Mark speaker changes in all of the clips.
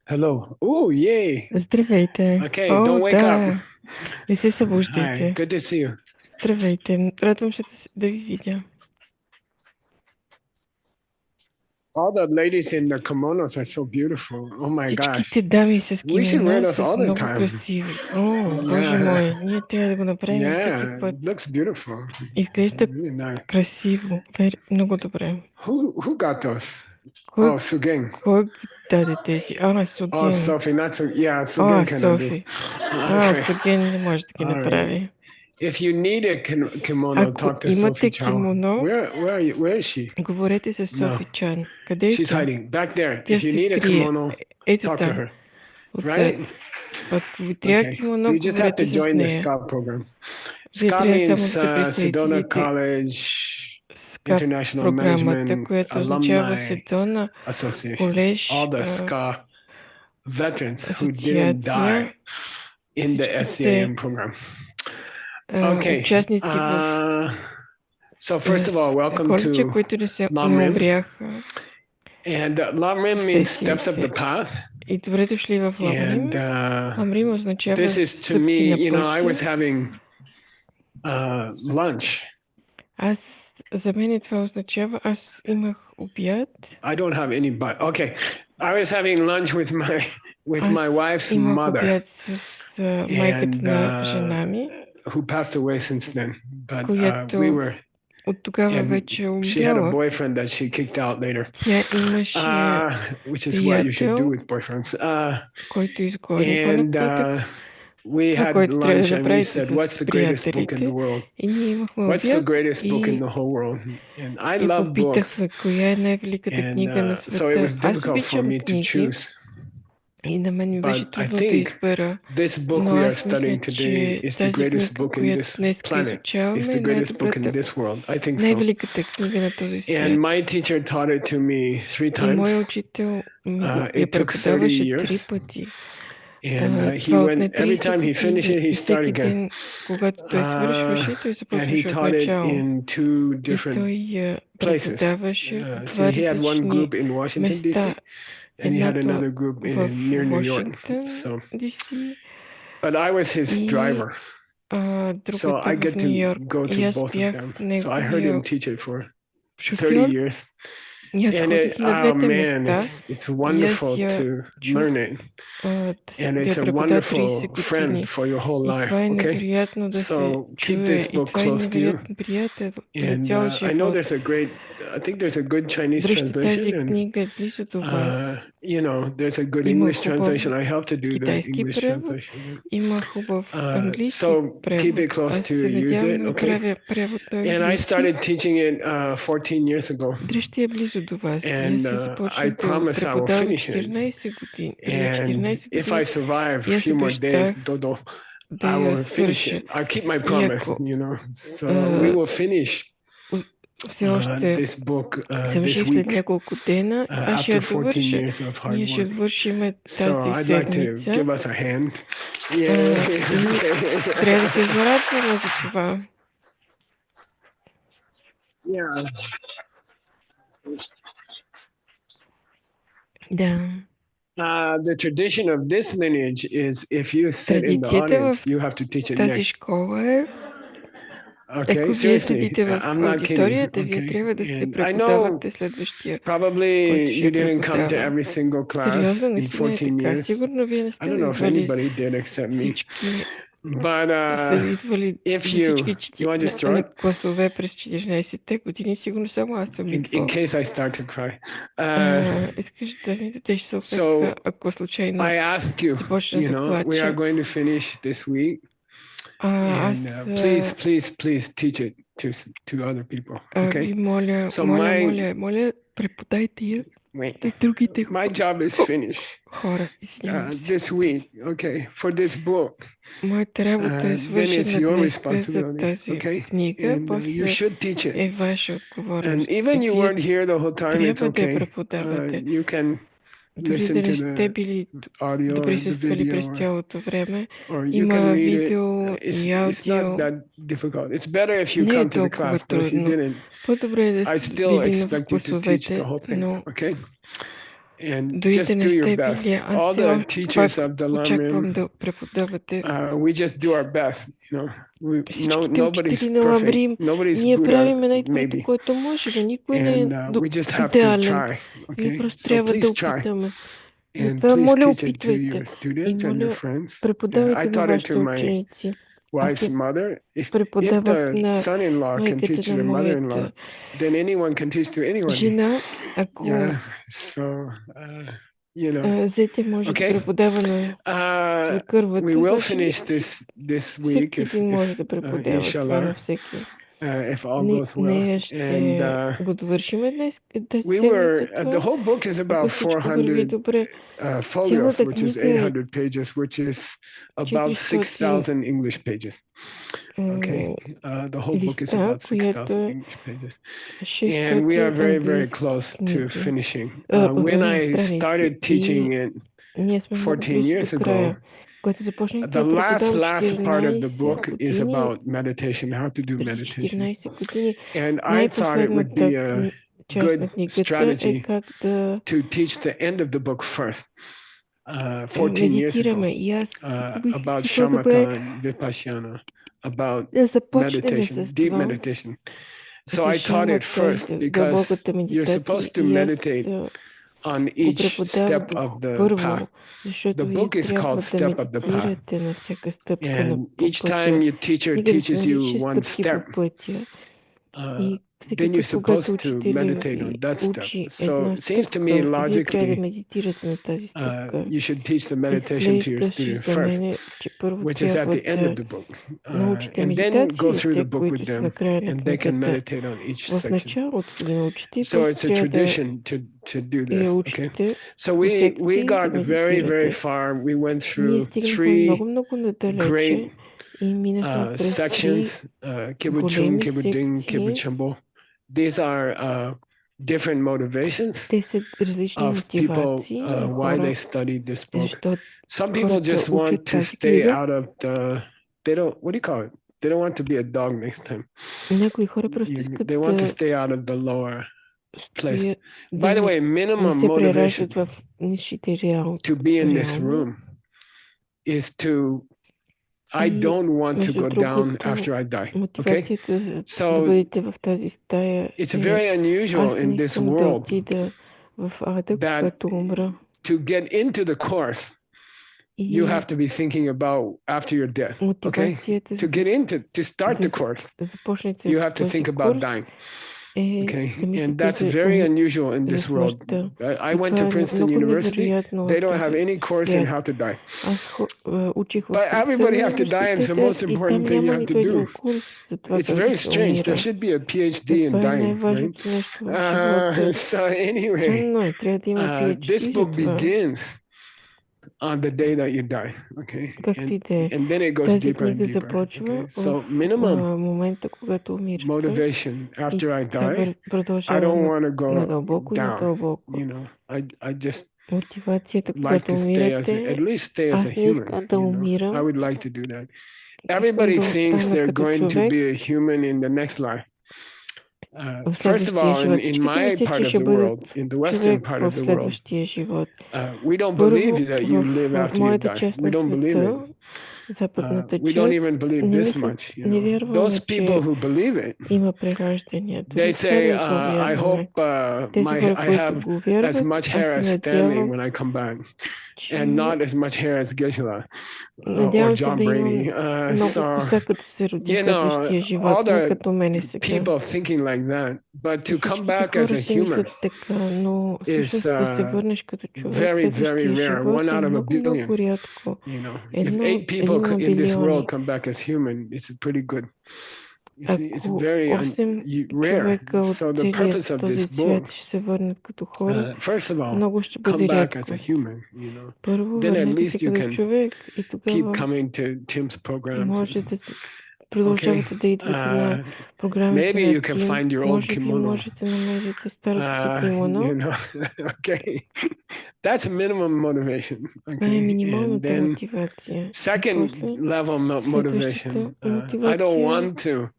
Speaker 1: Hello. Oh, yay.
Speaker 2: Здравейте!
Speaker 1: Okay,
Speaker 2: О,
Speaker 1: don't wake up.
Speaker 2: да! Не се
Speaker 1: Hi,
Speaker 2: събуждайте.
Speaker 1: good to see you.
Speaker 2: Здравейте! Радвам се да ви видя.
Speaker 1: All the ladies in the kimonos are so beautiful. Oh my
Speaker 2: Всичките
Speaker 1: gosh.
Speaker 2: дами с
Speaker 1: We should wear
Speaker 2: кимоно
Speaker 1: those
Speaker 2: са
Speaker 1: all the
Speaker 2: много
Speaker 1: time.
Speaker 2: красиви. О, Боже
Speaker 1: Yeah,
Speaker 2: мой! Ние трябва да го направим всеки
Speaker 1: yeah,
Speaker 2: път.
Speaker 1: it looks beautiful.
Speaker 2: Изглежда
Speaker 1: Really nice.
Speaker 2: красиво. Много добре.
Speaker 1: Who got those?
Speaker 2: Кой,
Speaker 1: Oh, Sugeng.
Speaker 2: кой ги даде тези?
Speaker 1: Oh,
Speaker 2: Суген.
Speaker 1: Sophie, not Su. Yeah,
Speaker 2: О,
Speaker 1: Sugeng cannot do.
Speaker 2: Софи.
Speaker 1: Okay,
Speaker 2: Суген не може да ги
Speaker 1: all right.
Speaker 2: направи.
Speaker 1: If you need a kimono,
Speaker 2: Ако
Speaker 1: talk to Sophie
Speaker 2: имате
Speaker 1: Chow.
Speaker 2: кимоно,
Speaker 1: Where are you? Where is she?
Speaker 2: говорете с
Speaker 1: No,
Speaker 2: Софи Чан. Къде е
Speaker 1: she's
Speaker 2: тя?
Speaker 1: hiding back there.
Speaker 2: Тя
Speaker 1: If you
Speaker 2: се
Speaker 1: need a
Speaker 2: крие.
Speaker 1: kimono,
Speaker 2: Ето
Speaker 1: talk to
Speaker 2: там.
Speaker 1: her.
Speaker 2: Отзад.
Speaker 1: Right?
Speaker 2: Ако ви трябва
Speaker 1: Okay.
Speaker 2: кимоно,
Speaker 1: You just have to
Speaker 2: говорете с
Speaker 1: join the
Speaker 2: нея.
Speaker 1: SCA program.
Speaker 2: Вие
Speaker 1: SCA
Speaker 2: трябва само
Speaker 1: means
Speaker 2: да се
Speaker 1: Sedona
Speaker 2: присъедините
Speaker 1: College
Speaker 2: към
Speaker 1: International
Speaker 2: програмата,
Speaker 1: Management
Speaker 2: която означава
Speaker 1: Alumni
Speaker 2: Седона
Speaker 1: Association.
Speaker 2: колеж
Speaker 1: All the SCA veterans who didn't die
Speaker 2: асоциация.
Speaker 1: in the
Speaker 2: Всичките
Speaker 1: SCAM program. Okay.
Speaker 2: участници в
Speaker 1: So first of all, welcome
Speaker 2: коледжа,
Speaker 1: to
Speaker 2: които не
Speaker 1: Lamrim.
Speaker 2: умряха
Speaker 1: And
Speaker 2: в
Speaker 1: Lamrim means steps of the
Speaker 2: сесиите.
Speaker 1: path.
Speaker 2: И добре дошли в
Speaker 1: And
Speaker 2: Ламрим. Ламрим означава
Speaker 1: this is to
Speaker 2: стъпки
Speaker 1: me,
Speaker 2: на
Speaker 1: I was
Speaker 2: пътя.
Speaker 1: having lunch.
Speaker 2: За мен това означава, аз имах обяд.
Speaker 1: I don't have any but okay. I was having lunch with my wife's
Speaker 2: Имах
Speaker 1: mother,
Speaker 2: обяд с майката
Speaker 1: and
Speaker 2: на жена ми,
Speaker 1: who passed away since then. But we
Speaker 2: която
Speaker 1: were,
Speaker 2: от тогава
Speaker 1: and
Speaker 2: вече е
Speaker 1: she had a
Speaker 2: умряла.
Speaker 1: boyfriend that she kicked out later,
Speaker 2: Тя имаше
Speaker 1: which is what you should do
Speaker 2: приятел,
Speaker 1: with boyfriends.
Speaker 2: който изгони
Speaker 1: And
Speaker 2: по-нататък.
Speaker 1: we
Speaker 2: Това,
Speaker 1: had
Speaker 2: което трябва да
Speaker 1: lunch and we
Speaker 2: направите
Speaker 1: said, "What's
Speaker 2: с
Speaker 1: the greatest book in the
Speaker 2: приятелите.
Speaker 1: world?
Speaker 2: И ние имахме
Speaker 1: What's the
Speaker 2: обяд
Speaker 1: greatest book in
Speaker 2: и
Speaker 1: the whole world?" And I
Speaker 2: и
Speaker 1: love books,
Speaker 2: попитахме коя е най-великата
Speaker 1: and
Speaker 2: книга на
Speaker 1: so it
Speaker 2: света.
Speaker 1: was
Speaker 2: Аз
Speaker 1: difficult for
Speaker 2: обичам
Speaker 1: me to
Speaker 2: книги
Speaker 1: choose.
Speaker 2: и на мен ми беше
Speaker 1: But I
Speaker 2: трудно да
Speaker 1: think
Speaker 2: избера.
Speaker 1: this book
Speaker 2: Но
Speaker 1: we are
Speaker 2: аз мисля,
Speaker 1: studying today
Speaker 2: че
Speaker 1: is the
Speaker 2: тази
Speaker 1: greatest
Speaker 2: книга,
Speaker 1: book in
Speaker 2: която
Speaker 1: this
Speaker 2: днес
Speaker 1: planet, is
Speaker 2: изучаваме,
Speaker 1: the
Speaker 2: е
Speaker 1: greatest book in
Speaker 2: най-добрата,
Speaker 1: this world. I think so.
Speaker 2: най-великата книга на този
Speaker 1: And
Speaker 2: свят.
Speaker 1: my teacher taught it to me 3
Speaker 2: И моят
Speaker 1: times.
Speaker 2: учител я
Speaker 1: It took 30
Speaker 2: преподаваше 3
Speaker 1: years.
Speaker 2: пъти.
Speaker 1: And he
Speaker 2: Това
Speaker 1: went,
Speaker 2: отне
Speaker 1: every
Speaker 2: 30
Speaker 1: time he finished
Speaker 2: години
Speaker 1: it, he
Speaker 2: и
Speaker 1: started
Speaker 2: всеки
Speaker 1: again.
Speaker 2: ден, когато той свършваше, той
Speaker 1: And he
Speaker 2: започваше от
Speaker 1: taught it
Speaker 2: начало.
Speaker 1: in 2
Speaker 2: И
Speaker 1: different
Speaker 2: той
Speaker 1: places.
Speaker 2: преподаваше в
Speaker 1: So
Speaker 2: два
Speaker 1: he had one
Speaker 2: различни
Speaker 1: group in Washington, D.C.,
Speaker 2: места.
Speaker 1: and he had
Speaker 2: Едното
Speaker 1: another group
Speaker 2: в
Speaker 1: near New York.
Speaker 2: Вашингтон,
Speaker 1: So,
Speaker 2: DC,
Speaker 1: but I was his
Speaker 2: и
Speaker 1: driver. So
Speaker 2: другата
Speaker 1: I
Speaker 2: в
Speaker 1: get
Speaker 2: Нью
Speaker 1: to
Speaker 2: Йорк.
Speaker 1: go
Speaker 2: И
Speaker 1: to
Speaker 2: аз
Speaker 1: both of
Speaker 2: бях
Speaker 1: them. So I heard him
Speaker 2: неговия
Speaker 1: teach it for 30
Speaker 2: шофьор.
Speaker 1: years.
Speaker 2: И аз
Speaker 1: And
Speaker 2: ходих на
Speaker 1: oh
Speaker 2: двете
Speaker 1: man,
Speaker 2: места.
Speaker 1: it's
Speaker 2: И аз
Speaker 1: wonderful
Speaker 2: я
Speaker 1: to
Speaker 2: чух
Speaker 1: learn it.
Speaker 2: да
Speaker 1: And it's
Speaker 2: я
Speaker 1: a
Speaker 2: преподава 30
Speaker 1: wonderful friend
Speaker 2: години.
Speaker 1: for your whole
Speaker 2: И
Speaker 1: life.
Speaker 2: това е
Speaker 1: Okay.
Speaker 2: невероятно да
Speaker 1: So
Speaker 2: се
Speaker 1: keep
Speaker 2: чуе.
Speaker 1: this
Speaker 2: И
Speaker 1: book
Speaker 2: това е
Speaker 1: close to you.
Speaker 2: невероятен приятел за
Speaker 1: And
Speaker 2: цял
Speaker 1: I know
Speaker 2: живот.
Speaker 1: I think there's a good Chinese
Speaker 2: Дръжте
Speaker 1: translation,
Speaker 2: тази
Speaker 1: and
Speaker 2: книга е близо до вас.
Speaker 1: there's a good
Speaker 2: Има
Speaker 1: English
Speaker 2: хубав
Speaker 1: translation. I help to do the
Speaker 2: китайски
Speaker 1: English
Speaker 2: превод,
Speaker 1: translation.
Speaker 2: има хубав английски
Speaker 1: So keep
Speaker 2: превод.
Speaker 1: it close
Speaker 2: Аз
Speaker 1: to
Speaker 2: се
Speaker 1: you, use
Speaker 2: надявам
Speaker 1: it,
Speaker 2: да
Speaker 1: okay?
Speaker 2: направя превод на
Speaker 1: And I
Speaker 2: английски.
Speaker 1: started teaching it 14 years ago.
Speaker 2: Дръжте я близо до вас. И
Speaker 1: And
Speaker 2: аз се
Speaker 1: I
Speaker 2: започнах да
Speaker 1: promise I will
Speaker 2: преподавам
Speaker 1: finish it.
Speaker 2: 14 години. За
Speaker 1: And
Speaker 2: 14
Speaker 1: if I
Speaker 2: години
Speaker 1: survive
Speaker 2: и
Speaker 1: a
Speaker 2: аз
Speaker 1: few more days,
Speaker 2: обещах
Speaker 1: Dodo,
Speaker 2: да
Speaker 1: I
Speaker 2: я
Speaker 1: will finish
Speaker 2: свърша.
Speaker 1: it. I'll keep my
Speaker 2: И
Speaker 1: promise,
Speaker 2: ако
Speaker 1: So we will finish
Speaker 2: все още
Speaker 1: this book this
Speaker 2: завърших след
Speaker 1: week
Speaker 2: няколко дена, аз ще
Speaker 1: after
Speaker 2: я
Speaker 1: 14
Speaker 2: довърша.
Speaker 1: years of hard
Speaker 2: Ние ще
Speaker 1: work.
Speaker 2: вършим
Speaker 1: So
Speaker 2: тази
Speaker 1: I'd like to
Speaker 2: седмица.
Speaker 1: give us a hand.
Speaker 2: И
Speaker 1: Yeah.
Speaker 2: трябва да се зарадваме за това.
Speaker 1: Yeah.
Speaker 2: Да.
Speaker 1: The tradition of this lineage is if you sit in the
Speaker 2: Традицията
Speaker 1: audience,
Speaker 2: в
Speaker 1: you have to teach it
Speaker 2: тази
Speaker 1: next.
Speaker 2: школа е,
Speaker 1: Okay,
Speaker 2: ако вие
Speaker 1: seriously,
Speaker 2: седите в
Speaker 1: I'm not kidding.
Speaker 2: аудиторията, вие
Speaker 1: Okay,
Speaker 2: трябва да сте
Speaker 1: and I know
Speaker 2: преподавате следващия,
Speaker 1: probably
Speaker 2: който
Speaker 1: you
Speaker 2: ще
Speaker 1: didn't come to
Speaker 2: преподава.
Speaker 1: every single class
Speaker 2: Сериозно,
Speaker 1: in
Speaker 2: наистина е
Speaker 1: 14
Speaker 2: така.
Speaker 1: years.
Speaker 2: Сигурно вие не
Speaker 1: I
Speaker 2: сте
Speaker 1: don't know if
Speaker 2: идвали
Speaker 1: anybody did except me.
Speaker 2: всички,
Speaker 1: But
Speaker 2: сте идвали
Speaker 1: if
Speaker 2: за всички
Speaker 1: you want to
Speaker 2: на
Speaker 1: start
Speaker 2: класове през 14-те години, сигурно само аз съм
Speaker 1: in
Speaker 2: идвал.
Speaker 1: case I start to cry.
Speaker 2: Искаш да ми дадеш
Speaker 1: So
Speaker 2: салфетка, ако случайно
Speaker 1: I ask you,
Speaker 2: започна да
Speaker 1: we are
Speaker 2: плача.
Speaker 1: going to finish this week,
Speaker 2: Аз
Speaker 1: and please teach it to other people. Okay.
Speaker 2: ви моля,
Speaker 1: So
Speaker 2: моля, преподайте я на другите
Speaker 1: my job is finished
Speaker 2: хора. Извинявам се.
Speaker 1: this week. Okay, for this book.
Speaker 2: Моята работа е
Speaker 1: Then it's
Speaker 2: свършена
Speaker 1: your
Speaker 2: днес за
Speaker 1: responsibility.
Speaker 2: тази
Speaker 1: Okay,
Speaker 2: книга,
Speaker 1: and you
Speaker 2: после
Speaker 1: should teach it.
Speaker 2: е ваша
Speaker 1: And
Speaker 2: отговорност.
Speaker 1: even
Speaker 2: И
Speaker 1: you
Speaker 2: вие
Speaker 1: weren't here the whole time, it's
Speaker 2: трябва да я
Speaker 1: okay.
Speaker 2: преподавате.
Speaker 1: You can
Speaker 2: Дори
Speaker 1: listen
Speaker 2: да
Speaker 1: to
Speaker 2: не сте
Speaker 1: the
Speaker 2: били
Speaker 1: audio
Speaker 2: да
Speaker 1: or the
Speaker 2: присъствали през
Speaker 1: video,
Speaker 2: цялото време,
Speaker 1: or you can
Speaker 2: има
Speaker 1: read it.
Speaker 2: видео и
Speaker 1: It's not
Speaker 2: аудио.
Speaker 1: that difficult. It's better if you
Speaker 2: Не
Speaker 1: come
Speaker 2: е
Speaker 1: to the
Speaker 2: толкова
Speaker 1: class, but if you
Speaker 2: трудно.
Speaker 1: didn't,
Speaker 2: По-добре е да
Speaker 1: I
Speaker 2: сте
Speaker 1: still
Speaker 2: били в
Speaker 1: expect you to teach the
Speaker 2: класовете,
Speaker 1: whole thing.
Speaker 2: но
Speaker 1: Okay. and
Speaker 2: Дори да
Speaker 1: just do
Speaker 2: не
Speaker 1: your
Speaker 2: сте
Speaker 1: best.
Speaker 2: били, аз
Speaker 1: All
Speaker 2: все
Speaker 1: the teachers
Speaker 2: пак
Speaker 1: of the
Speaker 2: очаквам
Speaker 1: Lamrim,
Speaker 2: да преподавате.
Speaker 1: we just do our best,
Speaker 2: Всичките
Speaker 1: nobody's
Speaker 2: учители на
Speaker 1: perfect.
Speaker 2: Ламрим,
Speaker 1: Nobody's
Speaker 2: ние
Speaker 1: Buddha,
Speaker 2: правим най-доброто,
Speaker 1: maybe.
Speaker 2: което можем. Никой не е
Speaker 1: And we just have to
Speaker 2: идеален.
Speaker 1: try,
Speaker 2: Ние
Speaker 1: okay?
Speaker 2: просто
Speaker 1: So
Speaker 2: трябва да
Speaker 1: please try.
Speaker 2: опитаме.
Speaker 1: And
Speaker 2: Затова,
Speaker 1: please
Speaker 2: моля,
Speaker 1: teach it to
Speaker 2: опитвайте.
Speaker 1: your
Speaker 2: И
Speaker 1: students and your
Speaker 2: моля,
Speaker 1: friends. I
Speaker 2: преподавайте на
Speaker 1: taught it
Speaker 2: вашите
Speaker 1: to my
Speaker 2: ученици. Аз
Speaker 1: wife's
Speaker 2: я
Speaker 1: mother. If
Speaker 2: преподавах
Speaker 1: the
Speaker 2: на
Speaker 1: son-in-law can
Speaker 2: майката
Speaker 1: teach
Speaker 2: на
Speaker 1: the mother-in-law,
Speaker 2: моята
Speaker 1: then anyone can teach to anyone.
Speaker 2: жена. Ако
Speaker 1: Yeah. So,
Speaker 2: зете може да
Speaker 1: okay.
Speaker 2: преподава на
Speaker 1: We
Speaker 2: свекървата,
Speaker 1: will
Speaker 2: значи
Speaker 1: finish this week
Speaker 2: всеки един може да преподава това на
Speaker 1: inshallah,
Speaker 2: всеки.
Speaker 1: if all goes well.
Speaker 2: Нея ще го довършим днес, тази
Speaker 1: We
Speaker 2: седмица
Speaker 1: were,
Speaker 2: това.
Speaker 1: the whole book is about
Speaker 2: Ако всичко върви
Speaker 1: 400
Speaker 2: добре,
Speaker 1: folios,
Speaker 2: цялата
Speaker 1: which is
Speaker 2: книга е
Speaker 1: 800 pages, which is about 6,000 English pages. Okay, the whole book is about 6,000 English pages. And we are very, very close to finishing. When I started teaching it 14 years ago, the last part of the book is about meditation, how to do meditation. And I thought it would be a good strategy to teach the end of the book first. 14 years ago, about shamatha and vipassana, about meditation, deep meditation. So I taught it first because you're supposed to meditate on each step of the path. The book is called Step of the Path. And each time your teacher teaches you one step, then you're supposed to meditate on that step. So it seems to me logically you should teach the meditation to your student first, which is at the end of the book. And then go through the book with them and they can meditate on each section. So it's a tradition to do this. Okay. So we got very, very far. We went through 3 great sections, Kibuchung, Kibuding, Kibuchambo. These are different motivations of people, why they studied this book. Some people just want to stay out of what do you call it? They don't want to be a dog next time. They want to stay out of the lower place. By the way, minimum motivation to be in this room is to I don't want to go down after I die. Okay? So it's very unusual in this world that to get into the course, you have to be thinking about after you're dead. Okay? To start the course, you have to think about dying. Okay, and that's very unusual in this world. I went to Princeton University. They don't have any course in how to die. But everybody has to die, and it's the most important thing you have to do. It's very strange. There should be a PhD in dying, right? So anyway, this book begins on the day that you die, okay? And then it goes deeper and deeper. Okay? So minimum motivation after I die, I don't want to go down. I just like to stay at least stay as a human. I would like to do that. Everybody thinks they're going to be a human in the next life. First of all, in my part of the world, in the Western part of the world, we don't believe that you live after you die. We don't believe it. We don't even believe this much. Those people who believe it, they say, I hope I have as much hair as Stanley when I come back, and not as much hair as Geshe or John Brady. So, all the people thinking like that, but to come back as a human is very, very rare. 1 out of a billion. If 8 people in this world come back as human, it's pretty good. It's very rare. So the purpose of this book, first of all, come back as a human. Then at least you can keep coming to Tim's programs. Okay. Maybe you can find your old kimono. Okay. That's minimum motivation. Okay. And then second level motivation. I don't want to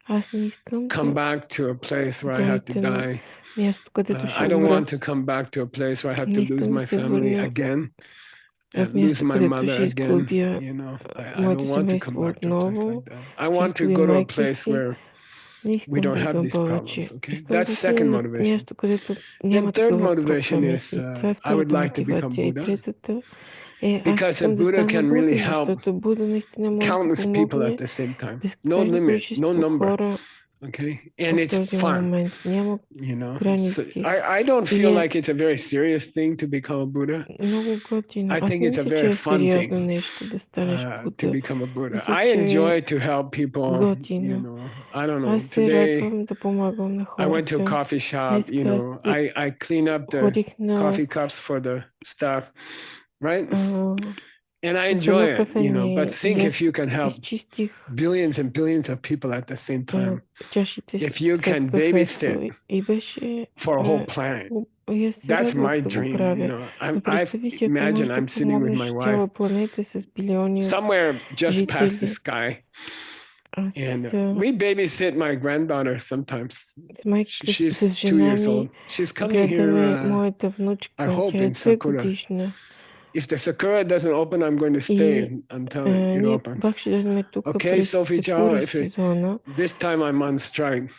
Speaker 1: come back to a place where I have to die
Speaker 2: място, където ще
Speaker 1: I don't
Speaker 2: умра.
Speaker 1: want to come back to a place where I have
Speaker 2: Не
Speaker 1: to lose
Speaker 2: искам да
Speaker 1: my
Speaker 2: се
Speaker 1: family
Speaker 2: върна
Speaker 1: again
Speaker 2: в
Speaker 1: and lose
Speaker 2: място,
Speaker 1: my
Speaker 2: където
Speaker 1: mother
Speaker 2: ще
Speaker 1: again.
Speaker 2: изгубя
Speaker 1: You know, I
Speaker 2: моето
Speaker 1: don't want to come
Speaker 2: семейство
Speaker 1: back to a place like
Speaker 2: отново,
Speaker 1: that. I
Speaker 2: ще
Speaker 1: want to
Speaker 2: изгубя
Speaker 1: go to a
Speaker 2: майка
Speaker 1: place
Speaker 2: си.
Speaker 1: where
Speaker 2: Не
Speaker 1: we
Speaker 2: искам
Speaker 1: don't
Speaker 2: да
Speaker 1: have
Speaker 2: идвам
Speaker 1: these
Speaker 2: повече.
Speaker 1: problems. Okay,
Speaker 2: Искам
Speaker 1: that's
Speaker 2: да отида
Speaker 1: second
Speaker 2: на
Speaker 1: motivation.
Speaker 2: място, където
Speaker 1: Then
Speaker 2: няма
Speaker 1: third
Speaker 2: такива
Speaker 1: motivation
Speaker 2: проблеми.
Speaker 1: is
Speaker 2: И това е
Speaker 1: I would
Speaker 2: втората
Speaker 1: like to become
Speaker 2: мотивация. И
Speaker 1: Buddha
Speaker 2: третата е, аз
Speaker 1: because a
Speaker 2: искам да
Speaker 1: Buddha
Speaker 2: стана
Speaker 1: can really
Speaker 2: Буда,
Speaker 1: help
Speaker 2: защото Буда наистина може да
Speaker 1: countless people at
Speaker 2: помогне
Speaker 1: the same time. No
Speaker 2: безкрайно
Speaker 1: limit, no
Speaker 2: количество
Speaker 1: number.
Speaker 2: хора
Speaker 1: Okay, and
Speaker 2: в
Speaker 1: it's
Speaker 2: този
Speaker 1: fun.
Speaker 2: момент. Няма
Speaker 1: You know, so
Speaker 2: граници.
Speaker 1: I don't
Speaker 2: И
Speaker 1: feel
Speaker 2: е
Speaker 1: like it's a very serious thing to become a Buddha.
Speaker 2: много готино.
Speaker 1: I
Speaker 2: Аз
Speaker 1: think
Speaker 2: не
Speaker 1: it's a
Speaker 2: мисля, че
Speaker 1: very
Speaker 2: е
Speaker 1: fun
Speaker 2: сериозно
Speaker 1: thing
Speaker 2: нещо да станеш
Speaker 1: to
Speaker 2: Буда.
Speaker 1: become a Buddha.
Speaker 2: Мисля,
Speaker 1: I
Speaker 2: че
Speaker 1: enjoy
Speaker 2: е
Speaker 1: to help people. You
Speaker 2: готино.
Speaker 1: know, I don't know.
Speaker 2: Аз се
Speaker 1: Today
Speaker 2: радвам да помагам на
Speaker 1: I went to a
Speaker 2: хората.
Speaker 1: coffee shop.
Speaker 2: Днес
Speaker 1: You know, I clean up the
Speaker 2: ходих на
Speaker 1: coffee cups for the staff, right? And I
Speaker 2: за
Speaker 1: enjoy it. You know, but
Speaker 2: накъсане
Speaker 1: think
Speaker 2: и
Speaker 1: if you can help
Speaker 2: изчистих
Speaker 1: billions and billions of people at the same time.
Speaker 2: чашите
Speaker 1: If you
Speaker 2: след
Speaker 1: can
Speaker 2: кафето
Speaker 1: babysit
Speaker 2: и беше
Speaker 1: for a whole planet,
Speaker 2: и аз се
Speaker 1: that's
Speaker 2: радвах
Speaker 1: my
Speaker 2: да го
Speaker 1: dream. You
Speaker 2: правя.
Speaker 1: know,
Speaker 2: Но
Speaker 1: I
Speaker 2: представи си, ако
Speaker 1: imagine
Speaker 2: можеш да
Speaker 1: I'm sitting with my
Speaker 2: помогнеш
Speaker 1: wife
Speaker 2: цяла планета с билиони
Speaker 1: somewhere just past the
Speaker 2: жители.
Speaker 1: sky,
Speaker 2: Аз
Speaker 1: and we babysit my granddaughter sometimes.
Speaker 2: с майката
Speaker 1: She's
Speaker 2: с
Speaker 1: 2
Speaker 2: жена
Speaker 1: years
Speaker 2: ми
Speaker 1: old. She's coming
Speaker 2: гледаме
Speaker 1: here.
Speaker 2: моята
Speaker 1: I
Speaker 2: внучка.
Speaker 1: hope
Speaker 2: Тя е
Speaker 1: in
Speaker 2: 2
Speaker 1: Sakura.
Speaker 2: годишна.
Speaker 1: If the Sakura doesn't open, I'm going to stay
Speaker 2: И
Speaker 1: until it
Speaker 2: ние
Speaker 1: opens.
Speaker 2: пак ще дойдем тук
Speaker 1: Okay,
Speaker 2: през
Speaker 1: Sophie Chow,
Speaker 2: Сакура
Speaker 1: if
Speaker 2: сезона.
Speaker 1: this time I'm on strike.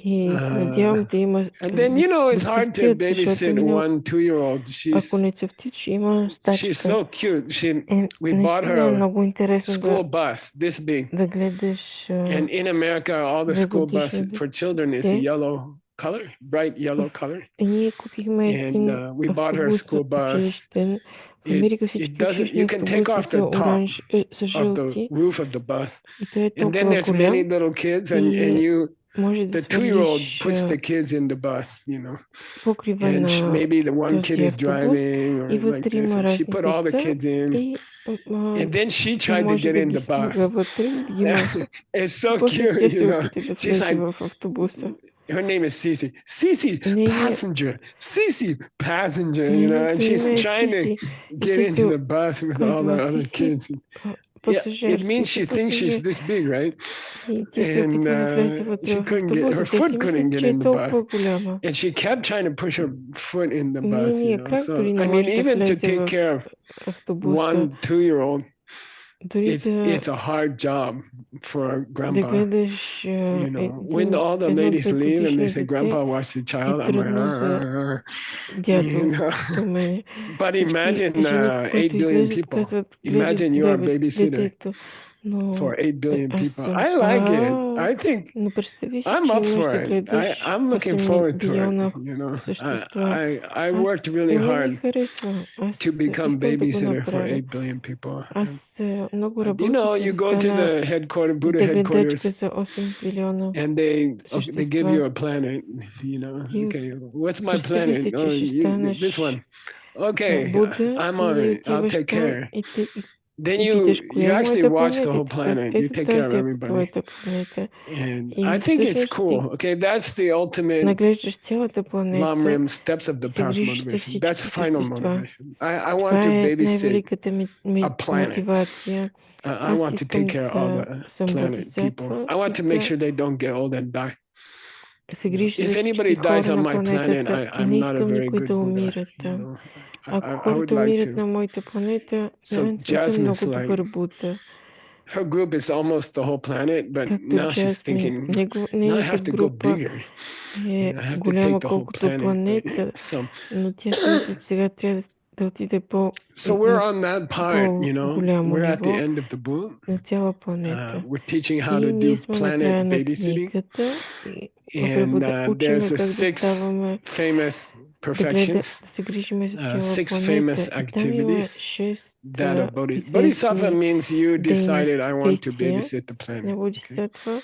Speaker 2: И се надявам да има
Speaker 1: And then, you know, it's hard to
Speaker 2: защото
Speaker 1: babysit one 2-year-old.
Speaker 2: ако не цъфти, ще има
Speaker 1: She's
Speaker 2: стачка.
Speaker 1: so cute. We bought
Speaker 2: Наистина е
Speaker 1: her
Speaker 2: много
Speaker 1: a
Speaker 2: интересно
Speaker 1: school bus this big.
Speaker 2: да гледаш
Speaker 1: And in America, all the school bus
Speaker 2: двегодишни
Speaker 1: for children is a
Speaker 2: дете.
Speaker 1: yellow color, bright yellow color.
Speaker 2: И ние купихме един
Speaker 1: And we bought her a
Speaker 2: автобус
Speaker 1: school bus.
Speaker 2: училищен. В Америка
Speaker 1: It
Speaker 2: всички
Speaker 1: doesn't,
Speaker 2: училищни
Speaker 1: you can take off
Speaker 2: автобуси
Speaker 1: the
Speaker 2: са
Speaker 1: top
Speaker 2: са
Speaker 1: of the
Speaker 2: жълти.
Speaker 1: roof of the bus.
Speaker 2: И той е
Speaker 1: And then
Speaker 2: толкова
Speaker 1: there's many
Speaker 2: голям.
Speaker 1: little kids, and you,
Speaker 2: Може да
Speaker 1: the 2-year-old
Speaker 2: свалиш
Speaker 1: puts the kids in the bus, you know.
Speaker 2: покрива
Speaker 1: And
Speaker 2: на
Speaker 1: maybe the one kid
Speaker 2: този
Speaker 1: is
Speaker 2: автобус
Speaker 1: driving or
Speaker 2: и
Speaker 1: like
Speaker 2: вътре
Speaker 1: this.
Speaker 2: има
Speaker 1: And she
Speaker 2: разни
Speaker 1: put all the
Speaker 2: деца
Speaker 1: kids in.
Speaker 2: и
Speaker 1: And then she
Speaker 2: тя
Speaker 1: tried to
Speaker 2: може
Speaker 1: get
Speaker 2: да
Speaker 1: in
Speaker 2: ги
Speaker 1: the bus.
Speaker 2: слага вътре и да ги маха.
Speaker 1: It's so
Speaker 2: И после
Speaker 1: cute,
Speaker 2: тя
Speaker 1: you
Speaker 2: се
Speaker 1: know.
Speaker 2: опита да
Speaker 1: She's
Speaker 2: влезе
Speaker 1: like,
Speaker 2: в автобуса.
Speaker 1: her name is Cece. Cece,
Speaker 2: Нейният
Speaker 1: passenger. Cece, passenger, you know. And she's
Speaker 2: име е
Speaker 1: trying to
Speaker 2: Сиси и
Speaker 1: get
Speaker 2: тя
Speaker 1: into
Speaker 2: се
Speaker 1: the bus with all the
Speaker 2: казва
Speaker 1: other
Speaker 2: Сиси
Speaker 1: kids. Yeah,
Speaker 2: пасажир,
Speaker 1: it means
Speaker 2: Сиси
Speaker 1: she thinks she's
Speaker 2: пасажир.
Speaker 1: this big, right?
Speaker 2: И тя се
Speaker 1: And
Speaker 2: опитва да влезе вътре
Speaker 1: she
Speaker 2: в
Speaker 1: couldn't get, her
Speaker 2: автобуса. Тя
Speaker 1: foot
Speaker 2: си
Speaker 1: couldn't
Speaker 2: мисли,
Speaker 1: get
Speaker 2: че
Speaker 1: in
Speaker 2: е
Speaker 1: the bus.
Speaker 2: толкова голяма.
Speaker 1: And she kept trying to push her foot in the bus, you
Speaker 2: Нейният
Speaker 1: know.
Speaker 2: крак
Speaker 1: So,
Speaker 2: дори не
Speaker 1: I mean,
Speaker 2: може да
Speaker 1: even to
Speaker 2: влезе
Speaker 1: take
Speaker 2: в
Speaker 1: care of
Speaker 2: автобуса.
Speaker 1: one 2-year-old,
Speaker 2: Дори
Speaker 1: it's a hard job for a
Speaker 2: да
Speaker 1: grandpa.
Speaker 2: гледаш
Speaker 1: You know, when all the
Speaker 2: едно
Speaker 1: ladies leave and they say,
Speaker 2: дете
Speaker 1: Grandpa, watch the
Speaker 2: е
Speaker 1: child, I'm like,
Speaker 2: трудно за
Speaker 1: you
Speaker 2: дядо
Speaker 1: know.
Speaker 2: до мене.
Speaker 1: But
Speaker 2: Всички
Speaker 1: imagine
Speaker 2: жени,
Speaker 1: 8
Speaker 2: които
Speaker 1: billion
Speaker 2: излезат,
Speaker 1: people.
Speaker 2: казват,
Speaker 1: Imagine you are a
Speaker 2: гледат
Speaker 1: babysitter
Speaker 2: детето. Но
Speaker 1: for 8 billion
Speaker 2: аз
Speaker 1: people.
Speaker 2: съм
Speaker 1: I like it. I think
Speaker 2: но представи си,
Speaker 1: I'm
Speaker 2: че
Speaker 1: up
Speaker 2: имаш
Speaker 1: for
Speaker 2: да
Speaker 1: it.
Speaker 2: гледаш
Speaker 1: I'm looking
Speaker 2: 8
Speaker 1: forward to it.
Speaker 2: билиона
Speaker 1: You know,
Speaker 2: същества.
Speaker 1: I worked really
Speaker 2: Ми
Speaker 1: hard
Speaker 2: харесва. Аз
Speaker 1: to become
Speaker 2: искам да го
Speaker 1: babysitter for
Speaker 2: направя.
Speaker 1: 8 billion people.
Speaker 2: Аз много
Speaker 1: You
Speaker 2: работих,
Speaker 1: know,
Speaker 2: за
Speaker 1: you
Speaker 2: да
Speaker 1: go to
Speaker 2: стана
Speaker 1: the Buddha
Speaker 2: гледачка
Speaker 1: headquarters,
Speaker 2: за 8 билиона
Speaker 1: and they give you
Speaker 2: същества.
Speaker 1: a planet. You know,
Speaker 2: И
Speaker 1: okay, what's my
Speaker 2: представи
Speaker 1: planet?
Speaker 2: се,
Speaker 1: Oh,
Speaker 2: че ще
Speaker 1: this
Speaker 2: станеш
Speaker 1: one. Okay,
Speaker 2: Буда
Speaker 1: I'm on
Speaker 2: и
Speaker 1: it. I'll
Speaker 2: отиваш
Speaker 1: take
Speaker 2: там
Speaker 1: care.
Speaker 2: и
Speaker 1: Then
Speaker 2: и
Speaker 1: you
Speaker 2: питаш, коя е
Speaker 1: actually
Speaker 2: моята
Speaker 1: watch the
Speaker 2: планета? И
Speaker 1: whole
Speaker 2: ти казват,
Speaker 1: planet. You
Speaker 2: ето
Speaker 1: take care of
Speaker 2: тази е
Speaker 1: everybody.
Speaker 2: твоята планета.
Speaker 1: And I
Speaker 2: И
Speaker 1: think it's
Speaker 2: всъщност ти
Speaker 1: cool. Okay, that's the ultimate
Speaker 2: наглеждаш цялата планета,
Speaker 1: Lam steps of the
Speaker 2: се
Speaker 1: path
Speaker 2: грижиш за
Speaker 1: motivation. That's
Speaker 2: всички
Speaker 1: final
Speaker 2: същества.
Speaker 1: motivation. I want
Speaker 2: Това
Speaker 1: to
Speaker 2: е
Speaker 1: babysit
Speaker 2: най-великата
Speaker 1: a planet.
Speaker 2: мотивация.
Speaker 1: I
Speaker 2: Аз
Speaker 1: want to
Speaker 2: искам
Speaker 1: take care of all
Speaker 2: да
Speaker 1: the
Speaker 2: съм
Speaker 1: planet people.
Speaker 2: бодисатва
Speaker 1: I want
Speaker 2: и
Speaker 1: to make
Speaker 2: да
Speaker 1: sure they don't get old and die.
Speaker 2: се грижа
Speaker 1: If
Speaker 2: за
Speaker 1: anybody
Speaker 2: всички
Speaker 1: dies
Speaker 2: хора
Speaker 1: on
Speaker 2: на
Speaker 1: my planet,
Speaker 2: планетата и
Speaker 1: I'm
Speaker 2: не
Speaker 1: not a
Speaker 2: искам
Speaker 1: very
Speaker 2: никой
Speaker 1: good
Speaker 2: да
Speaker 1: Buddha.
Speaker 2: умира
Speaker 1: You
Speaker 2: там.
Speaker 1: know,
Speaker 2: Ако
Speaker 1: I would
Speaker 2: хората
Speaker 1: like
Speaker 2: умират
Speaker 1: to.
Speaker 2: на моята планета,
Speaker 1: So
Speaker 2: не съм
Speaker 1: Jasmine's
Speaker 2: много добър
Speaker 1: like,
Speaker 2: Буда.
Speaker 1: her group is almost the whole planet, but
Speaker 2: Както
Speaker 1: now she's
Speaker 2: Джасмин,
Speaker 1: thinking, now I
Speaker 2: нейната
Speaker 1: have to go
Speaker 2: група
Speaker 1: bigger.
Speaker 2: е
Speaker 1: I have to
Speaker 2: голяма
Speaker 1: take the whole
Speaker 2: колкото
Speaker 1: planet.
Speaker 2: планета,
Speaker 1: So
Speaker 2: но тя си мисли, че сега трябва да отиде
Speaker 1: we're on that part, you know.
Speaker 2: по-голямо
Speaker 1: We're at the
Speaker 2: ниво
Speaker 1: end of the book.
Speaker 2: на цяла планета.
Speaker 1: We're teaching how
Speaker 2: И
Speaker 1: to
Speaker 2: ние
Speaker 1: do
Speaker 2: сме на края
Speaker 1: planet
Speaker 2: на
Speaker 1: babysitting.
Speaker 2: книгата и в
Speaker 1: And
Speaker 2: превода учиме
Speaker 1: there's a
Speaker 2: как да
Speaker 1: 6
Speaker 2: ставаме,
Speaker 1: famous
Speaker 2: да
Speaker 1: perfections,
Speaker 2: се грижиме за цяла
Speaker 1: 6
Speaker 2: планета.
Speaker 1: famous
Speaker 2: И там има
Speaker 1: activities
Speaker 2: 6
Speaker 1: that a Bodhisattva
Speaker 2: известни
Speaker 1: means you decided I want to
Speaker 2: действия
Speaker 1: babysit the planet.
Speaker 2: на
Speaker 1: Okay?
Speaker 2: Бодисатва.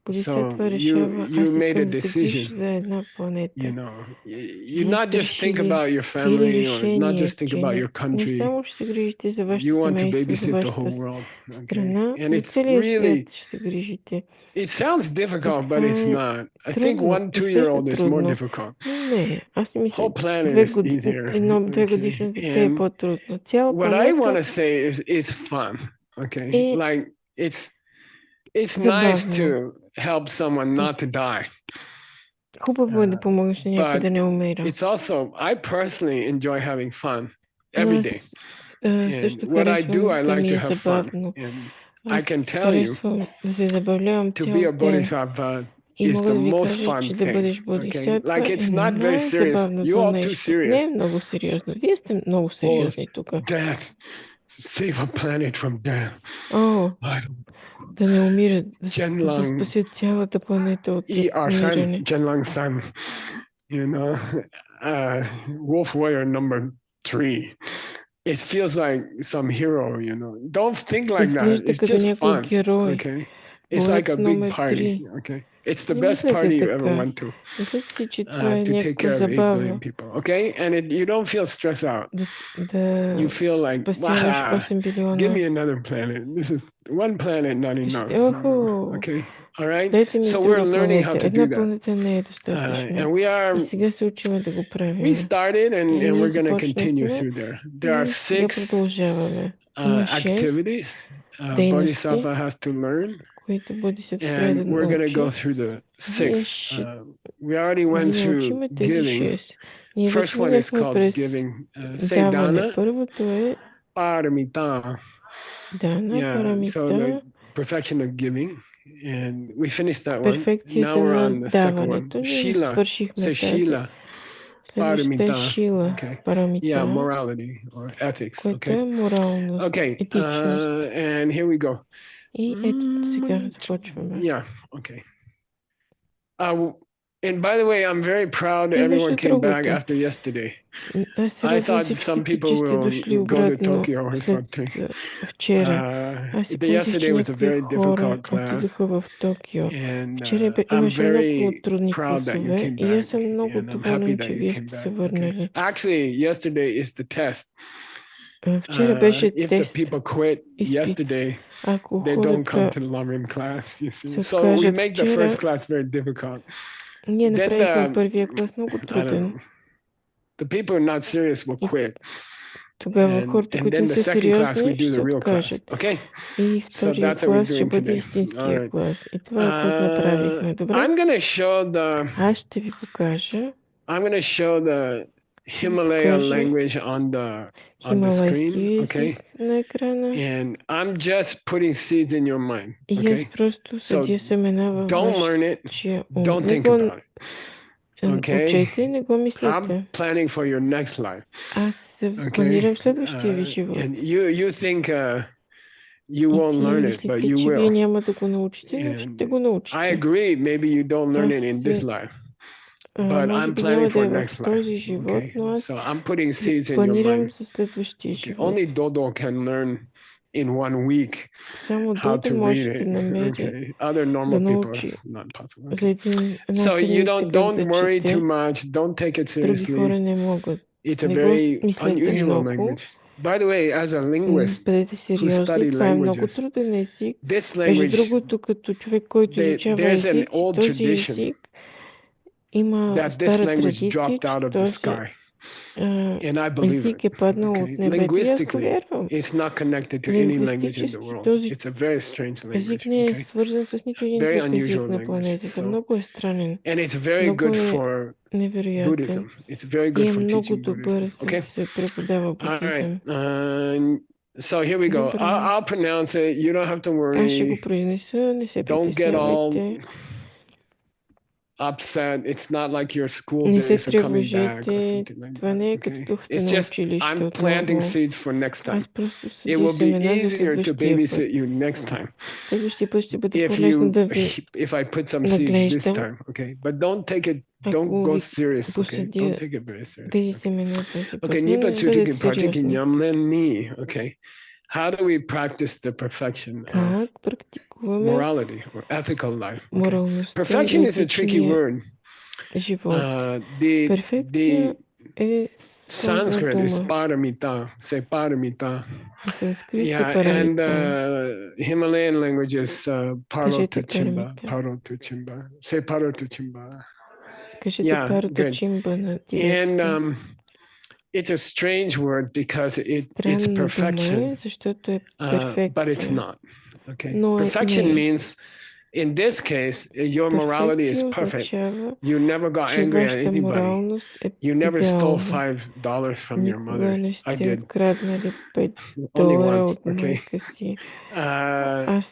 Speaker 1: So
Speaker 2: Бодисатва решава, аз
Speaker 1: you made a
Speaker 2: искам да се грижа
Speaker 1: decision.
Speaker 2: за една планета.
Speaker 1: You know, you
Speaker 2: Вие
Speaker 1: not
Speaker 2: сте
Speaker 1: just think
Speaker 2: решили,
Speaker 1: about your
Speaker 2: приели
Speaker 1: family or not
Speaker 2: решение,
Speaker 1: just think
Speaker 2: че
Speaker 1: about your
Speaker 2: не
Speaker 1: country.
Speaker 2: само ще се грижите за
Speaker 1: You
Speaker 2: вашето
Speaker 1: want to
Speaker 2: семейство, за
Speaker 1: babysit the whole
Speaker 2: вашата
Speaker 1: world. Okay?
Speaker 2: страна,
Speaker 1: And
Speaker 2: за
Speaker 1: it's
Speaker 2: целия
Speaker 1: really,
Speaker 2: свят ще се грижите.
Speaker 1: it sounds difficult, but
Speaker 2: Това
Speaker 1: it's
Speaker 2: е
Speaker 1: not. I think
Speaker 2: трудно.
Speaker 1: one
Speaker 2: Изглежда
Speaker 1: 2-year-old is more
Speaker 2: трудно,
Speaker 1: difficult.
Speaker 2: но не. Аз си мисля,
Speaker 1: Whole planet is easier.
Speaker 2: едно
Speaker 1: Okay?
Speaker 2: 2-годишно дете е
Speaker 1: And
Speaker 2: по-трудно. Цяла
Speaker 1: what I want
Speaker 2: планета
Speaker 1: to say is fun. Okay?
Speaker 2: е
Speaker 1: Like it's nice
Speaker 2: забавно.
Speaker 1: to help someone not to die.
Speaker 2: Хубаво е да помогнеш на някой да не умира.
Speaker 1: It's also, I personally enjoy having fun every day. And what I do, I like to have fun. And I can tell you, to be a bodhisattva is the most fun thing. Okay? Like it's not very serious. You're all too serious.
Speaker 2: Много сериозно. Вие сте много сериозни тук.
Speaker 1: Death. Save a planet from death.
Speaker 2: Да не умират, да спасят цялата планета от умиране.
Speaker 1: San, you know, Wolf Warrior number 3. It feels like some hero, you know. Don't think like that. It's just fun. Okay. It's like a big party. Okay. It's the best party you ever went to take care of 8 billion people. Okay? And you don't feel stressed out. You feel like, wow, give me another planet. This is one planet, not enough. Okay? All right? So we're learning how to do that. And we started and we're going to continue through there. There are 6 activities Bodhisattva has to learn. And we're going to go through the 6. We already went through giving. First one is called giving. Say dana. Paramita. Yeah, so the perfection of giving. And we finished that one. Now we're on the second one. Shila. Say Shila. Paramita. Okay. Yeah, morality or ethics. Okay. Okay. And here we go. Yeah, okay. And by the way, I'm very proud that everyone came back after yesterday. I thought some people will go to Tokyo or something. Yesterday was a very difficult class. And I'm very proud that you came back. And I'm happy that you came back. Okay. Actually, yesterday is the test. If the people quit yesterday, they don't come to the Lamrim class. You see. So we make the first class very difficult. Then the people who are not serious will quit. And then the second class, we do the real class. Okay? So that's what we're doing today. All right. I'm going to show the Himalayan language on the screen, okay? And I'm just putting seeds in your mind, okay? So don't learn it, don't think about it, okay? I'm planning for your next life, okay? And you think you won't learn it, but you will. And I agree, maybe you don't learn it in this life. But I'm planning for next life. Okay? So I'm putting seeds in your mind. Okay? Only Dodo can learn in 1 week how to read it. Okay? Other normal people, it's not possible. Okay? So you don't worry too much. Don't take it seriously. It's a very unusual language. By the way, as a linguist who studied languages, this language, there's an old tradition that this language dropped out of the sky. And I believe it. Okay? Linguistically, it's not connected to any language in the world. It's a very strange language. Okay? Very unusual language. So, and it's very good for Buddhism. It's very good for teaching Buddhism. Okay? All right. So here we go. I'll pronounce it. You don't have to worry. Don't get all upset. It's not like your school days are coming back or something like that. Okay? It's just I'm planting seeds for next time. It will be easier to babysit you next time if I put some seeds this time. Okay, but don't take it. Don't go serious. Okay, don't take it very seriously. Okay, nipa chutikin partikin yamlen ni. Okay, how do we practice the perfection of morality or ethical life? Okay. Perfection is a tricky word. The Sanskrit is paramita, say paramita. Yeah, and Himalayan language is paro to chimba, say paro to chimba. Yeah, good. And it's a strange word because it's perfection, but it's not. Okay, perfection means In this case, your morality is perfect. You never got angry at anybody. You never stole $5 from your mother. I did. Only once, okay?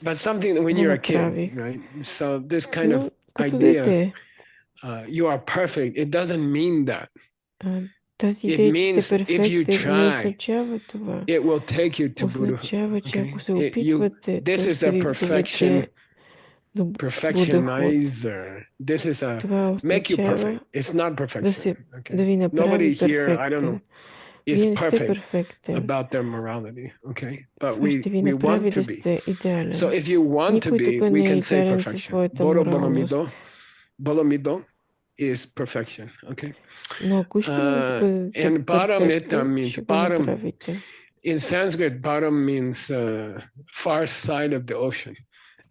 Speaker 1: But something when you're a kid, right? So this kind of idea, you are perfect, it doesn't mean that. It means if you try, it will take you to Buddha. Okay? This is a perfectionizer. This is a make you perfect. It's not perfection. Okay? Nobody here, I don't know, is perfect about their morality. Okay? But we want to be. So if you want to be, we can say perfection. Bolomido is perfection. Okay? And paramita means param. In Sanskrit, param means far side of the ocean.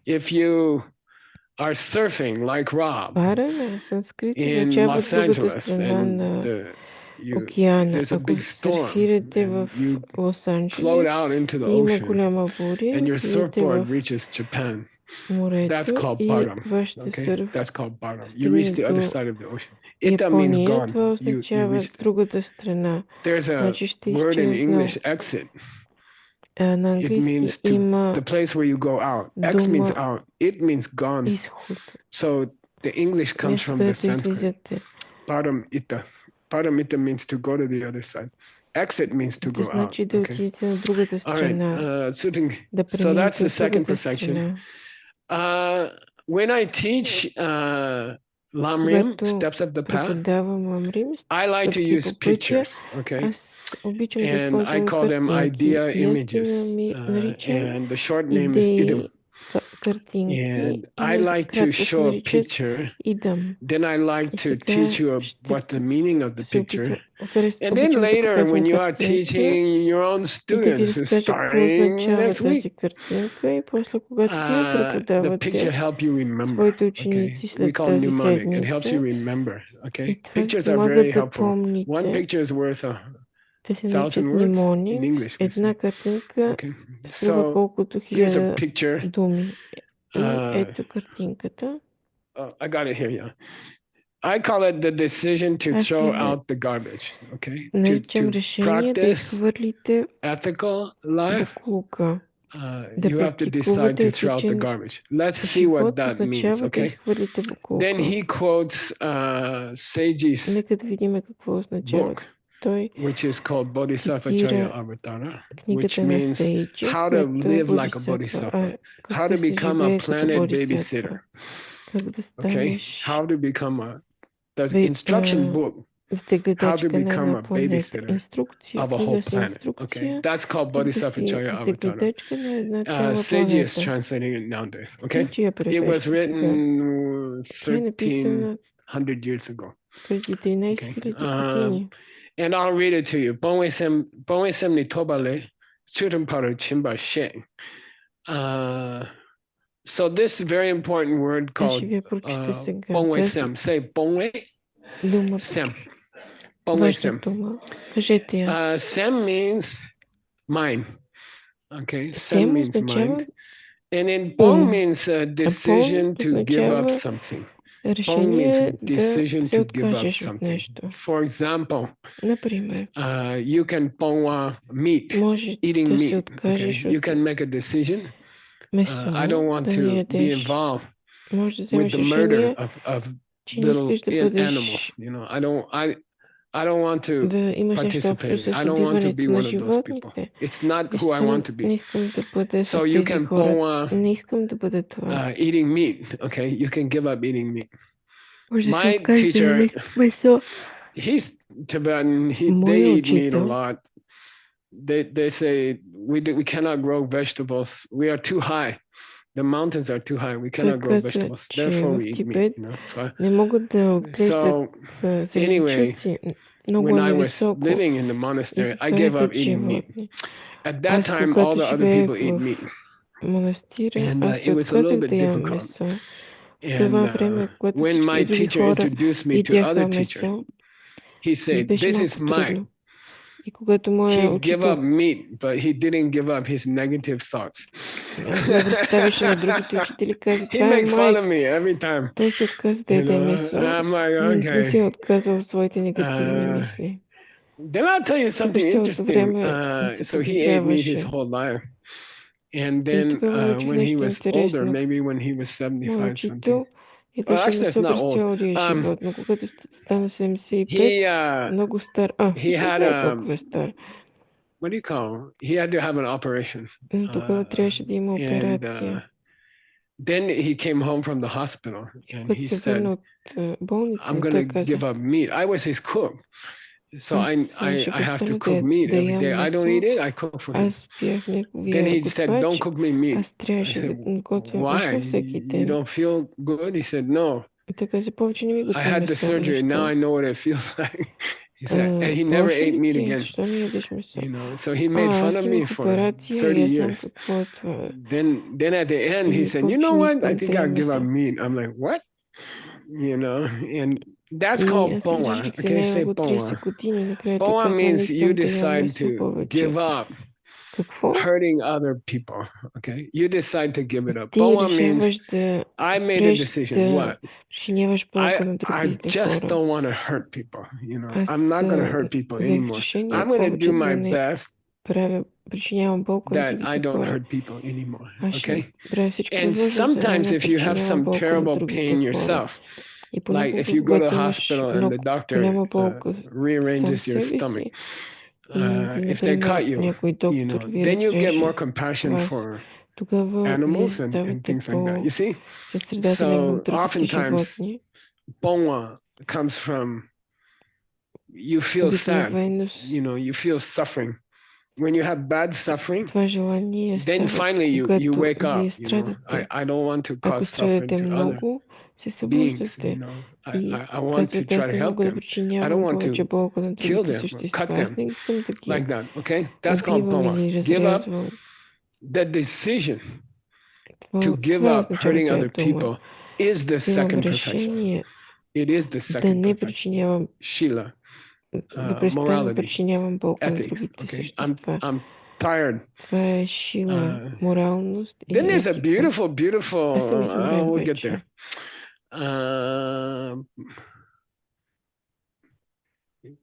Speaker 1: If you are surfing like Rob in Los Angeles and there's a big storm and you float out into the ocean and your surfboard reaches Japan. That's called param. Okay? That's called param. You reach the other side of the ocean. Ita means gone. You reach There's a word in English, exit. It means the place where you go out. X means out. It means gone. So the English comes from the Sanskrit. Paramita. Paramita means to go to the other side. Exit means to go out. Okay? All right. So that's the second perfection. When I teach Lamrim, steps of the path, I like to use pictures, okay? And I call them idea images. And the short name is idam. And I like to show a picture. Then I like to teach you what the meaning of the picture. And then later, when you are teaching your own students starting next week, the picture helps you remember. Okay? We call mnemonic. It helps you remember. Okay? Pictures are very helpful. One picture is worth 1,000 words in English. Okay? So here's a picture. I got it here, yeah. I call it the decision to throw out the garbage, okay? To practice ethical life, you have to decide to throw out the garbage. Let's see what that means, okay? Then he quotes Seiji's book, which is called Bodhisattva Chaya Avatara, which means how to live like a bodhisattva, how to become a planet babysitter. Okay, how to become the instruction book, how to become a babysitter of a whole planet. Okay, that's called Bodhisattva Chaya Avatara. Seiji is translating it nowadays. Okay, it was written 1,300 years ago. Okay. And I'll read it to you. Bongwe sem ni tobale, chutum paru chimba she. So this very important word called bongwe sem. Say bongwe sem. Bongwe sem. Sem means mind. Okay, sem means mind. And then bong means decision to give up something. Bong means decision to give up something. For example, you can bong meat, eating meat. Okay? You can make a decision. I don't want to be involved with the murder of little animals. You know, I don't want to participate. I don't want to be one of those people. It's not who I want to be. So you can eating meat. Okay, you can give up eating meat. My teacher, he's Tibetan. They eat meat a lot. They say we cannot grow vegetables. We are too high. The mountains are too high. We cannot grow vegetables. Therefore, we eat meat. You know. So anyway, when I was living in the monastery, I gave up eating meat. At that time, all the other people eat meat, and it was a little bit difficult. And when my teacher introduced me to other teachers, he said, "This is my
Speaker 2: И когато моя
Speaker 1: He gave up
Speaker 2: учител
Speaker 1: meat, but he didn't give up his negative thoughts.
Speaker 2: ме представяше на другите учители, каза,
Speaker 1: He
Speaker 2: това е
Speaker 1: make fun of
Speaker 2: Майк.
Speaker 1: me every time.
Speaker 2: Той се отказа да яде месо,
Speaker 1: I'm like,
Speaker 2: но не се е
Speaker 1: okay.
Speaker 2: отказал от своите негативни мисли.
Speaker 1: Then I'll tell you something
Speaker 2: Сякаш цялото
Speaker 1: interesting.
Speaker 2: време се
Speaker 1: So he ate meat his
Speaker 2: подиграваше.
Speaker 1: whole life. And
Speaker 2: И
Speaker 1: then
Speaker 2: тогава научих
Speaker 1: when he
Speaker 2: нещо
Speaker 1: was older,
Speaker 2: интересно.
Speaker 1: maybe when he was
Speaker 2: Моят
Speaker 1: 75 something.
Speaker 2: учител ядеше
Speaker 1: Actually, it's
Speaker 2: месо
Speaker 1: not
Speaker 2: през
Speaker 1: old.
Speaker 2: цялия живот, но когато стана 75,
Speaker 1: He
Speaker 2: много стар.
Speaker 1: he
Speaker 2: Не
Speaker 1: had
Speaker 2: знае колко е стар.
Speaker 1: what do you call? He had to have an operation.
Speaker 2: Но тогава трябваше да има
Speaker 1: And
Speaker 2: операция.
Speaker 1: then he came home from the hospital and
Speaker 2: Когато
Speaker 1: he
Speaker 2: се върна
Speaker 1: said,
Speaker 2: от болница,
Speaker 1: I'm
Speaker 2: той
Speaker 1: going to
Speaker 2: каза,
Speaker 1: give up meat. I was his cook. So
Speaker 2: ще
Speaker 1: I have to
Speaker 2: престана
Speaker 1: cook meat
Speaker 2: да
Speaker 1: every day.
Speaker 2: ям
Speaker 1: I don't eat
Speaker 2: месо.
Speaker 1: it. I cook for him.
Speaker 2: Аз бях
Speaker 1: Then
Speaker 2: неговия
Speaker 1: he said, don't
Speaker 2: готвач.
Speaker 1: cook me meat.
Speaker 2: Аз
Speaker 1: I
Speaker 2: трябваше да
Speaker 1: said,
Speaker 2: готвя
Speaker 1: why?
Speaker 2: месо всеки
Speaker 1: You
Speaker 2: ден.
Speaker 1: don't feel good? He said, no.
Speaker 2: И той каза, повече не ми
Speaker 1: I
Speaker 2: готви
Speaker 1: had the
Speaker 2: месо.
Speaker 1: surgery. Now I
Speaker 2: Защо?
Speaker 1: know what it feels like. He said, and he never
Speaker 2: Плаши
Speaker 1: ate
Speaker 2: ли
Speaker 1: meat
Speaker 2: ти?
Speaker 1: again.
Speaker 2: Защо не ядеш месо?
Speaker 1: So he made fun
Speaker 2: Аз
Speaker 1: of me
Speaker 2: имах
Speaker 1: for
Speaker 2: операция
Speaker 1: 30
Speaker 2: и аз знам
Speaker 1: years.
Speaker 2: какво е това.
Speaker 1: Then at the end, he
Speaker 2: И
Speaker 1: said, you
Speaker 2: повече
Speaker 1: know
Speaker 2: не
Speaker 1: what? I
Speaker 2: искам
Speaker 1: think
Speaker 2: да ям
Speaker 1: I'll give up
Speaker 2: месо.
Speaker 1: meat. I'm like, what? And that's
Speaker 2: И
Speaker 1: called
Speaker 2: аз се
Speaker 1: boa.
Speaker 2: грижих за
Speaker 1: Okay, say
Speaker 2: него 30
Speaker 1: boa.
Speaker 2: години. Накрая той
Speaker 1: Boa
Speaker 2: каза, не
Speaker 1: means you
Speaker 2: искам да ям
Speaker 1: decide
Speaker 2: месо
Speaker 1: to
Speaker 2: повече.
Speaker 1: give up
Speaker 2: Какво?
Speaker 1: hurting other people. Okay, you decide to give it up.
Speaker 2: Ти
Speaker 1: Boa means
Speaker 2: решаваш да
Speaker 1: I made a
Speaker 2: спреш
Speaker 1: decision.
Speaker 2: да
Speaker 1: What?
Speaker 2: причиняваш болка на
Speaker 1: I
Speaker 2: другите
Speaker 1: just
Speaker 2: хора.
Speaker 1: don't want to hurt people.
Speaker 2: Аз
Speaker 1: I'm not going to hurt people
Speaker 2: взех
Speaker 1: anymore.
Speaker 2: решение
Speaker 1: I'm going to
Speaker 2: повече
Speaker 1: do my
Speaker 2: да не
Speaker 1: best
Speaker 2: причинявам болка на
Speaker 1: that I
Speaker 2: другите
Speaker 1: don't
Speaker 2: хора.
Speaker 1: hurt people anymore.
Speaker 2: Аз ще
Speaker 1: Okay.
Speaker 2: правя всичко
Speaker 1: And
Speaker 2: възможно, за да
Speaker 1: sometimes
Speaker 2: не
Speaker 1: if you have
Speaker 2: причинявам
Speaker 1: some
Speaker 2: болка на
Speaker 1: terrible
Speaker 2: другите
Speaker 1: pain
Speaker 2: хора.
Speaker 1: yourself,
Speaker 2: И
Speaker 1: like
Speaker 2: понякога,
Speaker 1: if you go to
Speaker 2: когато
Speaker 1: the
Speaker 2: имаш
Speaker 1: hospital and
Speaker 2: много
Speaker 1: the doctor
Speaker 2: голяма болка сам
Speaker 1: rearranges
Speaker 2: в
Speaker 1: your
Speaker 2: себе
Speaker 1: stomach,
Speaker 2: си и,
Speaker 1: if they cut
Speaker 2: например,
Speaker 1: you,
Speaker 2: някой доктор ви
Speaker 1: then you get more
Speaker 2: разреже
Speaker 1: compassion
Speaker 2: вас,
Speaker 1: for
Speaker 2: тогава вие
Speaker 1: animals and
Speaker 2: ставате
Speaker 1: things like that. You see?
Speaker 2: по-състрадателен към
Speaker 1: So
Speaker 2: другите
Speaker 1: oftentimes,
Speaker 2: животни.
Speaker 1: bonwa comes from you feel sad,
Speaker 2: Обикновено
Speaker 1: you feel suffering. When you have bad suffering,
Speaker 2: това желание
Speaker 1: then
Speaker 2: става,
Speaker 1: finally you
Speaker 2: когато
Speaker 1: wake up.
Speaker 2: вие страдате.
Speaker 1: I don't want to
Speaker 2: Ако
Speaker 1: cause suffering
Speaker 2: страдате
Speaker 1: to other
Speaker 2: много, се
Speaker 1: beings.
Speaker 2: събуждате и
Speaker 1: I want to
Speaker 2: казвате,
Speaker 1: try
Speaker 2: аз
Speaker 1: to
Speaker 2: не
Speaker 1: help
Speaker 2: мога да
Speaker 1: them. I don't
Speaker 2: причинявам
Speaker 1: want
Speaker 2: повече
Speaker 1: to
Speaker 2: болка на
Speaker 1: kill
Speaker 2: другите
Speaker 1: them or
Speaker 2: същества.
Speaker 1: cut
Speaker 2: Аз
Speaker 1: them
Speaker 2: не искам да ги
Speaker 1: like that. Okay, that's called
Speaker 2: убивам
Speaker 1: boma.
Speaker 2: или
Speaker 1: Give up
Speaker 2: разрязвам.
Speaker 1: the decision to give
Speaker 2: Това
Speaker 1: up
Speaker 2: означава
Speaker 1: hurting other
Speaker 2: тази дума.
Speaker 1: people is the
Speaker 2: Имам
Speaker 1: second perfection.
Speaker 2: решение
Speaker 1: It is the
Speaker 2: да
Speaker 1: second
Speaker 2: не
Speaker 1: perfection.
Speaker 2: причинявам,
Speaker 1: Shila,
Speaker 2: да престана да
Speaker 1: morality,
Speaker 2: причинявам болка на
Speaker 1: ethics.
Speaker 2: другите
Speaker 1: Okay,
Speaker 2: същества.
Speaker 1: I'm tired.
Speaker 2: Това е шила, моралност
Speaker 1: Then
Speaker 2: или
Speaker 1: there's a
Speaker 2: етика.
Speaker 1: beautiful.
Speaker 2: Аз съм изумрен
Speaker 1: We'll get
Speaker 2: вече.
Speaker 1: there.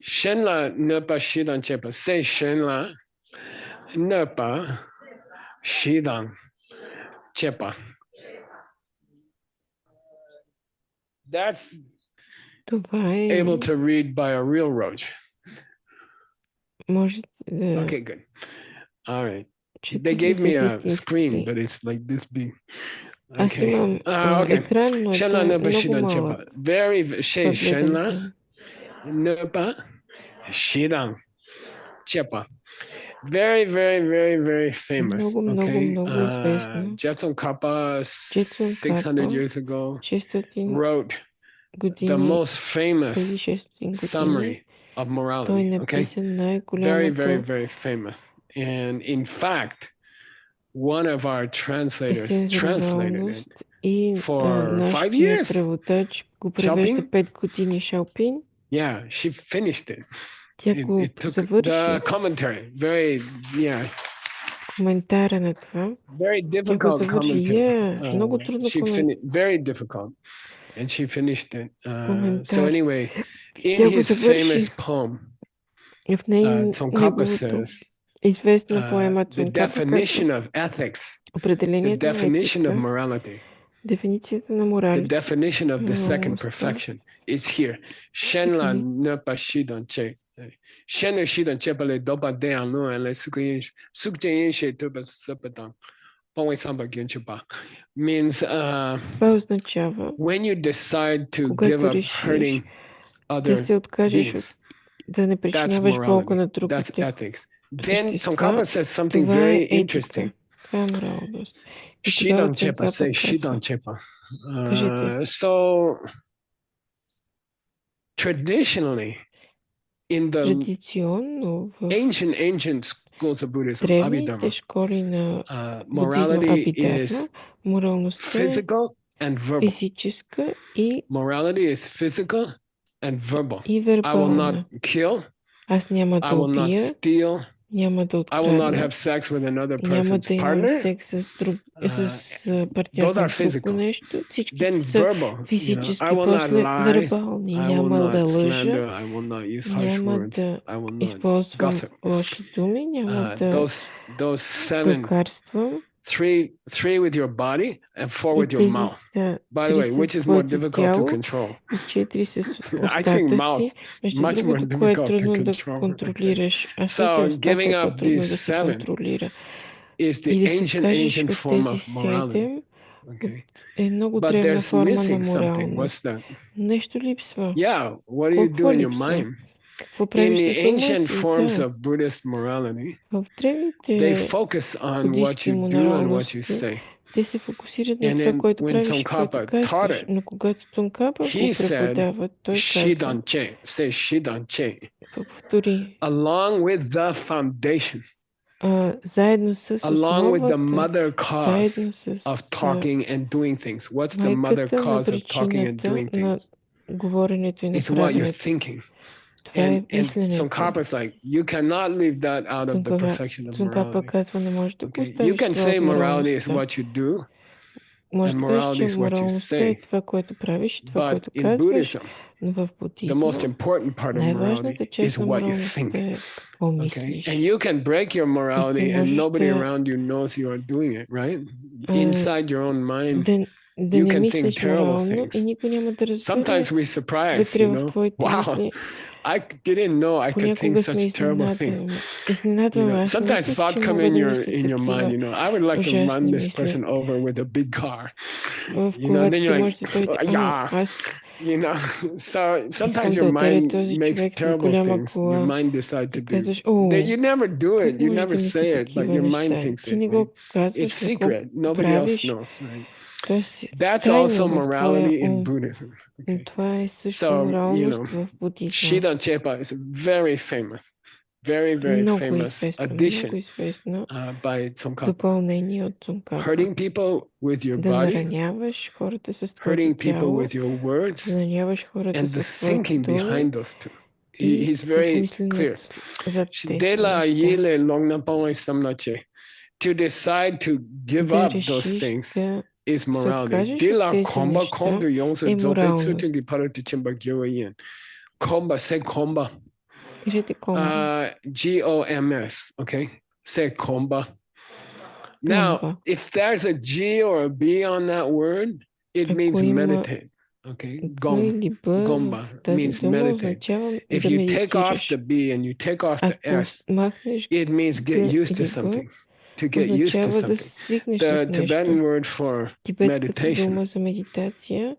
Speaker 1: Shenla nepa shidan chepa. Say Shenla nepa shidan chepa. That's
Speaker 2: Това е...
Speaker 1: able to read by a real roach.
Speaker 2: Може да...
Speaker 1: Okay, good. All right.
Speaker 2: Четете
Speaker 1: They gave me a
Speaker 2: истински.
Speaker 1: screen, but it's like this big.
Speaker 2: Аз имам екран, но е
Speaker 1: Shenla nepa
Speaker 2: много
Speaker 1: shidan
Speaker 2: малък.
Speaker 1: chepa. Very shay Shenla nepa shidan chepa. Very, very, very, very famous.
Speaker 2: Много, много,
Speaker 1: Okay.
Speaker 2: много известно.
Speaker 1: Jetson Kappa, 600 years ago,
Speaker 2: 600
Speaker 1: wrote the
Speaker 2: години,
Speaker 1: most famous
Speaker 2: преди 600
Speaker 1: summary
Speaker 2: години,
Speaker 1: of
Speaker 2: той
Speaker 1: morality. Okay.
Speaker 2: написа
Speaker 1: Very,
Speaker 2: най-голямото...
Speaker 1: very, very famous. And in fact, one of our translators translated it
Speaker 2: и
Speaker 1: for 5
Speaker 2: нашия
Speaker 1: years.
Speaker 2: преводач го превежда 5 години. Шаопин.
Speaker 1: Yeah, she finished it.
Speaker 2: Тя го
Speaker 1: It took
Speaker 2: завърши.
Speaker 1: the commentary, very, yeah.
Speaker 2: Коментара на това.
Speaker 1: Very difficult commentary.
Speaker 2: Много трудно
Speaker 1: коментар. Very difficult. And she finished it. So anyway, in
Speaker 2: тя
Speaker 1: his famous poem, Tsongkhapa says, the definition of ethics, the definition of morality, the definition of the second perfection is here. Shenla nepa shidan che. Shenla shidan che pale dopa de anu and le sukjen she tuba sapatang. Means when you decide to give up hurting other beings, that's morality, that's ethics. Then Tsongkhapa says something very interesting. Shidan chepa, say shidan chepa. So traditionally, in the ancient schools of Buddhism, Abhidharma, morality is physical and verbal. Morality is physical and verbal. I will not kill.
Speaker 2: Аз няма да
Speaker 1: I will not
Speaker 2: убия,
Speaker 1: steal.
Speaker 2: няма да
Speaker 1: I will not
Speaker 2: открадна,
Speaker 1: have sex with another
Speaker 2: няма
Speaker 1: person's
Speaker 2: да имам
Speaker 1: partner.
Speaker 2: секс с партньор
Speaker 1: Those are
Speaker 2: на друго
Speaker 1: physical.
Speaker 2: нещо. Всички
Speaker 1: Then
Speaker 2: са
Speaker 1: verbal. I
Speaker 2: физически,
Speaker 1: will not
Speaker 2: после
Speaker 1: lie.
Speaker 2: вербални.
Speaker 1: I will
Speaker 2: Няма да
Speaker 1: not
Speaker 2: лъжа,
Speaker 1: slander. I will not use harsh
Speaker 2: няма
Speaker 1: words.
Speaker 2: да
Speaker 1: I will not
Speaker 2: използвам
Speaker 1: gossip.
Speaker 2: лоши думи, няма да
Speaker 1: Those seven.
Speaker 2: лукарствам.
Speaker 1: Three with your body and four
Speaker 2: И
Speaker 1: with your
Speaker 2: тези
Speaker 1: mouth.
Speaker 2: са
Speaker 1: By the way,
Speaker 2: три
Speaker 1: which
Speaker 2: с
Speaker 1: is more
Speaker 2: твоето
Speaker 1: difficult to
Speaker 2: тяло
Speaker 1: control?
Speaker 2: и 4 с
Speaker 1: I think
Speaker 2: устата
Speaker 1: mouth
Speaker 2: си. Между
Speaker 1: much more
Speaker 2: другото, кое е
Speaker 1: difficult to
Speaker 2: трудно да
Speaker 1: control. Okay.
Speaker 2: контролираш? Аз мисля,
Speaker 1: So
Speaker 2: устата
Speaker 1: giving
Speaker 2: е
Speaker 1: up
Speaker 2: по-трудно
Speaker 1: these
Speaker 2: да се
Speaker 1: seven
Speaker 2: контролира.
Speaker 1: is
Speaker 2: И
Speaker 1: the
Speaker 2: да се
Speaker 1: ancient
Speaker 2: откажеш
Speaker 1: form
Speaker 2: от
Speaker 1: of
Speaker 2: тези
Speaker 1: morality.
Speaker 2: 7
Speaker 1: Okay.
Speaker 2: е много
Speaker 1: But
Speaker 2: древна
Speaker 1: there's
Speaker 2: форма на
Speaker 1: missing something. What's
Speaker 2: моралност.
Speaker 1: that?
Speaker 2: Нещо липсва.
Speaker 1: Yeah, what do you do
Speaker 2: Какво
Speaker 1: in your
Speaker 2: липсва?
Speaker 1: mind?
Speaker 2: Какво
Speaker 1: In
Speaker 2: правиш
Speaker 1: the
Speaker 2: с ума
Speaker 1: ancient
Speaker 2: си?
Speaker 1: forms
Speaker 2: Да.
Speaker 1: of Buddhist morality,
Speaker 2: В
Speaker 1: they
Speaker 2: древните
Speaker 1: focus on what
Speaker 2: буддийски
Speaker 1: you do and what you
Speaker 2: моралности
Speaker 1: say.
Speaker 2: те се фокусират на
Speaker 1: And
Speaker 2: това,
Speaker 1: then
Speaker 2: което
Speaker 1: when
Speaker 2: правиш и което
Speaker 1: Tsongkhapa taught
Speaker 2: казваш.
Speaker 1: it,
Speaker 2: Но когато Цонкапа го
Speaker 1: he said,
Speaker 2: преподава, той казва,
Speaker 1: Shidanche, say Shidanche,
Speaker 2: повтори,
Speaker 1: along with the foundation,
Speaker 2: заедно с
Speaker 1: along with the
Speaker 2: основата,
Speaker 1: mother cause
Speaker 2: заедно с
Speaker 1: of talking and doing things. What's the mother
Speaker 2: майката на
Speaker 1: cause of talking and doing
Speaker 2: причината на
Speaker 1: things?
Speaker 2: говоренето и
Speaker 1: It's what you're
Speaker 2: направенето.
Speaker 1: thinking.
Speaker 2: Това е
Speaker 1: And
Speaker 2: мисленето.
Speaker 1: Tsongkhapa is like, you cannot leave that out of the perfection of
Speaker 2: Цонкапа
Speaker 1: morality.
Speaker 2: казва, не може да го
Speaker 1: Okay? You
Speaker 2: оставиш
Speaker 1: can
Speaker 2: това
Speaker 1: say
Speaker 2: от
Speaker 1: morality is
Speaker 2: моралността.
Speaker 1: what you do,
Speaker 2: Може
Speaker 1: and
Speaker 2: да кажеш,
Speaker 1: morality
Speaker 2: че
Speaker 1: is what you
Speaker 2: моралността е
Speaker 1: say.
Speaker 2: това, което правиш и това,
Speaker 1: But
Speaker 2: което
Speaker 1: in
Speaker 2: казваш,
Speaker 1: Buddhism,
Speaker 2: но в
Speaker 1: the
Speaker 2: будизма
Speaker 1: most important part of
Speaker 2: най-важната
Speaker 1: morality
Speaker 2: част
Speaker 1: is
Speaker 2: на
Speaker 1: what you
Speaker 2: моралността
Speaker 1: think.
Speaker 2: е какво
Speaker 1: Okay?
Speaker 2: мислиш.
Speaker 1: And you can break your
Speaker 2: И ти
Speaker 1: morality and
Speaker 2: можеш
Speaker 1: nobody
Speaker 2: да,
Speaker 1: around you knows you are doing it, right? Inside your own mind,
Speaker 2: да
Speaker 1: you
Speaker 2: не
Speaker 1: can think
Speaker 2: мислиш
Speaker 1: terrible
Speaker 2: морално и
Speaker 1: things.
Speaker 2: никой няма да разбере
Speaker 1: Sometimes we surprise,
Speaker 2: вътре
Speaker 1: you
Speaker 2: в
Speaker 1: know,
Speaker 2: твоите
Speaker 1: wow,
Speaker 2: мисли.
Speaker 1: I didn't know I could think
Speaker 2: Понякога сме
Speaker 1: such terrible things. You
Speaker 2: изненадваме.
Speaker 1: know,
Speaker 2: Аз не
Speaker 1: sometimes
Speaker 2: мислех,
Speaker 1: thought
Speaker 2: че
Speaker 1: come
Speaker 2: мога
Speaker 1: in
Speaker 2: да
Speaker 1: your
Speaker 2: мисля
Speaker 1: mind,
Speaker 2: такива
Speaker 1: you know, I would like to run
Speaker 2: ужасни
Speaker 1: this
Speaker 2: мисли.
Speaker 1: person over with a big car.
Speaker 2: В
Speaker 1: You know, and
Speaker 2: главата
Speaker 1: then
Speaker 2: ти
Speaker 1: you're
Speaker 2: може да
Speaker 1: like,
Speaker 2: дойде,
Speaker 1: yeah,
Speaker 2: аз
Speaker 1: you know. So sometimes
Speaker 2: искам
Speaker 1: your
Speaker 2: да ударя
Speaker 1: mind
Speaker 2: този
Speaker 1: makes
Speaker 2: човек с
Speaker 1: terrible
Speaker 2: голяма
Speaker 1: things. Your
Speaker 2: кола.
Speaker 1: mind decides to
Speaker 2: И
Speaker 1: do.
Speaker 2: казваш,
Speaker 1: You never do it.
Speaker 2: как
Speaker 1: You
Speaker 2: можеш
Speaker 1: never
Speaker 2: да мисли
Speaker 1: say it, but
Speaker 2: такива
Speaker 1: your mind
Speaker 2: неща?
Speaker 1: thinks
Speaker 2: Ти
Speaker 1: it.
Speaker 2: не
Speaker 1: Right?
Speaker 2: го казваш,
Speaker 1: It's
Speaker 2: не го
Speaker 1: secret. Nobody else
Speaker 2: правиш.
Speaker 1: knows, right?
Speaker 2: То е
Speaker 1: That's
Speaker 2: тайно
Speaker 1: also
Speaker 2: в твоя
Speaker 1: morality in
Speaker 2: ум.
Speaker 1: Buddhism.
Speaker 2: Но
Speaker 1: Okay.
Speaker 2: това е също
Speaker 1: So, you
Speaker 2: моралност
Speaker 1: know,
Speaker 2: в будизма.
Speaker 1: Shidan Chepa is a very famous, very, very
Speaker 2: Много
Speaker 1: famous
Speaker 2: известно,
Speaker 1: addition
Speaker 2: много известно
Speaker 1: by Tsongkhapa.
Speaker 2: допълнение от Цонкапа.
Speaker 1: Hurting people with your
Speaker 2: Да
Speaker 1: body,
Speaker 2: нараняваш хората с твоето
Speaker 1: hurting people
Speaker 2: тяло,
Speaker 1: with your words,
Speaker 2: да нараняваш хората
Speaker 1: and the
Speaker 2: с твоите
Speaker 1: thinking
Speaker 2: думи
Speaker 1: behind those two.
Speaker 2: и
Speaker 1: He's
Speaker 2: с
Speaker 1: very clear.
Speaker 2: мисленето зад тези
Speaker 1: Dela
Speaker 2: неща.
Speaker 1: yile longnapong samnache. To decide to give
Speaker 2: Да
Speaker 1: up those
Speaker 2: решиш
Speaker 1: things
Speaker 2: да
Speaker 1: is
Speaker 2: се
Speaker 1: morality.
Speaker 2: откажеш от
Speaker 1: Dila
Speaker 2: тези
Speaker 1: komba
Speaker 2: неща
Speaker 1: komdu yongsa
Speaker 2: е
Speaker 1: zobe
Speaker 2: моралност.
Speaker 1: tsuting di parati chimba gyoyen. Komba se komba.
Speaker 2: Кажете комба.
Speaker 1: GOMS, okay? Say komba. Now,
Speaker 2: Комба.
Speaker 1: if there's a G or a B on that word, it means
Speaker 2: Ако има
Speaker 1: meditate. Okay?
Speaker 2: Г или Б
Speaker 1: Gomba
Speaker 2: в тази
Speaker 1: means
Speaker 2: дума
Speaker 1: meditate.
Speaker 2: означава
Speaker 1: If
Speaker 2: да
Speaker 1: you take off
Speaker 2: медитираш.
Speaker 1: the B and you take off the
Speaker 2: Ако
Speaker 1: S,
Speaker 2: махнеш
Speaker 1: it means
Speaker 2: Г
Speaker 1: get used to
Speaker 2: или Б,
Speaker 1: something. To get used to
Speaker 2: означава да
Speaker 1: something.
Speaker 2: свикнеш
Speaker 1: The
Speaker 2: с
Speaker 1: Tibetan
Speaker 2: нещо.
Speaker 1: word for
Speaker 2: Тибетската
Speaker 1: meditation
Speaker 2: дума за медитация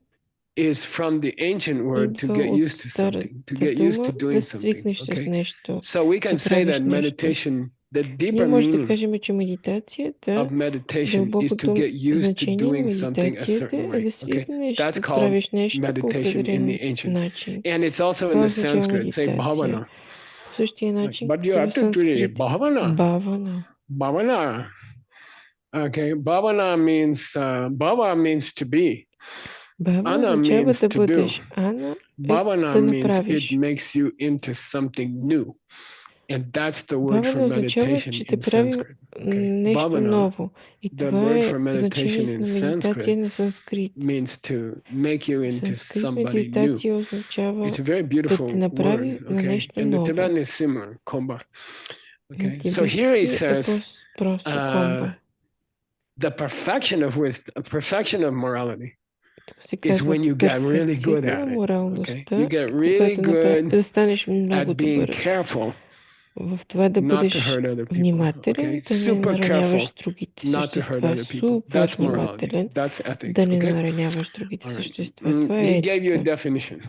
Speaker 1: is from the ancient word to
Speaker 2: идва
Speaker 1: get
Speaker 2: от
Speaker 1: used to something, to
Speaker 2: старата
Speaker 1: get used to
Speaker 2: дума
Speaker 1: doing
Speaker 2: да
Speaker 1: something.
Speaker 2: свикнеш с
Speaker 1: Okay?
Speaker 2: нещо,
Speaker 1: So we can
Speaker 2: да
Speaker 1: say
Speaker 2: правиш
Speaker 1: that
Speaker 2: нещо.
Speaker 1: meditation, the
Speaker 2: Ние
Speaker 1: deeper
Speaker 2: може да
Speaker 1: meaning
Speaker 2: кажем, че медитацията,
Speaker 1: of meditation is to
Speaker 2: дълбокото
Speaker 1: get used to
Speaker 2: значение на
Speaker 1: doing something a
Speaker 2: медитацията
Speaker 1: certain
Speaker 2: е
Speaker 1: way.
Speaker 2: да
Speaker 1: Okay?
Speaker 2: свикнеш
Speaker 1: That's
Speaker 2: да
Speaker 1: called
Speaker 2: правиш нещо по
Speaker 1: meditation in
Speaker 2: определен
Speaker 1: the ancient.
Speaker 2: начин.
Speaker 1: And it's also in
Speaker 2: Това
Speaker 1: the
Speaker 2: означава
Speaker 1: Sanskrit, say
Speaker 2: медитация.
Speaker 1: bhavana.
Speaker 2: По същия начин,
Speaker 1: But you
Speaker 2: като
Speaker 1: have
Speaker 2: в
Speaker 1: to do it.
Speaker 2: санскрит.
Speaker 1: Bhavana.
Speaker 2: Бавана.
Speaker 1: Bhavana. Okay. Bhavana means, bhava means to be.
Speaker 2: Бава
Speaker 1: Ana
Speaker 2: означава
Speaker 1: means
Speaker 2: да
Speaker 1: to do.
Speaker 2: бъдеш. Ана е
Speaker 1: Bhavana
Speaker 2: да
Speaker 1: means it
Speaker 2: направиш.
Speaker 1: makes you into something new. And that's the word for
Speaker 2: Баване означава,
Speaker 1: meditation
Speaker 2: че те
Speaker 1: in
Speaker 2: прави
Speaker 1: Sanskrit. Okay?
Speaker 2: нещо
Speaker 1: Bhavana,
Speaker 2: ново. И
Speaker 1: the
Speaker 2: това
Speaker 1: word
Speaker 2: е
Speaker 1: for meditation
Speaker 2: значението
Speaker 1: in
Speaker 2: на медитация
Speaker 1: Sanskrit
Speaker 2: на санскрит.
Speaker 1: means to make you
Speaker 2: В
Speaker 1: into
Speaker 2: санскрит
Speaker 1: somebody new.
Speaker 2: медитация означава
Speaker 1: It's a very
Speaker 2: да
Speaker 1: beautiful
Speaker 2: те направи
Speaker 1: word,
Speaker 2: на
Speaker 1: okay?
Speaker 2: нещо
Speaker 1: And the
Speaker 2: ново.
Speaker 1: Tibetan is similar, komba.
Speaker 2: На
Speaker 1: Okay? So here he
Speaker 2: тибетски е
Speaker 1: says,
Speaker 2: просто комба.
Speaker 1: the perfection of wisdom, perfection of morality
Speaker 2: Тук се
Speaker 1: is
Speaker 2: казва
Speaker 1: when you get really good
Speaker 2: перфекцията на
Speaker 1: at it. Okay?
Speaker 2: моралността,
Speaker 1: You get really good
Speaker 2: да станеш много
Speaker 1: at being
Speaker 2: добър
Speaker 1: careful
Speaker 2: в това да
Speaker 1: not to
Speaker 2: бъдеш
Speaker 1: hurt other people.
Speaker 2: внимателен,
Speaker 1: Okay?
Speaker 2: да не
Speaker 1: Super
Speaker 2: нараняваш
Speaker 1: careful
Speaker 2: другите
Speaker 1: not to hurt
Speaker 2: същества.
Speaker 1: other people.
Speaker 2: Супер
Speaker 1: That's morality.
Speaker 2: внимателен,
Speaker 1: That's ethics.
Speaker 2: да не
Speaker 1: Okay?
Speaker 2: нараняваш другите
Speaker 1: All right.
Speaker 2: същества. Това е
Speaker 1: He gave you a
Speaker 2: етика.
Speaker 1: definition.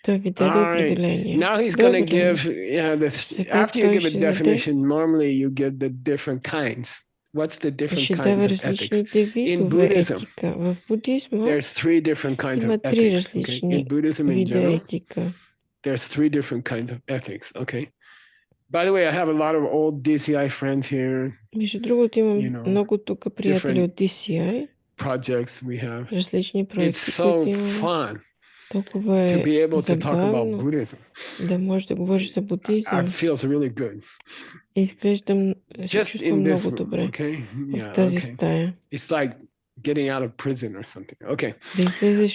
Speaker 2: Той ви даде
Speaker 1: All right.
Speaker 2: определение.
Speaker 1: Now he's going to
Speaker 2: Благодаря.
Speaker 1: give,
Speaker 2: Сега
Speaker 1: after you
Speaker 2: той
Speaker 1: give a
Speaker 2: ще даде,
Speaker 1: definition, normally you give the different kinds. What's the different
Speaker 2: ще
Speaker 1: kinds
Speaker 2: дава
Speaker 1: of ethics?
Speaker 2: различните
Speaker 1: In
Speaker 2: видове
Speaker 1: Buddhism,
Speaker 2: етика. В будизма
Speaker 1: there's three different kinds
Speaker 2: има
Speaker 1: of
Speaker 2: три
Speaker 1: ethics. Okay? In
Speaker 2: различни
Speaker 1: Buddhism in
Speaker 2: вида
Speaker 1: general,
Speaker 2: етика.
Speaker 1: there's three different kinds of ethics. Okay. By the way, I have a lot of old DCI friends here.
Speaker 2: Между другото, имам
Speaker 1: You know,
Speaker 2: много тук приятели
Speaker 1: different
Speaker 2: от DCI,
Speaker 1: projects we have.
Speaker 2: различни
Speaker 1: It's
Speaker 2: проекти,
Speaker 1: so
Speaker 2: които имаме.
Speaker 1: fun to be able to talk about Buddhism
Speaker 2: да можеш да говориш за будизъм.
Speaker 1: Feels really good.
Speaker 2: Изглежда, се
Speaker 1: Just
Speaker 2: чувствам
Speaker 1: in this
Speaker 2: много
Speaker 1: room,
Speaker 2: добре
Speaker 1: okay?
Speaker 2: в тази стая.
Speaker 1: It's like getting out of prison or something. Okay.
Speaker 2: Да излезеш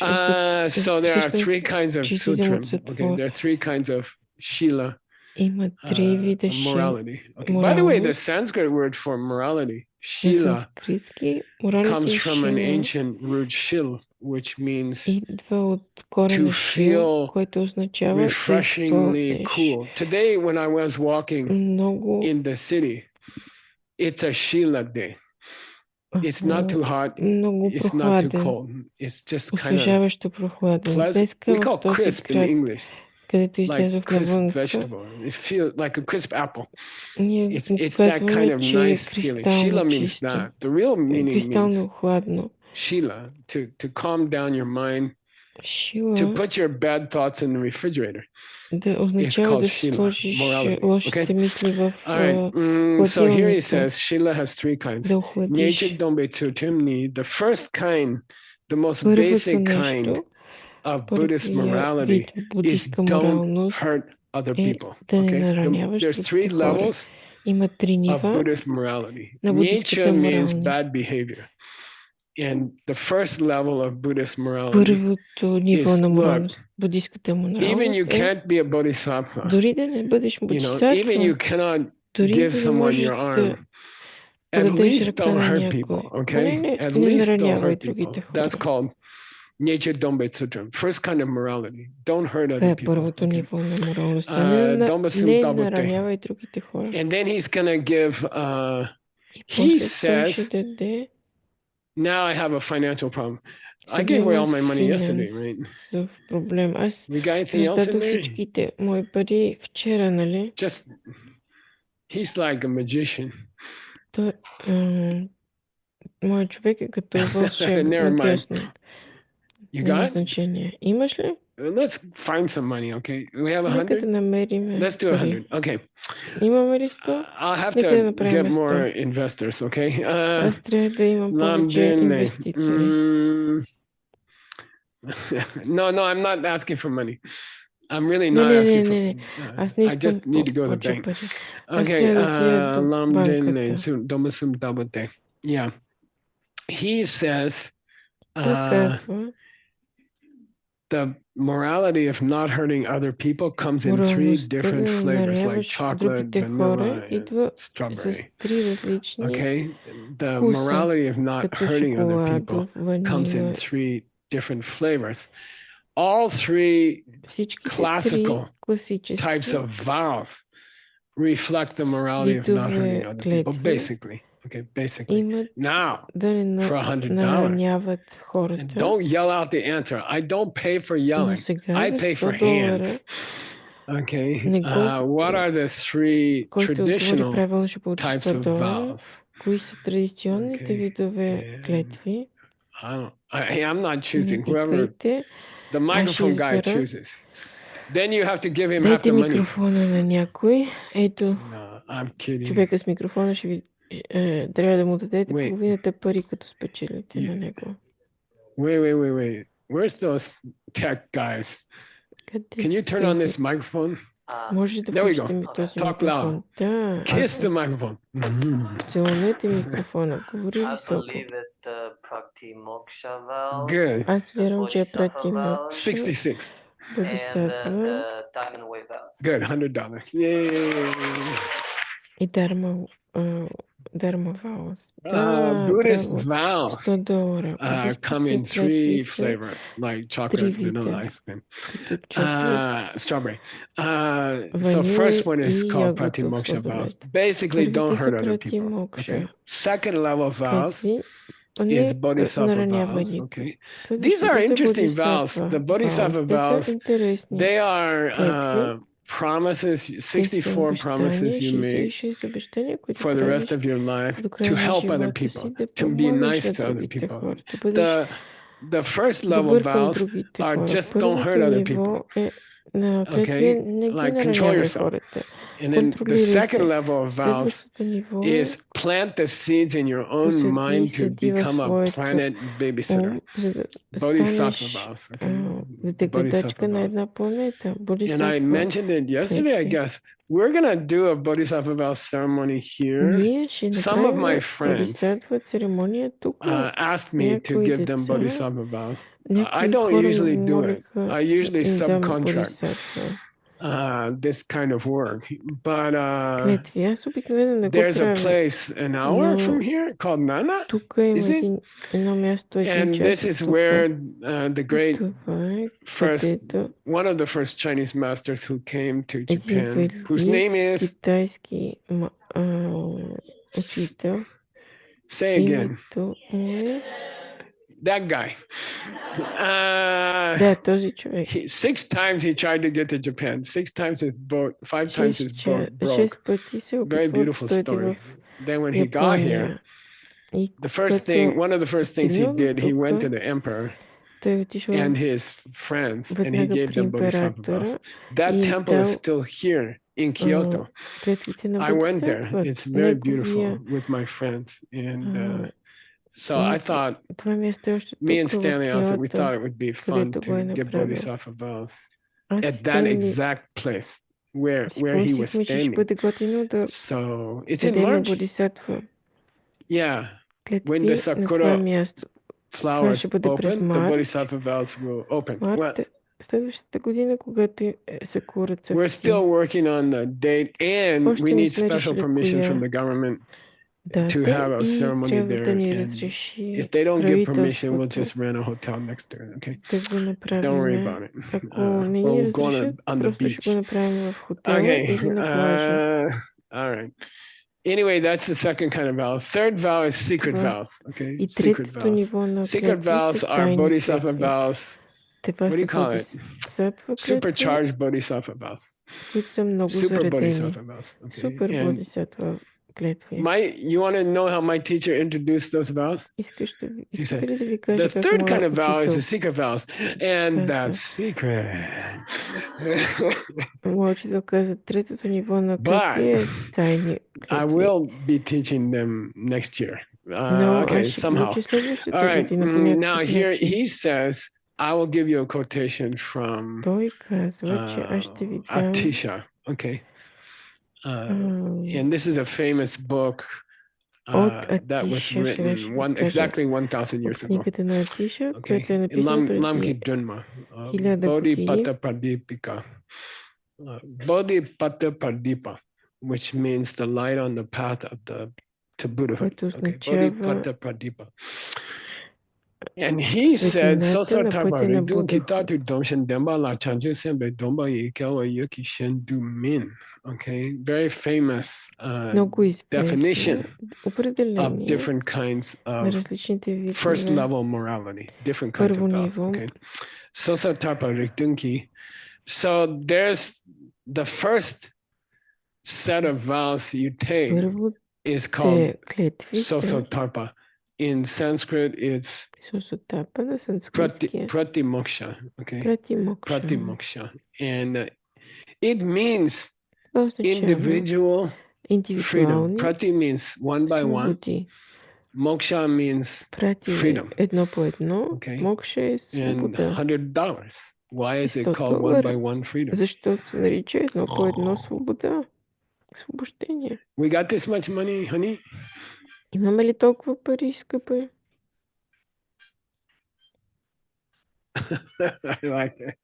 Speaker 1: So there are three kinds of sutra. Okay, there are three kinds of shila.
Speaker 2: Има три вида
Speaker 1: morality. Okay. By the way, the Sanskrit word for morality, shila, comes from an ancient root shil, which means to feel refreshingly cool. Today, when I was walking in the city, it's a shila day. It's not too hot. It's not too cold. It's just kind of pleasant. We call crisp in English. Like crisp vegetable. It feels like a crisp apple. It's that kind of nice feeling. Shila means that. The real meaning means shila, to calm down your mind, to put your bad thoughts in the refrigerator. It's called shila, morality. Okay? All right. So here he says shila has three kinds. Nieche dombe tsutim ni, the first kind, the most basic kind of Buddhist morality is don't hurt other people. Okay, there's three levels of Buddhist morality. Nietzsche means bad behavior, and the first level of Buddhist morality is look. Even you can't be a bodhisattva. Even you cannot give someone your arm. At least don't hurt people. Okay, at least don't hurt people. That's called Nietzsche Dombe Sutram, first kind of morality. Don't hurt other people. And then he's going to give, he says, now I have a financial problem. I gave away all my money yesterday, right? We got anything else in there? Just, he's like a magician. Never mind. You got it? Let's find some money, okay? We have 100? Let's do 100. Okay. I'll have to get more investors, okay? No, I'm not asking for money. I'm really not asking for money. I just need to go to the bank. Okay. Yeah. He says the morality of not hurting other people comes in three different flavors, like chocolate, vanilla, and strawberry. Okay? The morality of not hurting other people comes in three different flavors. All three classical types of vows reflect the morality of not hurting other people, basically. Okay, basically. Now, for $100, and don't yell out the answer. I don't pay for yelling. I pay for hands. Okay. What are the three traditional types of vows? I'm not choosing. Whoever the microphone guy chooses. Then you have to give him half the money. No, I'm kidding.
Speaker 2: Човека с микрофона ще ви трябва да му дадете половината пари, като спечелите на него.
Speaker 1: Wait. Where's those tech guys? Can you turn on this microphone?
Speaker 2: Може да включите ми този микрофон.
Speaker 1: Да. Kiss the microphone.
Speaker 2: Целунете микрофона. Говори високо.
Speaker 1: Good.
Speaker 2: Аз вярвам, че е прати мокша.
Speaker 1: 66.
Speaker 2: Бодисатва.
Speaker 1: Good, $100. Yay!
Speaker 2: И Dharma vows.
Speaker 1: Buddhist vows come in three flavors, like chocolate, vanilla ice cream, strawberry. So first one is called Pratimoksha vows. Basically, don't hurt other people. Okay. Second level of vows is Bodhisattva vows. Okay. These are interesting vows. The Bodhisattva vows, they are promises, 64 promises you make for the rest of your life to help other people, to be nice to other people. The first level vows are just don't hurt other people. Okay? Like control yourself. And then the second level of vows is plant the seeds in your own mind to become a planet babysitter. Bodhisattva vows. Okay? Bodhisattva vows. And I mentioned it yesterday, I guess. We're going to do a Bodhisattva vow ceremony here. Some of my friends asked me to give them Bodhisattva vows. I don't usually do it. I usually subcontract this kind of work. But there's a place an hour from here called Nana, is it? And this is where the great one of the first Chinese masters who came to Japan, whose name is, say again, that guy. 6 times he tried to get to Japan. 6 times his boat, 5 times his boat broke. Very beautiful story. Then when he got here, one of the first things he did, he went to the emperor and his friends, and he gave them Bodhisattva vows. That temple is still here in Kyoto. I went there. It's very beautiful with my friends. And so I thought, me and Stanley also, we thought it would be fun to get Bodhisattva vows at that exact place where he was standing. So it's in March. Yeah. When the sakura flowers open, the Bodhisattva vows will open. What? We're still working on the date, and we need special permission from the government to have a ceremony there. And if they don't give permission, we'll just rent a hotel next to it. Okay? Don't worry about it. We'll go on the beach. Okay. All right. Anyway, that's the second kind of vow. Third vow is secret vows. Okay, secret vows. Secret vows are Bodhisattva vows. What do you call it? Supercharged Bodhisattva vows. Super Bodhisattva vows. Okay. You want to know how my teacher introduced those vows? He said, the third kind of vow is the secret vows. And that's secret. But I will be teaching them next year. Okay, somehow. All right. Now here he says, I will give you a quotation from Atisha. Okay. And this is a famous book that was written exactly 1,000 years ago. Okay. In Lamki Dunma, Bodhipatta Pradipika. Bodhipatta Pradipa, which means the light on the path of to Buddhahood. Okay. Bodhipatta Pradipa. And he says, okay, very famous definition of different kinds of first level morality, different kinds of vows. Okay. So there's the first set of vows you take is called Sosotarpa. In Sanskrit, it's Pratimoksha. Okay, Pratimoksha, and it means individual freedom. Prati means one by one. Moksha means freedom. Okay, and $100. Why is it called one by one freedom? We got this much money, honey?
Speaker 2: Имаме ли толкова пари, скъпе?
Speaker 1: I like it.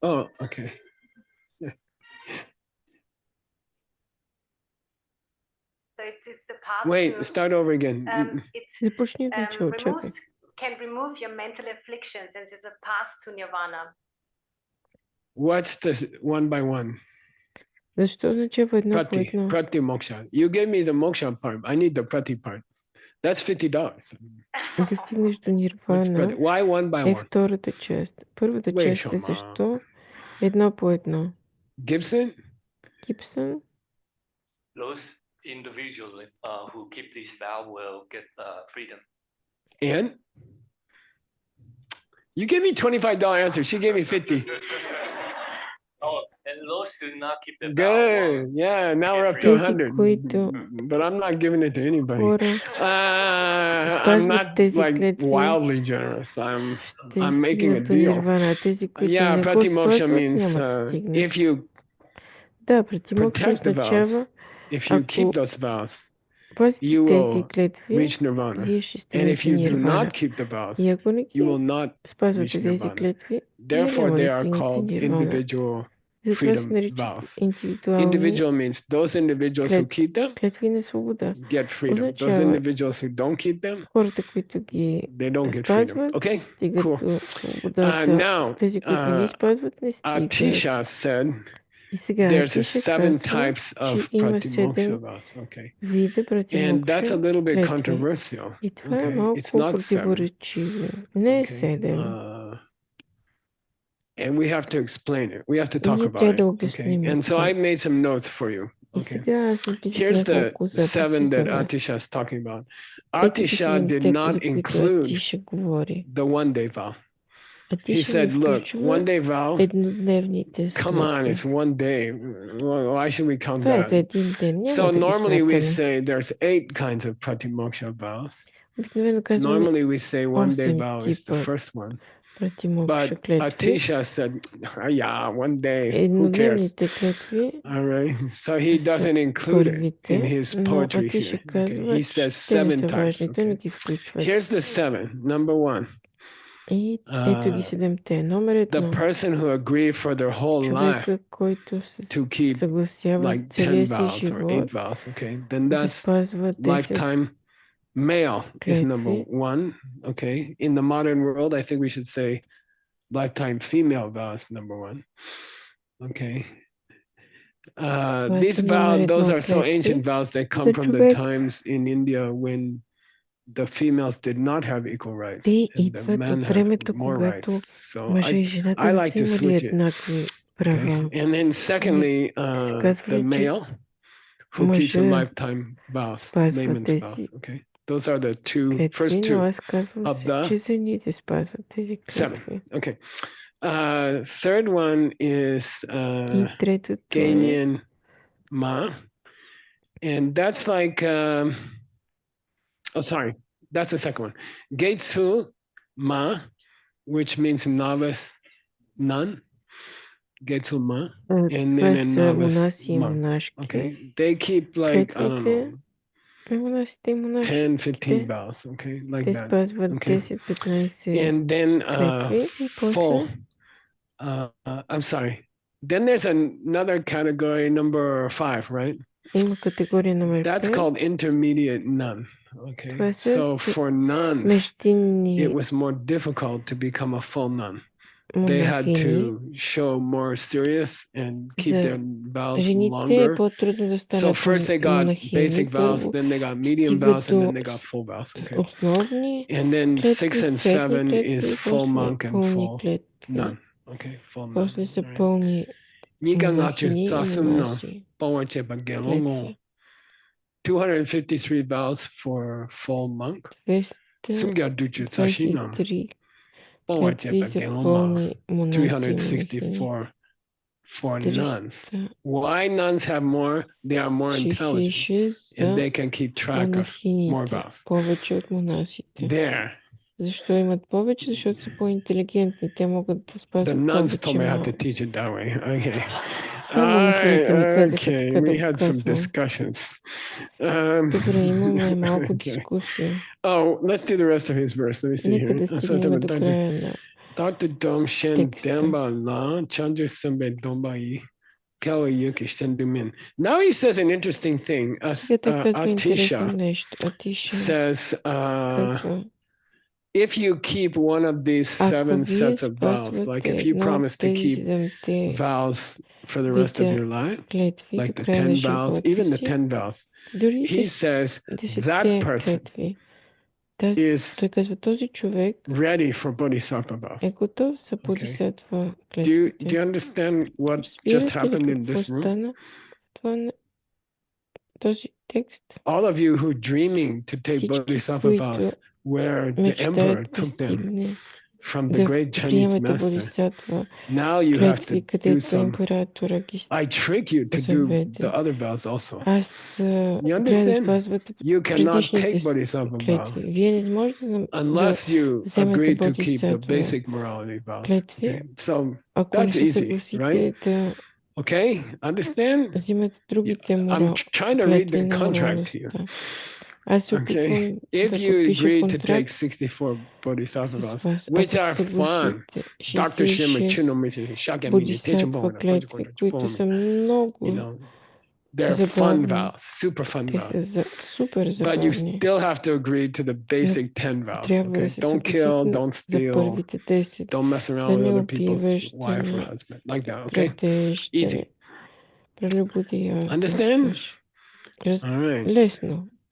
Speaker 1: Oh, okay.
Speaker 3: So it's the path.
Speaker 1: Wait, start over again.
Speaker 3: Can remove your mental afflictions, and it's a path to nirvana.
Speaker 1: What's this one by one?
Speaker 2: Защо означава едно по едно?
Speaker 1: Prati moksha. You gave me the moksha part. I need the prati part. That's $50.
Speaker 2: Да стигнеш до нирвана.
Speaker 1: Why one by one?
Speaker 2: Е втората част. Първата част е защо едно по едно.
Speaker 1: Gibson?
Speaker 4: Those individuals who keep this vow will get freedom.
Speaker 1: And? You gave me $25 answer. She gave me 50.
Speaker 4: And those do not keep the vow
Speaker 1: Good.
Speaker 4: long.
Speaker 1: Yeah, now we're up to
Speaker 2: Тези,
Speaker 1: 100.
Speaker 2: които
Speaker 1: But I'm not giving it to anybody.
Speaker 2: хора
Speaker 1: I'm
Speaker 2: спазват
Speaker 1: not
Speaker 2: тези
Speaker 1: like
Speaker 2: клетви,
Speaker 1: wildly generous.
Speaker 2: ще
Speaker 1: I'm making a
Speaker 2: стигнат до
Speaker 1: deal.
Speaker 2: нирвана. Тези, които
Speaker 1: Yeah,
Speaker 2: не го
Speaker 1: pratimoksha
Speaker 2: спазват,
Speaker 1: means
Speaker 2: няма да стигнат.
Speaker 1: if you
Speaker 2: Да, пратимокша
Speaker 1: protect the
Speaker 2: означава,
Speaker 1: vows, if you keep
Speaker 2: ако
Speaker 1: those vows,
Speaker 2: пазите
Speaker 1: you
Speaker 2: тези
Speaker 1: will
Speaker 2: клетви,
Speaker 1: reach nirvana.
Speaker 2: вие ще
Speaker 1: And if
Speaker 2: стигнете
Speaker 1: you do
Speaker 2: нирвана.
Speaker 1: not keep the vows,
Speaker 2: И ако не
Speaker 1: you will
Speaker 2: ги
Speaker 1: not reach
Speaker 2: спазвате тези
Speaker 1: nirvana.
Speaker 2: клетви, вие
Speaker 1: Therefore,
Speaker 2: няма
Speaker 1: they
Speaker 2: да
Speaker 1: are
Speaker 2: стигнете
Speaker 1: called
Speaker 2: нирвана.
Speaker 1: individual
Speaker 2: Затова се
Speaker 1: freedom
Speaker 2: наричат
Speaker 1: vows.
Speaker 2: индивидуални
Speaker 1: Individual means those individuals who keep them
Speaker 2: клетви на свобода.
Speaker 1: get freedom. Those
Speaker 2: Означава,
Speaker 1: individuals who don't keep them,
Speaker 2: хората, които ги
Speaker 1: they don't get freedom.
Speaker 2: спазват,
Speaker 1: Okay,
Speaker 2: стигат
Speaker 1: cool.
Speaker 2: до свободата.
Speaker 1: Now,
Speaker 2: Тези, които не ги спазват, не стигат.
Speaker 1: Atisha said
Speaker 2: И сега
Speaker 1: there's
Speaker 2: Атиша
Speaker 1: seven
Speaker 2: казва,
Speaker 1: types
Speaker 2: че
Speaker 1: of
Speaker 2: има
Speaker 1: pratimoksha
Speaker 2: 7
Speaker 1: vows. Okay,
Speaker 2: вида
Speaker 1: and that's a
Speaker 2: пратимокша
Speaker 1: little bit
Speaker 2: клетви.
Speaker 1: controversial.
Speaker 2: И това е
Speaker 1: Okay, it's
Speaker 2: малко
Speaker 1: not seven.
Speaker 2: противоречиво. Не е
Speaker 1: Okay,
Speaker 2: 7.
Speaker 1: and we have to explain it. We have to
Speaker 2: И
Speaker 1: talk
Speaker 2: ние
Speaker 1: about
Speaker 2: трябва
Speaker 1: it.
Speaker 2: да
Speaker 1: Okay,
Speaker 2: обясним
Speaker 1: and so
Speaker 2: това.
Speaker 1: I made some notes for you.
Speaker 2: И
Speaker 1: Okay,
Speaker 2: сега аз написах
Speaker 1: here's the
Speaker 2: няколко записи
Speaker 1: seven
Speaker 2: за
Speaker 1: that
Speaker 2: вас.
Speaker 1: Atisha is talking about.
Speaker 2: Ето ги
Speaker 1: Atisha did
Speaker 2: седемте,
Speaker 1: not
Speaker 2: за които
Speaker 1: include
Speaker 2: Атиша говори.
Speaker 1: the one day vow. He
Speaker 2: Атиша
Speaker 1: said,
Speaker 2: не
Speaker 1: look,
Speaker 2: включва
Speaker 1: one day vow,
Speaker 2: еднодневните
Speaker 1: come on,
Speaker 2: клетви.
Speaker 1: it's one day. Why should we count
Speaker 2: Това е за
Speaker 1: that?
Speaker 2: един ден. Няма
Speaker 1: So
Speaker 2: да ги
Speaker 1: normally we
Speaker 2: смятаме.
Speaker 1: say there's 8 kinds of pratimoksha vows.
Speaker 2: Обикновено казваме
Speaker 1: Normally we say one day
Speaker 2: 8
Speaker 1: vow is the
Speaker 2: типа
Speaker 1: first one.
Speaker 2: пратимокша
Speaker 1: But
Speaker 2: клетви.
Speaker 1: Atisha said, yeah, one day, who cares?
Speaker 2: Еднодневните клетви
Speaker 1: All right. So he
Speaker 2: са
Speaker 1: doesn't include it in
Speaker 2: първите,
Speaker 1: his
Speaker 2: но
Speaker 1: poetry
Speaker 2: Атиша
Speaker 1: here. Okay.
Speaker 2: казва,
Speaker 1: He
Speaker 2: че
Speaker 1: says
Speaker 2: те не
Speaker 1: 7
Speaker 2: са
Speaker 1: types.
Speaker 2: важни. Той не
Speaker 1: Okay.
Speaker 2: ги включва.
Speaker 1: Here's the 7. Number 1.
Speaker 2: И ето ги седемте. Номер
Speaker 1: The
Speaker 2: едно.
Speaker 1: person who agreed for their whole life
Speaker 2: Човека, който се
Speaker 1: to keep
Speaker 2: съгласява
Speaker 1: like 10
Speaker 2: целия си
Speaker 1: vows or 8
Speaker 2: живот
Speaker 1: vows. Okay. Then
Speaker 2: да
Speaker 1: that's
Speaker 2: спазва 10
Speaker 1: lifetime male is number
Speaker 2: клетви.
Speaker 1: 1. Okay. In the modern world, I think we should say lifetime female vows number 1. Okay. These vows, those are so ancient vows. They come from the times in India when the females did not have equal rights
Speaker 2: Те
Speaker 1: and the
Speaker 2: идват
Speaker 1: men
Speaker 2: от
Speaker 1: had
Speaker 2: времето,
Speaker 1: more
Speaker 2: когато
Speaker 1: rights. So
Speaker 2: мъже и
Speaker 1: I
Speaker 2: жената не
Speaker 1: like
Speaker 2: са
Speaker 1: to
Speaker 2: имали
Speaker 1: switch it.
Speaker 2: еднакви
Speaker 1: Okay.
Speaker 2: права.
Speaker 1: And then secondly, the
Speaker 2: казвали, че
Speaker 1: male who keeps a
Speaker 2: мъжът
Speaker 1: lifetime vows,
Speaker 2: спазва
Speaker 1: layman's vows.
Speaker 2: тези
Speaker 1: Okay. Those are the first
Speaker 2: клетви, но
Speaker 1: two
Speaker 2: аз казвам
Speaker 1: of
Speaker 2: се,
Speaker 1: the
Speaker 2: че жените спазват тези
Speaker 1: 7.
Speaker 2: клетви.
Speaker 1: Okay. Third one is
Speaker 2: И третото е
Speaker 1: Genyin Ma. And that's like, sorry, that's the second one. Geitsu Ma, which means novice nun. Geitsu Ma. And then a
Speaker 2: това са
Speaker 1: novice
Speaker 2: монаси и
Speaker 1: monk.
Speaker 2: монашки.
Speaker 1: Okay. They keep like, I don't know,
Speaker 2: Монасите и
Speaker 1: 10,
Speaker 2: монашките
Speaker 1: 15 vows. Okay. Like
Speaker 2: те
Speaker 1: that.
Speaker 2: спазват
Speaker 1: Okay.
Speaker 2: 10-15
Speaker 1: And then
Speaker 2: клетви и
Speaker 1: full.
Speaker 2: после
Speaker 1: I'm sorry. Then there's another category, number 5, right?
Speaker 2: има категория номер
Speaker 1: That's
Speaker 2: 5.
Speaker 1: called intermediate nun. Okay. So for nuns,
Speaker 2: междинни
Speaker 1: it was more difficult to become a full nun. They had
Speaker 2: монахини.
Speaker 1: to show more serious and keep
Speaker 2: За
Speaker 1: their vows
Speaker 2: жените е
Speaker 1: longer.
Speaker 2: по-трудно да
Speaker 1: So
Speaker 2: станат
Speaker 1: first they got
Speaker 2: монахини.
Speaker 1: basic vows,
Speaker 2: Първо
Speaker 1: then they got medium
Speaker 2: стигат
Speaker 1: vows, and then
Speaker 2: до
Speaker 1: they got full vows. Okay.
Speaker 2: основни
Speaker 1: And then 6
Speaker 2: клетви,
Speaker 1: and
Speaker 2: средни
Speaker 1: 7
Speaker 2: клетви
Speaker 1: is
Speaker 2: и
Speaker 1: full
Speaker 2: после
Speaker 1: monk and
Speaker 2: пълни
Speaker 1: full
Speaker 2: клетви.
Speaker 1: nun. Okay, full nun.
Speaker 2: После са
Speaker 1: All right.
Speaker 2: пълни
Speaker 1: Nigang
Speaker 2: монахини и монаси.
Speaker 1: 253 vows for full monk.
Speaker 2: 223 клетви за пълни монахи и монахини.
Speaker 1: 364 for nuns. Why nuns have more? They are more intelligent and they can keep track of more vows.
Speaker 2: Повече от монасите.
Speaker 1: There.
Speaker 2: Защо имат повече? Защото са по-интелигентни. Те могат да спазват
Speaker 1: The nuns
Speaker 2: повече.
Speaker 1: told me I had to teach it that way. Okay.
Speaker 2: Okay,
Speaker 1: we had some discussions.
Speaker 2: Добре, имаме малко
Speaker 1: Okay.
Speaker 2: дискусия.
Speaker 1: Oh, let's do the rest of his verse. Let me see
Speaker 2: Нека
Speaker 1: here.
Speaker 2: да стигнем до края на
Speaker 1: Dr. Dom Shen
Speaker 2: текста.
Speaker 1: Demba La Chandra Sambe Domba Yi Kawa Yuki Shendumin. Now he says an interesting thing. Atisha says if you keep one of these 7 sets of vows, like if you promise to keep vows for the rest of your life, like the 10 vows, even the 10 vows, he says that person is ready for bodhisattva vows. Do you understand what just happened in this room? All of you who dreaming to take bodhisattva vows, where the emperor took them from the great Chinese master. Now you have to do some. I trick you to do the other vows also. You understand? You cannot take bodhisattva vow unless you agree to keep the basic morality vows. Okay? So that's easy, right? Okay, understand? I'm trying to read the contract here. Okay, if you agree to take 64 bodhisattva vows, which are fun, Dr. Shima Chinomichi, Shakyamuni, Techambona, you know, they're fun vows, super fun vows. But you still have to agree to the basic 10 vows. Okay, don't kill, don't steal, don't mess around with other people's wife or husband, like that. Okay, easy. Understand? All right.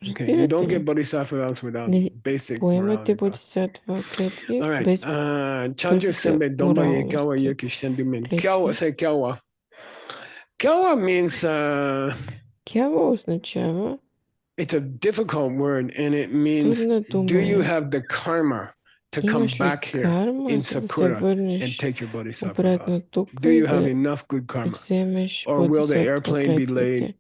Speaker 1: Okay, you don't get bodhisattva vows without basic morality vows. All right. Chanju sembe domba ye kawa yuki shendumen. Kawa, say kawa. Kawa means it's a difficult word, and it means do you have the karma to come back here in Sakura and take your bodhisattva vows? Do you have enough good karma? Or will the airplane be late?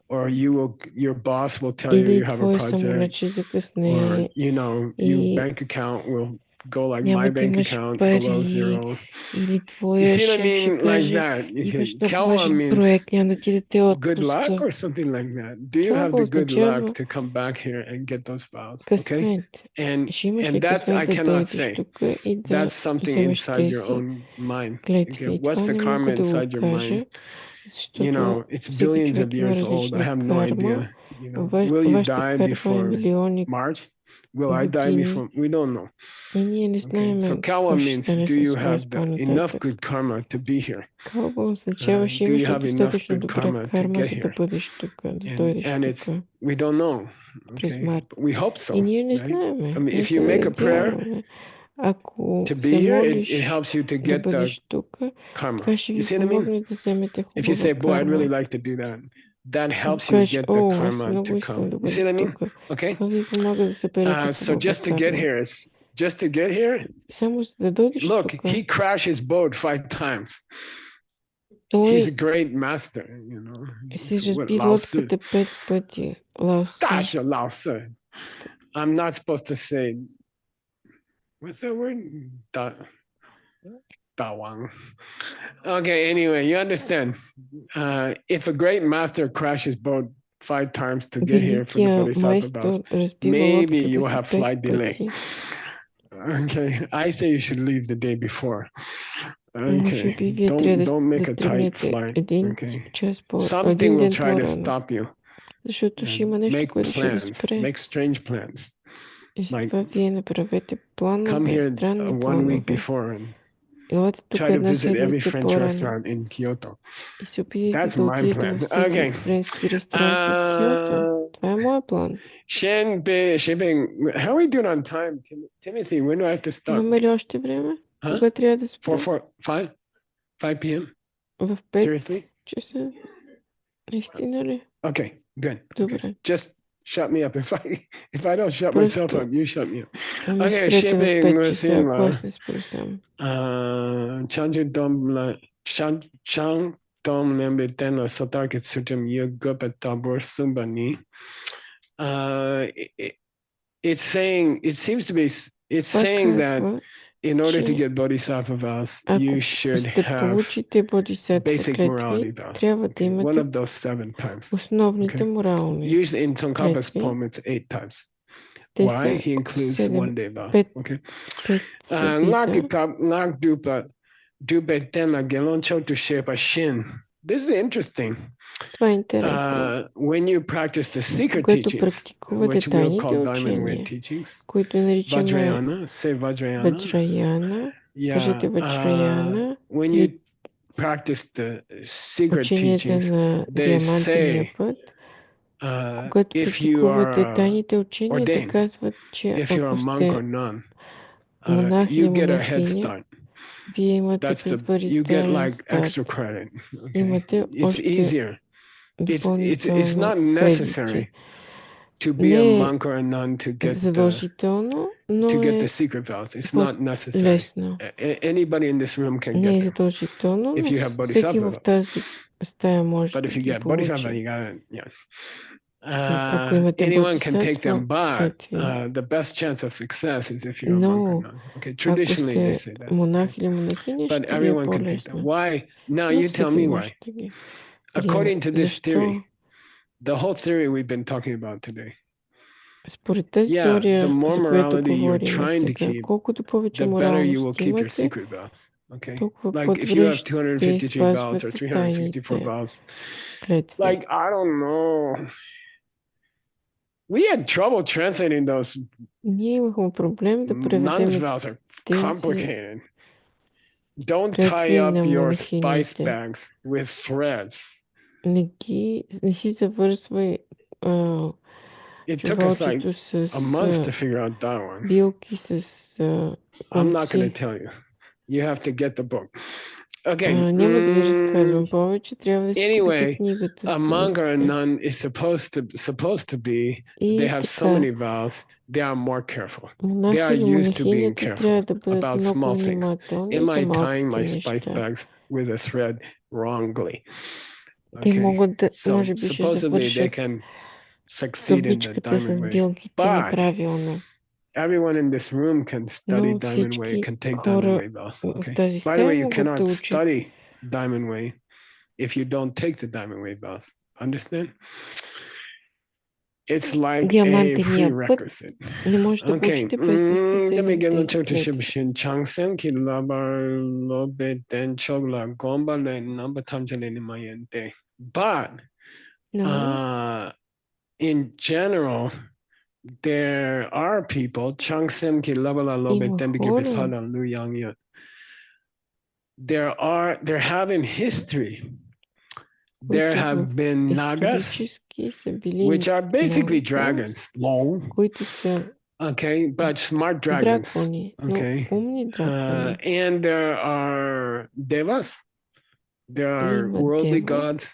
Speaker 1: Or your boss will tell you you have a project, or your bank account will go like my bank account below zero. You see what I mean? Like that. Kawa means good luck or something like that. Do you have the good luck to come back here and get those vows? Okay, and that's I cannot say. That's something inside your own mind. Okay, what's the karma inside your mind? It's billions of years old. I have no idea. Will you die before March? Will I die before? We don't know. Okay, so kawa means do you have enough good karma to be here? Do you have enough good karma to get here? And we don't know. Okay, but we hope so. Right? I mean, if you make a prayer to be here, it helps you to get the karma. You see what I mean? If you say, boy, I'd really like to do that, that helps you get the karma to come. You see what I mean? Okay? So just to get here, look, he crashed his boat 5 times. He's a great master, Lao Tzu. Dasha Lao Tzu. I'm not supposed to say, what's that word? Dawang. Okay, anyway, you understand. If a great master crashes boat 5 times to get here for the bodhisattva vows, maybe you will have flight delay. Okay, I say you should leave the day before. Okay, don't make a tight flight. Okay, something will try to stop you. Make plans, make strange plans. Like, come here 1 week before and try to visit every French restaurant in Kyoto. That's my plan. Okay. How are we doing on time? Timothy, when do I have to start? Huh? 5 p.m.? Seriously? Okay, good. Okay. Just shut me up. If I don't shut myself up, you shut me up. Okay, Shebe Ngusinla. Chang Dom Lembetena Satarket Sutam Yugopa Tabor Sumbani. It seems to be that in order to get bodhisattva vows, you should have basic morality vows. Okay? One of those 7 times. Okay? Usually in Tsongkhapa's poem, it's 8 times. Why? He includes 1 day vow. Okay. This is interesting. When you practice the secret teachings, which we'll call diamond way teachings, Vajrayana, say Vajrayana. When you practice the secret teachings, they say if you are ordained, if you're a monk or nun, you get a head start. You get like extra credit. Okay? It's easier. It's not necessary to be a monk or a nun to get
Speaker 2: задължително, но
Speaker 1: the secret vows. It's not necessary.
Speaker 2: Лесно.
Speaker 1: Anybody in this room can
Speaker 2: Не е
Speaker 1: get them
Speaker 2: задължително,
Speaker 1: if you have
Speaker 2: но всеки
Speaker 1: bodhisattva
Speaker 2: в
Speaker 1: vows.
Speaker 2: тази стая може
Speaker 1: But
Speaker 2: да
Speaker 1: if you
Speaker 2: ги
Speaker 1: get bodhisattva,
Speaker 2: получи.
Speaker 1: you got it.
Speaker 2: Ако имате
Speaker 1: Anyone can take them,
Speaker 2: бодхисаттва,
Speaker 1: but the best chance of success is if you're a monk or nun. Okay,
Speaker 2: ако
Speaker 1: traditionally they
Speaker 2: сте
Speaker 1: say that.
Speaker 2: монах или монахиня,
Speaker 1: But
Speaker 2: ще ви е
Speaker 1: everyone can take them.
Speaker 2: по-лесно.
Speaker 1: Why? Now
Speaker 2: Но
Speaker 1: you tell
Speaker 2: всеки
Speaker 1: me
Speaker 2: може
Speaker 1: why.
Speaker 2: да ги
Speaker 1: According to
Speaker 2: приеме.
Speaker 1: this theory,
Speaker 2: Защо?
Speaker 1: the whole theory we've been talking about today.
Speaker 2: Според тази
Speaker 1: the
Speaker 2: теория,
Speaker 1: more
Speaker 2: за която
Speaker 1: morality you're
Speaker 2: говорим
Speaker 1: trying to
Speaker 2: сега,
Speaker 1: keep,
Speaker 2: колкото повече
Speaker 1: the better you will
Speaker 2: моралност
Speaker 1: keep your
Speaker 2: имате,
Speaker 1: secret vows. Okay.
Speaker 2: толкова
Speaker 1: Like if you
Speaker 2: по-добре
Speaker 1: have
Speaker 2: ще
Speaker 1: 253 vows or
Speaker 2: спазвате
Speaker 1: 364
Speaker 2: тайните
Speaker 1: vows,
Speaker 2: клетви.
Speaker 1: like I don't know. We had trouble translating those.
Speaker 2: Ние имахме проблем да
Speaker 1: Nuns
Speaker 2: преведем
Speaker 1: vows are
Speaker 2: тези
Speaker 1: complicated. Don't tie
Speaker 2: клетви
Speaker 1: up
Speaker 2: на
Speaker 1: your spice
Speaker 2: монахините.
Speaker 1: bags with threads.
Speaker 2: Не си завързвай
Speaker 1: It took us like
Speaker 2: чувалчето с
Speaker 1: a month to figure out that one.
Speaker 2: билки с
Speaker 1: I'm not going to
Speaker 2: конци.
Speaker 1: tell you. You have to get the book. Okay.
Speaker 2: Няма да ви разказвам повече, трябва да си купите
Speaker 1: Anyway,
Speaker 2: книгата.
Speaker 1: a monk or a nun is supposed to be, they have so many vows, they are more careful. They are
Speaker 2: Монахи или
Speaker 1: used to being
Speaker 2: монахинята трябва
Speaker 1: careful
Speaker 2: да бъдат
Speaker 1: about
Speaker 2: много
Speaker 1: small things.
Speaker 2: внимателни
Speaker 1: Am
Speaker 2: за
Speaker 1: I tying
Speaker 2: малките
Speaker 1: my spice
Speaker 2: неща.
Speaker 1: bags with a thread wrongly?
Speaker 2: Те
Speaker 1: Okay.
Speaker 2: могат да,
Speaker 1: So
Speaker 2: може би ще
Speaker 1: supposedly they
Speaker 2: завършат
Speaker 1: can succeed in the
Speaker 2: табличката
Speaker 1: diamond
Speaker 2: с
Speaker 1: way.
Speaker 2: билките
Speaker 1: But
Speaker 2: неправилно.
Speaker 1: everyone in this room can study
Speaker 2: Но
Speaker 1: diamond way,
Speaker 2: всички
Speaker 1: can take diamond
Speaker 2: хора
Speaker 1: way vows.
Speaker 2: в
Speaker 1: Okay.
Speaker 2: тази
Speaker 1: By the
Speaker 2: стая
Speaker 1: way, you
Speaker 2: могат да
Speaker 1: cannot
Speaker 2: учат.
Speaker 1: study diamond way if you don't take the diamond way vows. Understand? It's like a
Speaker 2: Диамантения път
Speaker 1: prerequisite.
Speaker 2: не може да
Speaker 1: Okay.
Speaker 2: получите без да сте
Speaker 1: Let me
Speaker 2: взели
Speaker 1: get
Speaker 2: тези
Speaker 1: into
Speaker 2: клетви.
Speaker 1: Shin Changsem ki labar lobe den chogla gomba le number tamjale ni mayente. But
Speaker 2: Но
Speaker 1: in general, there are people Changsem ki labala lobe
Speaker 2: има
Speaker 1: den de
Speaker 2: хора,
Speaker 1: gibithala lu yang yut. There have in history. There
Speaker 2: които
Speaker 1: have
Speaker 2: в
Speaker 1: been nagas,
Speaker 2: исторически са били
Speaker 1: which are basically
Speaker 2: нага,
Speaker 1: dragons, long,
Speaker 2: които са
Speaker 1: okay, but smart dragons,
Speaker 2: дракони, но
Speaker 1: okay.
Speaker 2: умни дракони.
Speaker 1: And there are devas, there are
Speaker 2: Има
Speaker 1: worldly
Speaker 2: дева,
Speaker 1: gods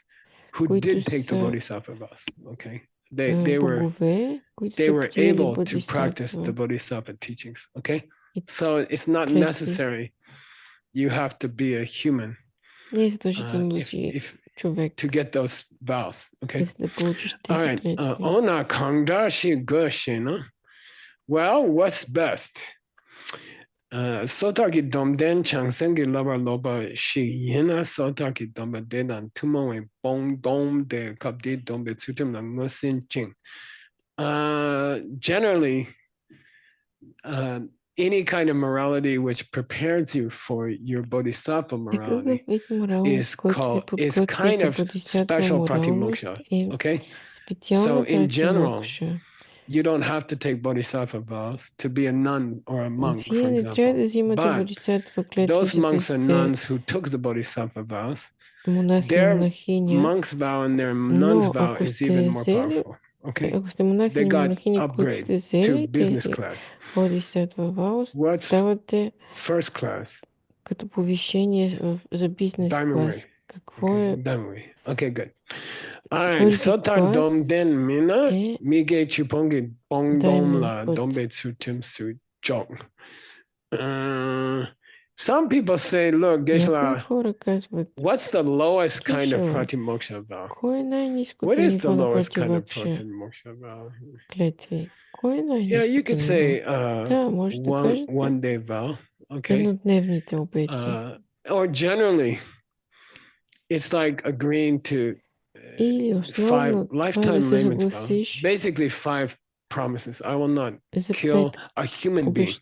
Speaker 1: who
Speaker 2: които
Speaker 1: did take the
Speaker 2: са
Speaker 1: bodhisattva vows, okay. They were
Speaker 2: богове, които са приели
Speaker 1: able to practice the
Speaker 2: бодхисаттва.
Speaker 1: bodhisattva teachings, okay.
Speaker 2: И
Speaker 1: So it's not
Speaker 2: клетви.
Speaker 1: necessary. You have to be a human
Speaker 2: Не е задължително да си човек,
Speaker 1: to get those vows, okay.
Speaker 2: за да получиш
Speaker 1: All
Speaker 2: тези
Speaker 1: right.
Speaker 2: клетви.
Speaker 1: Ona kangda shi gushi, no? Well, what's best? Sotaki domden changsengi loba loba shi yina sotaki domba dedan tumoe bong dom de kapdi dombe tsutum na musin ching. Generally, any kind of morality which prepares you for your bodhisattva morality is kind of special pratimoksha. Okay? So in general, you don't have to take bodhisattva vows to be a nun or a monk, for example. But those monks and nuns who took the bodhisattva vows, their monk's vow and their nun's vow is even more powerful. Okay? They got upgrade to business class. What's first class?
Speaker 2: Като повишение за бизнес клас. Какво е?
Speaker 1: Okay, good. All right. Sotar dom den mina mige chupongi bong dom la dombe tsutim su jong. Some people say, look, Geshe, what's the lowest kind of pratimoksha vow? What is the lowest kind of pratimoksha vow? Yeah, you could say one day vow. Okay. Or generally, it's like agreeing to 5 lifetime layman's vow. Basically 5 promises. I will not kill a human being.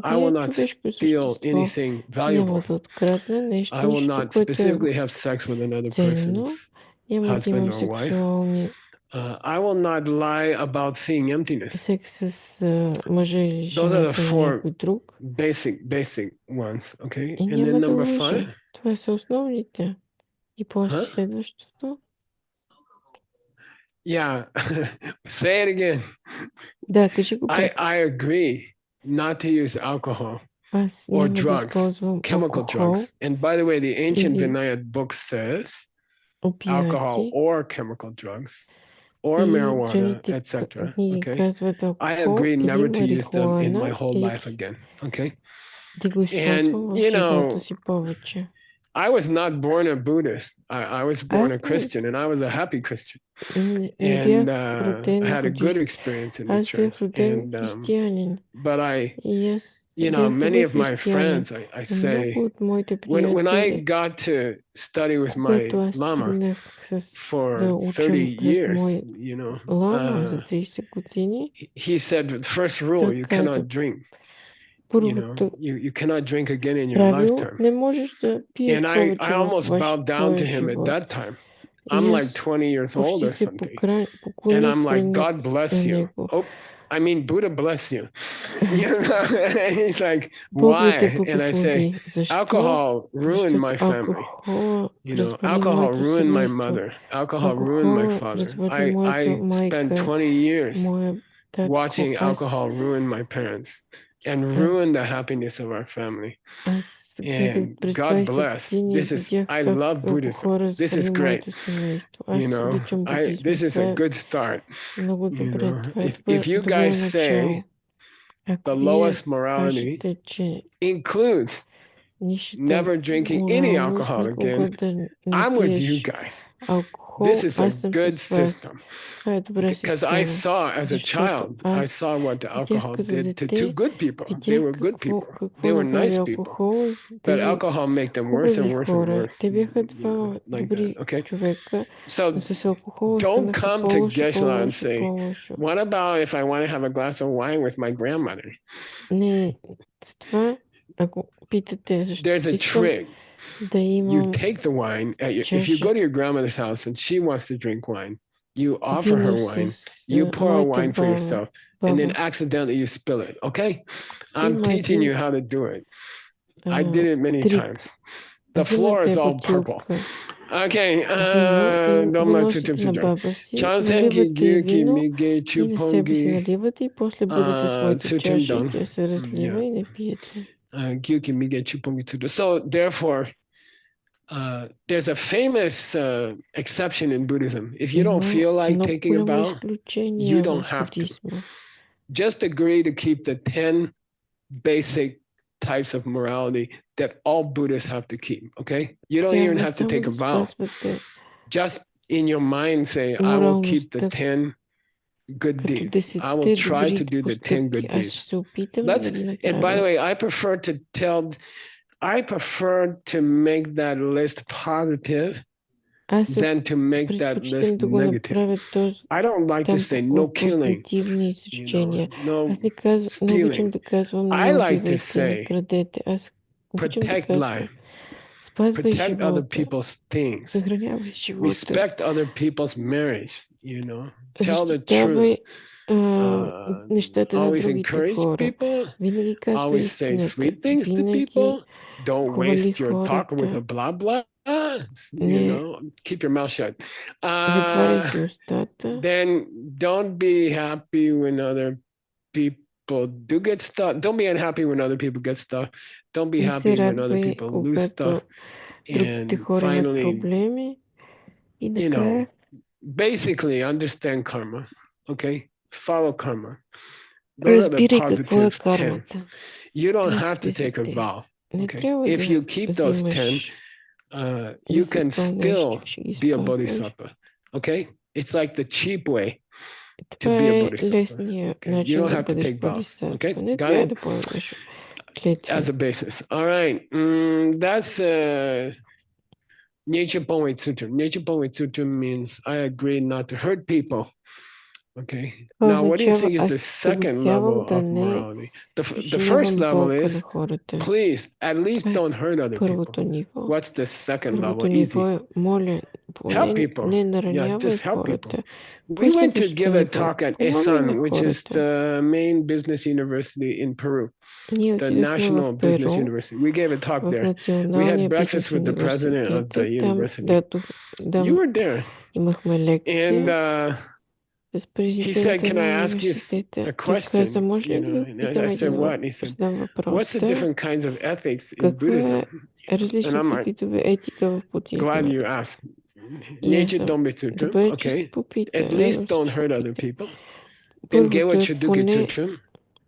Speaker 1: I will not steal anything valuable. I will not specifically have sex with another person's husband or wife. I will not lie about seeing emptiness. Those are the 4 basic ones, okay? And then number 5.
Speaker 2: Това са основните. И после следващото.
Speaker 1: Yeah, say it again.
Speaker 2: Да, кажи го.
Speaker 1: I agree not to use alcohol or drugs, chemical drugs. And by the way, the ancient Vinaya book says alcohol or chemical drugs or marijuana,
Speaker 2: здравите
Speaker 1: etc.
Speaker 2: книги
Speaker 1: Okay,
Speaker 2: казват
Speaker 1: I
Speaker 2: алкохол
Speaker 1: agree
Speaker 2: или
Speaker 1: never to use them in my
Speaker 2: марихуана
Speaker 1: whole
Speaker 2: и
Speaker 1: life again. Okay,
Speaker 2: да го използвам в
Speaker 1: and
Speaker 2: живота си повече.
Speaker 1: I was not born a Buddhist. I was born a
Speaker 2: Аз
Speaker 1: Christian, and I was a happy Christian.
Speaker 2: не
Speaker 1: And
Speaker 2: бях
Speaker 1: I
Speaker 2: роден
Speaker 1: had a good
Speaker 2: будист.
Speaker 1: experience in the
Speaker 2: Аз бях
Speaker 1: church.
Speaker 2: роден
Speaker 1: And
Speaker 2: християнин.
Speaker 1: but
Speaker 2: И аз бях
Speaker 1: many
Speaker 2: добър
Speaker 1: of my
Speaker 2: християнин.
Speaker 1: friends, I
Speaker 2: Но много
Speaker 1: say,
Speaker 2: от моите
Speaker 1: when I
Speaker 2: приятели,
Speaker 1: got to study with my
Speaker 2: когато аз
Speaker 1: lama
Speaker 2: стигнах да
Speaker 1: for 30
Speaker 2: учам пред
Speaker 1: years,
Speaker 2: мой лама за 30 години,
Speaker 1: he said the first rule, you cannot drink.
Speaker 2: Първото
Speaker 1: You cannot drink again in your
Speaker 2: правило,
Speaker 1: lifetime.
Speaker 2: не можеш да пиеш
Speaker 1: And
Speaker 2: повече
Speaker 1: I
Speaker 2: в
Speaker 1: almost bowed down to him at
Speaker 2: живот.
Speaker 1: that time.
Speaker 2: И
Speaker 1: I'm
Speaker 2: аз
Speaker 1: like 20 years old
Speaker 2: почти
Speaker 1: or
Speaker 2: се
Speaker 1: something. And
Speaker 2: поклоних
Speaker 1: I'm like, God
Speaker 2: пред
Speaker 1: bless you.
Speaker 2: него.
Speaker 1: Oh, I mean, Buddha bless you. And he's like,
Speaker 2: Бог да те
Speaker 1: why? And I say,
Speaker 2: благослови. Защо?
Speaker 1: alcohol ruined my
Speaker 2: Защото
Speaker 1: family.
Speaker 2: алкохола развали
Speaker 1: Alcohol
Speaker 2: моето
Speaker 1: ruined my
Speaker 2: семейство.
Speaker 1: mother. Alcohol ruined my
Speaker 2: Алкохола
Speaker 1: father.
Speaker 2: развали моята
Speaker 1: I spent
Speaker 2: майка,
Speaker 1: 20 years
Speaker 2: моя татко.
Speaker 1: watching
Speaker 2: Аз
Speaker 1: alcohol ruin my parents and ruin the happiness of our family.
Speaker 2: гледах
Speaker 1: And
Speaker 2: през
Speaker 1: God
Speaker 2: 20
Speaker 1: bless.
Speaker 2: години и видях
Speaker 1: I
Speaker 2: как
Speaker 1: love Buddhism.
Speaker 2: алкохола
Speaker 1: This is
Speaker 2: развали
Speaker 1: great.
Speaker 2: моето семейство. Аз обичам будизма.
Speaker 1: This is a good start.
Speaker 2: Много добре. Това е
Speaker 1: If you
Speaker 2: добро
Speaker 1: guys
Speaker 2: начало.
Speaker 1: say
Speaker 2: Ако
Speaker 1: the
Speaker 2: вие
Speaker 1: lowest morality
Speaker 2: кажете, че
Speaker 1: includes
Speaker 2: нищата
Speaker 1: never drinking any
Speaker 2: моралност
Speaker 1: alcohol
Speaker 2: никога
Speaker 1: again,
Speaker 2: да не
Speaker 1: I'm with you
Speaker 2: пиеш
Speaker 1: guys.
Speaker 2: алкохол,
Speaker 1: This is a
Speaker 2: аз съм
Speaker 1: good
Speaker 2: с вас.
Speaker 1: system.
Speaker 2: Това е добра
Speaker 1: Because I
Speaker 2: система.
Speaker 1: saw as a
Speaker 2: Защото
Speaker 1: child, I
Speaker 2: аз
Speaker 1: saw what the
Speaker 2: видях
Speaker 1: alcohol
Speaker 2: като
Speaker 1: did to two
Speaker 2: дете,
Speaker 1: good people. They
Speaker 2: видях
Speaker 1: were good people.
Speaker 2: какво
Speaker 1: They were
Speaker 2: направи
Speaker 1: nice people.
Speaker 2: алкохол.
Speaker 1: But alcohol made them worse and
Speaker 2: Хубави
Speaker 1: worse and
Speaker 2: хора.
Speaker 1: worse.
Speaker 2: Те бяха два
Speaker 1: Like
Speaker 2: добри
Speaker 1: that. Okay.
Speaker 2: човека,
Speaker 1: So
Speaker 2: но с алкохола
Speaker 1: don't
Speaker 2: станаха
Speaker 1: come to
Speaker 2: по-лоши,
Speaker 1: Geshe and
Speaker 2: по-лоши,
Speaker 1: say,
Speaker 2: по-лоши.
Speaker 1: what about if I want to have a glass of wine with my grandmother?
Speaker 2: Не, с това, ако питате, защо
Speaker 1: There's a
Speaker 2: искам
Speaker 1: trick.
Speaker 2: да
Speaker 1: You
Speaker 2: имам
Speaker 1: take the wine. If you go to your grandmother's house and she wants to drink wine, you offer her
Speaker 2: вино
Speaker 1: wine.
Speaker 2: с
Speaker 1: You pour a
Speaker 2: моята
Speaker 1: wine for yourself, and then
Speaker 2: баба
Speaker 1: accidentally you spill it. Okay? I'm
Speaker 2: има
Speaker 1: teaching you
Speaker 2: един,
Speaker 1: how to do it. I did it many
Speaker 2: трик.
Speaker 1: times. The floor is
Speaker 2: Взимате
Speaker 1: all purple.
Speaker 2: бутилка
Speaker 1: Okay.
Speaker 2: вино и
Speaker 1: Don't
Speaker 2: го
Speaker 1: much
Speaker 2: носите на баба си,
Speaker 1: Chansen
Speaker 2: наливате вино
Speaker 1: mige
Speaker 2: и на себе си
Speaker 1: chupongi
Speaker 2: наливате и после бъдете своите чаши,
Speaker 1: tsutundon.
Speaker 2: тя се разлива и не пиете.
Speaker 1: Gyuki mige chupongi tsudo. So therefore, there's a famous exception in Buddhism. If you don't feel like
Speaker 2: Много
Speaker 1: taking a
Speaker 2: голямо
Speaker 1: vow,
Speaker 2: изключение
Speaker 1: you
Speaker 2: в
Speaker 1: don't have to.
Speaker 2: будизма.
Speaker 1: Just agree to keep the 10 basic types of morality that all Buddhists have to keep. Okay? You don't even have to take a vow. Just in your mind say, I will keep the 10 good deeds. I will try to do the 10 good deeds. And by the way, I prefer to make that list positive than to make that list negative. I don't like to say no killing, no stealing. I like to say protect life, protect other people's things, respect other people's marriage, tell the truth, always encourage people, always say sweet things to people, don't waste your talk with a blah blah, keep your mouth shut. Then don't be happy when other people do get stuff. Don't be unhappy when other people get stuff. Don't be happy when other people lose stuff. And finally, basically understand karma. Okay? Follow karma. Those are the positive 10. You don't have to take a vow. Okay? If you keep those 10, you can still be a bodhisattva. Okay? It's like the cheap way to be a bodhisattva. Okay? You don't have to take vows. Okay? Got it? As a basis. All right. That's Nature Bonwei Sutra. Nature Bonwei Sutra means I agree not to hurt people. Okay. Now, what do you think is the second level of morality? The first level is, please, at least don't hurt other people. What's the second level? Easy. Help people. Yeah, just help people. We went to give a talk at Esan, which is the main business university in Peru, the National Business University. We gave a talk there. We had breakfast with the president of the university. You were there. And he said, can I ask you a question? And I said, what? And he said, what's the different kinds of ethics in Buddhism? And I'm like, glad you asked. Nietzsche don't be tsutra. Okay. At least don't hurt other people. Then get what you do, get tsutra.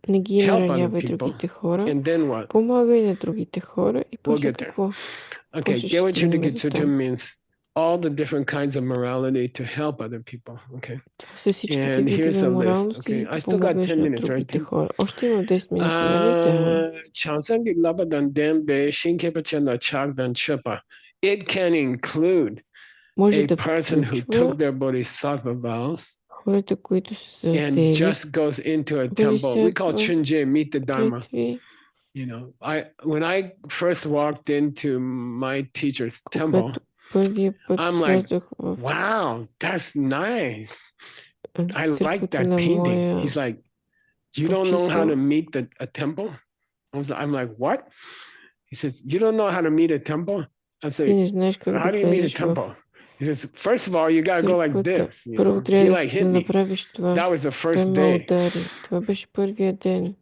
Speaker 2: Не ги
Speaker 1: Help other
Speaker 2: наранявай
Speaker 1: people.
Speaker 2: другите хора.
Speaker 1: And then what?
Speaker 2: Помагай на другите хора и
Speaker 1: We'll
Speaker 2: после
Speaker 1: get there.
Speaker 2: какво?
Speaker 1: Okay,
Speaker 2: После
Speaker 1: get what
Speaker 2: ще
Speaker 1: you do,
Speaker 2: стигнем
Speaker 1: get
Speaker 2: до
Speaker 1: tsutra
Speaker 2: там.
Speaker 1: means all the different kinds of morality to help other people. Okay.
Speaker 2: Това са всичките
Speaker 1: And here's
Speaker 2: видове
Speaker 1: the list.
Speaker 2: моралности,
Speaker 1: Okay.
Speaker 2: да
Speaker 1: I still got
Speaker 2: помогнеш
Speaker 1: 10
Speaker 2: на
Speaker 1: minutes, right,
Speaker 2: другите
Speaker 1: Tim?
Speaker 2: хора. Още има 10 минути, нали? Да.
Speaker 1: Chansangi Labadan Dembe, Shinkepachana Chagdan Chupa. It can include
Speaker 2: Може
Speaker 1: a
Speaker 2: да
Speaker 1: person who
Speaker 2: включва
Speaker 1: took their bodhisattva vows
Speaker 2: хората, които са
Speaker 1: and
Speaker 2: взели
Speaker 1: just goes into a temple. We call
Speaker 2: бодхисаттва
Speaker 1: Chunje, meet the Dharma.
Speaker 2: клетви.
Speaker 1: You know, when I first walked into my teacher's temple,
Speaker 2: Когато първия път
Speaker 1: I'm like,
Speaker 2: влязох в
Speaker 1: wow, that's nice. I like
Speaker 2: църквата
Speaker 1: that
Speaker 2: на
Speaker 1: painting.
Speaker 2: моя
Speaker 1: He's like, you don't know how to
Speaker 2: учител.
Speaker 1: meet a temple? I'm like, what? He says, you don't know how to meet a temple? I'm
Speaker 2: Ти
Speaker 1: saying,
Speaker 2: не знаеш как
Speaker 1: how
Speaker 2: да
Speaker 1: do you meet a
Speaker 2: влезеш в
Speaker 1: temple? He says, first of all, you gotta go like
Speaker 2: църквата.
Speaker 1: this. You
Speaker 2: Първо
Speaker 1: know? He
Speaker 2: трябва
Speaker 1: like
Speaker 2: да
Speaker 1: hit me.
Speaker 2: направиш това.
Speaker 1: That was the
Speaker 2: Той
Speaker 1: first
Speaker 2: ме
Speaker 1: day.
Speaker 2: удари. Това беше първия ден.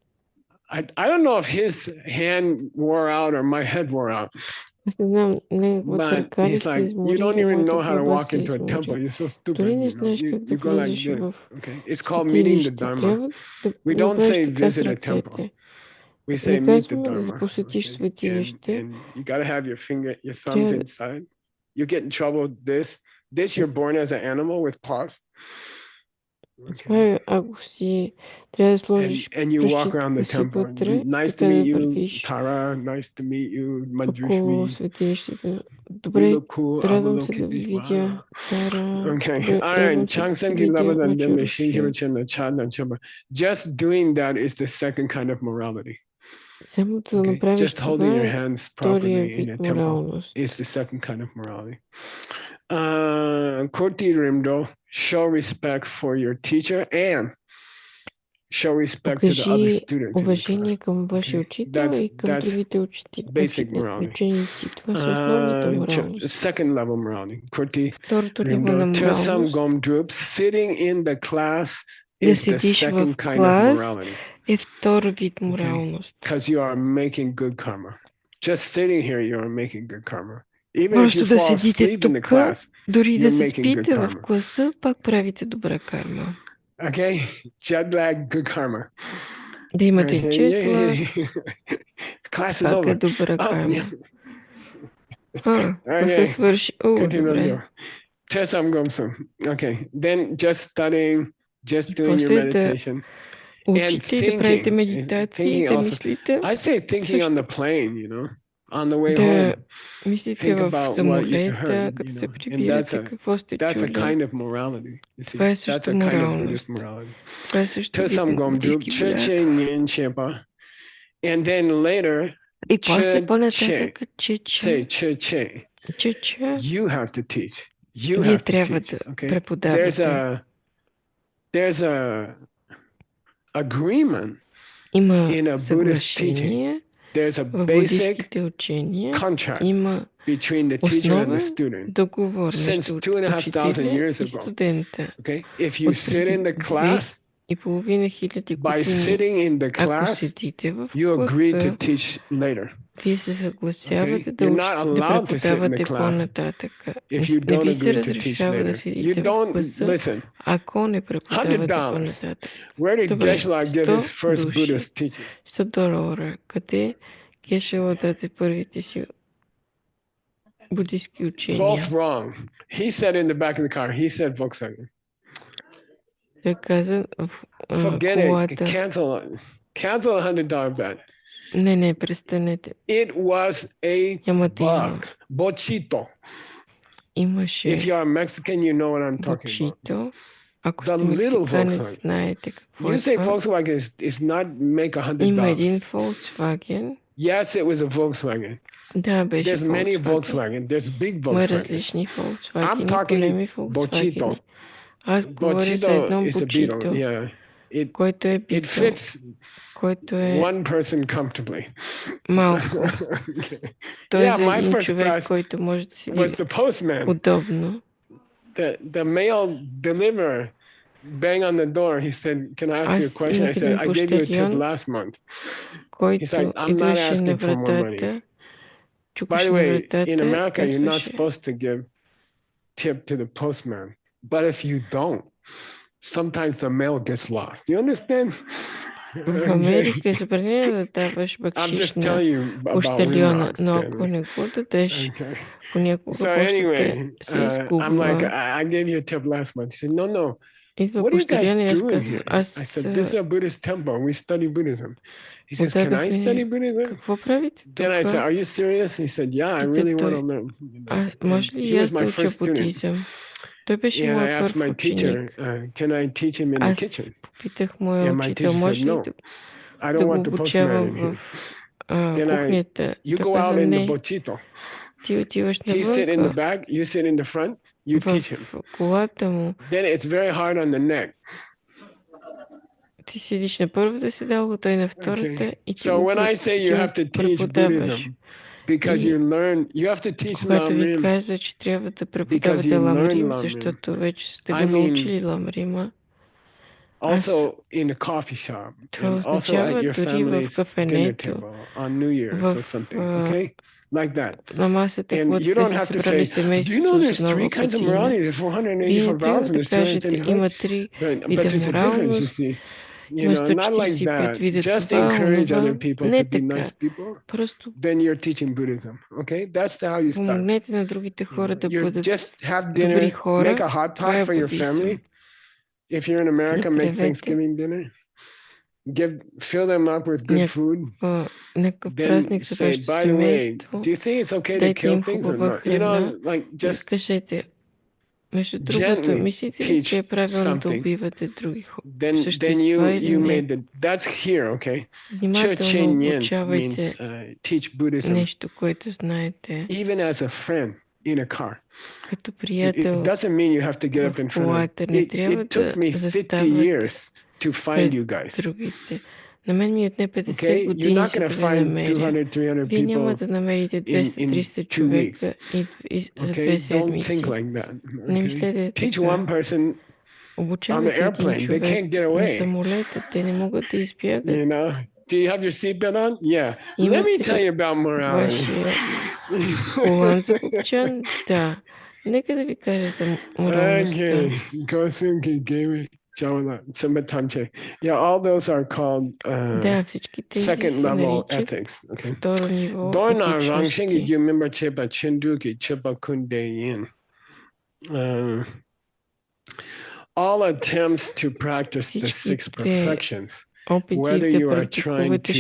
Speaker 1: I don't know if his hand wore out or my head wore out.
Speaker 2: Аз не знам, неговата
Speaker 1: But
Speaker 2: ръка ли
Speaker 1: he's
Speaker 2: се
Speaker 1: like, you
Speaker 2: измори
Speaker 1: don't
Speaker 2: или
Speaker 1: even
Speaker 2: моята
Speaker 1: know how to
Speaker 2: глава
Speaker 1: walk
Speaker 2: се
Speaker 1: into a temple.
Speaker 2: измори.
Speaker 1: You're so stupid.
Speaker 2: Дори не
Speaker 1: You know?
Speaker 2: знаеш как да
Speaker 1: You go like
Speaker 2: влезеш
Speaker 1: this.
Speaker 2: в
Speaker 1: Okay. It's called meeting the
Speaker 2: светилище.
Speaker 1: Dharma.
Speaker 2: Трябва да
Speaker 1: We
Speaker 2: го
Speaker 1: don't
Speaker 2: правиш
Speaker 1: say
Speaker 2: така с
Speaker 1: visit a temple.
Speaker 2: ръцете.
Speaker 1: We say
Speaker 2: Не
Speaker 1: meet the
Speaker 2: казваме да
Speaker 1: Dharma.
Speaker 2: посетиш
Speaker 1: Okay?
Speaker 2: светилище.
Speaker 1: And you gotta have your thumbs
Speaker 2: Трябва
Speaker 1: inside. You get in trouble with this you're born as an animal with paws.
Speaker 2: Това ако си трябва да сложиш
Speaker 1: And you walk around the
Speaker 2: пръстчетата си
Speaker 1: temple.
Speaker 2: вътре,
Speaker 1: Nice to
Speaker 2: така
Speaker 1: meet
Speaker 2: да
Speaker 1: you,
Speaker 2: вървиш
Speaker 1: Tara. Nice to meet you,
Speaker 2: около
Speaker 1: Manjushri.
Speaker 2: светилището.
Speaker 1: You
Speaker 2: Добре,
Speaker 1: look cool.
Speaker 2: радвам се да ви видя, Тара.
Speaker 1: Okay.
Speaker 2: Добре,
Speaker 1: All
Speaker 2: радвам
Speaker 1: right.
Speaker 2: се да те
Speaker 1: Changsen
Speaker 2: видя,
Speaker 1: Labadan Deme
Speaker 2: Мачуруши.
Speaker 1: Shinkivachen Chadnan Chaba. Just doing that is the second kind of morality.
Speaker 2: Само да
Speaker 1: Okay.
Speaker 2: направиш
Speaker 1: Just holding
Speaker 2: това
Speaker 1: your
Speaker 2: е
Speaker 1: hands
Speaker 2: втория
Speaker 1: properly in
Speaker 2: вид
Speaker 1: a temple
Speaker 2: моралност.
Speaker 1: is the second kind of morality. Kurti Rimdo, show respect for your teacher and show respect to the other
Speaker 2: Покажи
Speaker 1: students in the
Speaker 2: уважение
Speaker 1: class.
Speaker 2: към вашия учител и към другите
Speaker 1: Basic morality.
Speaker 2: ученици. Това са основните моралности.
Speaker 1: Second level morality. Kurti
Speaker 2: Второто ниво на
Speaker 1: Rimdo, Tesam
Speaker 2: моралност
Speaker 1: Gom Droops, sitting in the class
Speaker 2: да
Speaker 1: is the
Speaker 2: седиш в
Speaker 1: second kind of
Speaker 2: клас
Speaker 1: morality.
Speaker 2: е втор вид моралност.
Speaker 1: Because you are making good karma. Just sitting here, you are making good karma. Even if
Speaker 2: Просто
Speaker 1: you
Speaker 2: да
Speaker 1: fall
Speaker 2: седите
Speaker 1: asleep in the
Speaker 2: тук,
Speaker 1: class,
Speaker 2: дори да
Speaker 1: you're
Speaker 2: се
Speaker 1: making good
Speaker 2: спите в
Speaker 1: karma.
Speaker 2: класа, пак правите добра карма.
Speaker 1: Okay? Jet lag, good karma.
Speaker 2: Да имате
Speaker 1: Okay,
Speaker 2: четлаг,
Speaker 1: Class is
Speaker 2: пак е
Speaker 1: over.
Speaker 2: добра
Speaker 1: Oh,
Speaker 2: карма.
Speaker 1: yeah.
Speaker 2: Класа свърши. О,
Speaker 1: Continue.
Speaker 2: добре.
Speaker 1: Tesam Gomsum. Okay. Then just studying, just
Speaker 2: И
Speaker 1: doing your
Speaker 2: после да
Speaker 1: meditation.
Speaker 2: учите и да правите медитации, да мислите,
Speaker 1: I say thinking on the plane, you know, on the way
Speaker 2: да
Speaker 1: home.
Speaker 2: мислите
Speaker 1: Think
Speaker 2: в
Speaker 1: about what you
Speaker 2: самолета,
Speaker 1: heard,
Speaker 2: като
Speaker 1: you
Speaker 2: се
Speaker 1: know, and
Speaker 2: прибирате, какво сте
Speaker 1: that's a
Speaker 2: чули.
Speaker 1: kind of morality. You see,
Speaker 2: Това е
Speaker 1: that's
Speaker 2: също
Speaker 1: a kind of
Speaker 2: моралност.
Speaker 1: Buddhist morality.
Speaker 2: Това е също вид
Speaker 1: Tesam Gom Drup,
Speaker 2: буддийски морал.
Speaker 1: Cheche Nyen Chepa. And then later,
Speaker 2: И после
Speaker 1: Che
Speaker 2: по-нататък,
Speaker 1: say Che.
Speaker 2: че
Speaker 1: You have to teach. You
Speaker 2: вие
Speaker 1: have to
Speaker 2: трябва
Speaker 1: teach.
Speaker 2: да
Speaker 1: Okay.
Speaker 2: преподавате.
Speaker 1: There's a agreement
Speaker 2: Има
Speaker 1: in a Buddhist teaching.
Speaker 2: съглашение
Speaker 1: There's a
Speaker 2: в
Speaker 1: basic
Speaker 2: буддийските учения.
Speaker 1: contract
Speaker 2: Има
Speaker 1: between the teacher and the
Speaker 2: основен
Speaker 1: student.
Speaker 2: договор
Speaker 1: Since
Speaker 2: между
Speaker 1: 2,500
Speaker 2: учителя
Speaker 1: years
Speaker 2: и
Speaker 1: ago.
Speaker 2: студента.
Speaker 1: Okay. If you
Speaker 2: От
Speaker 1: sit in the
Speaker 2: преди
Speaker 1: class,
Speaker 2: 2,500
Speaker 1: by
Speaker 2: години,
Speaker 1: sitting in the
Speaker 2: ако
Speaker 1: class,
Speaker 2: седите в
Speaker 1: you agree to
Speaker 2: класа,
Speaker 1: teach later.
Speaker 2: вие се съгласявате
Speaker 1: Okay?
Speaker 2: да,
Speaker 1: You're not
Speaker 2: да
Speaker 1: allowed to sit in the
Speaker 2: преподавате
Speaker 1: class
Speaker 2: по-нататък.
Speaker 1: if you
Speaker 2: Не
Speaker 1: don't
Speaker 2: ви се
Speaker 1: agree to teach
Speaker 2: разрешава да
Speaker 1: later. You
Speaker 2: седите в
Speaker 1: don't
Speaker 2: класа,
Speaker 1: listen.
Speaker 2: ако не преподавате
Speaker 1: $100.
Speaker 2: по-нататък.
Speaker 1: Where did
Speaker 2: Добре,
Speaker 1: Geshe get his
Speaker 2: 100
Speaker 1: first
Speaker 2: души.
Speaker 1: Buddhist teaching?
Speaker 2: $100. Къде Гешела даде първите си буддийски учения?
Speaker 1: Both wrong. He said in the back of the car. He said Volkswagen.
Speaker 2: Той каза в
Speaker 1: Forget it.
Speaker 2: колата.
Speaker 1: Cancel $100 bet.
Speaker 2: Не, престанете.
Speaker 1: It was a
Speaker 2: Няма да има.
Speaker 1: bug. Bochito.
Speaker 2: Имаше
Speaker 1: If you are Mexican, you know what I'm talking about.
Speaker 2: бочито. Ако
Speaker 1: The
Speaker 2: сте
Speaker 1: little
Speaker 2: мексиканец,
Speaker 1: Volkswagen.
Speaker 2: знаете какво
Speaker 1: You
Speaker 2: е
Speaker 1: say
Speaker 2: това.
Speaker 1: Volkswagen is not make
Speaker 2: Има един
Speaker 1: $100.
Speaker 2: Volkswagen.
Speaker 1: Yes, it was a Volkswagen.
Speaker 2: Да, беше
Speaker 1: There's many
Speaker 2: Volkswagen.
Speaker 1: Volkswagen. There's big
Speaker 2: Има
Speaker 1: Volkswagen.
Speaker 2: различни
Speaker 1: I'm
Speaker 2: Volkswagen,
Speaker 1: talking
Speaker 2: големи
Speaker 1: Bochito.
Speaker 2: Volkswagen. Аз говоря за
Speaker 1: Bochito
Speaker 2: едно
Speaker 1: is a beetle.
Speaker 2: бочито,
Speaker 1: Yeah.
Speaker 2: който е
Speaker 1: It
Speaker 2: битъл,
Speaker 1: fits
Speaker 2: който е
Speaker 1: one person comfortably.
Speaker 2: малко.
Speaker 1: Okay.
Speaker 2: Той е
Speaker 1: Yeah,
Speaker 2: за
Speaker 1: my
Speaker 2: един
Speaker 1: first
Speaker 2: човек,
Speaker 1: class
Speaker 2: който може да седи
Speaker 1: was the postman.
Speaker 2: удобно.
Speaker 1: The mail deliverer bang on the door. He said, "Can I ask you a question?" I said, "I gave you a tip last month."
Speaker 2: Който
Speaker 1: He's like, "I'm not
Speaker 2: идваше на
Speaker 1: asking for more money."
Speaker 2: вратата,
Speaker 1: By
Speaker 2: чукаше
Speaker 1: the
Speaker 2: на
Speaker 1: way,
Speaker 2: вратата,
Speaker 1: in America, you're not
Speaker 2: казваше,
Speaker 1: supposed to give tip to the postman. But if you don't, sometimes the mail gets lost. You understand?
Speaker 2: В Америка е забранено да даваш бакшиш на пощальона, но ако не го дадеш, понякога почтата се изгубва.
Speaker 1: I gave you a tip last month. He said, no.
Speaker 2: Идва
Speaker 1: What are you guys
Speaker 2: пощальон и аз
Speaker 1: doing
Speaker 2: казвам,
Speaker 1: here? I said, this is a Buddhist temple. We study Buddhism. He says, can I study Buddhism?
Speaker 2: Какво правите тук?
Speaker 1: Then I said, are you serious? He said, yeah, I really want to learn.
Speaker 2: Може ли аз да уча будизъм? Той беше моят първ ученик. Аз попитах моя учител, може ли да го обучава в кухнята? Той каза, не. Ти отиваш навънка, в колата му. Ти седиш на първата седалка, той на втората и ти преподаваш. Когато ви казва, че трябва да преподавате ламрим, защото вече сте го научили ламрима, това означава дори в кафенето, на масата, когато сте се събрали семейството за нова година. Вие не трябва да кажете, има 3 вида моралност, има 145 вида това, не така. Просто помогнете на другите хора да бъдат добри хора. Това е будизъм.
Speaker 1: If you're in America, make Thanksgiving dinner. Fill them up with good food. Then say, by the way, do you think it's okay to kill things or not? You know, like just
Speaker 2: между другото, мислите ли, че е правилно да убивате други хора?
Speaker 1: Then you made the, that's here, okay?
Speaker 2: Внимателно обучавайте нещо, което знаете.
Speaker 1: Even as a friend in a car.
Speaker 2: Като приятел
Speaker 1: it doesn't mean you have to get up in front of it took me 50 years to find you guys.
Speaker 2: Другите. На мен ми отне 50 години, за да ви намеря. Вие няма да намерите 200-300 човека за 2 седмици. Не мислете така. Обучавайте един човек на самолета, те не могат да избягат.
Speaker 1: Do you have your seatbelt on? Yeah. Let me tell you about morality.
Speaker 2: Колан за купчан? Да. Нека да ви кажа за моралността.
Speaker 1: Yeah, all those are called second level ethics. Okay.
Speaker 2: Второ ниво
Speaker 1: all attempts to practice the 6 perfections, whether you are trying to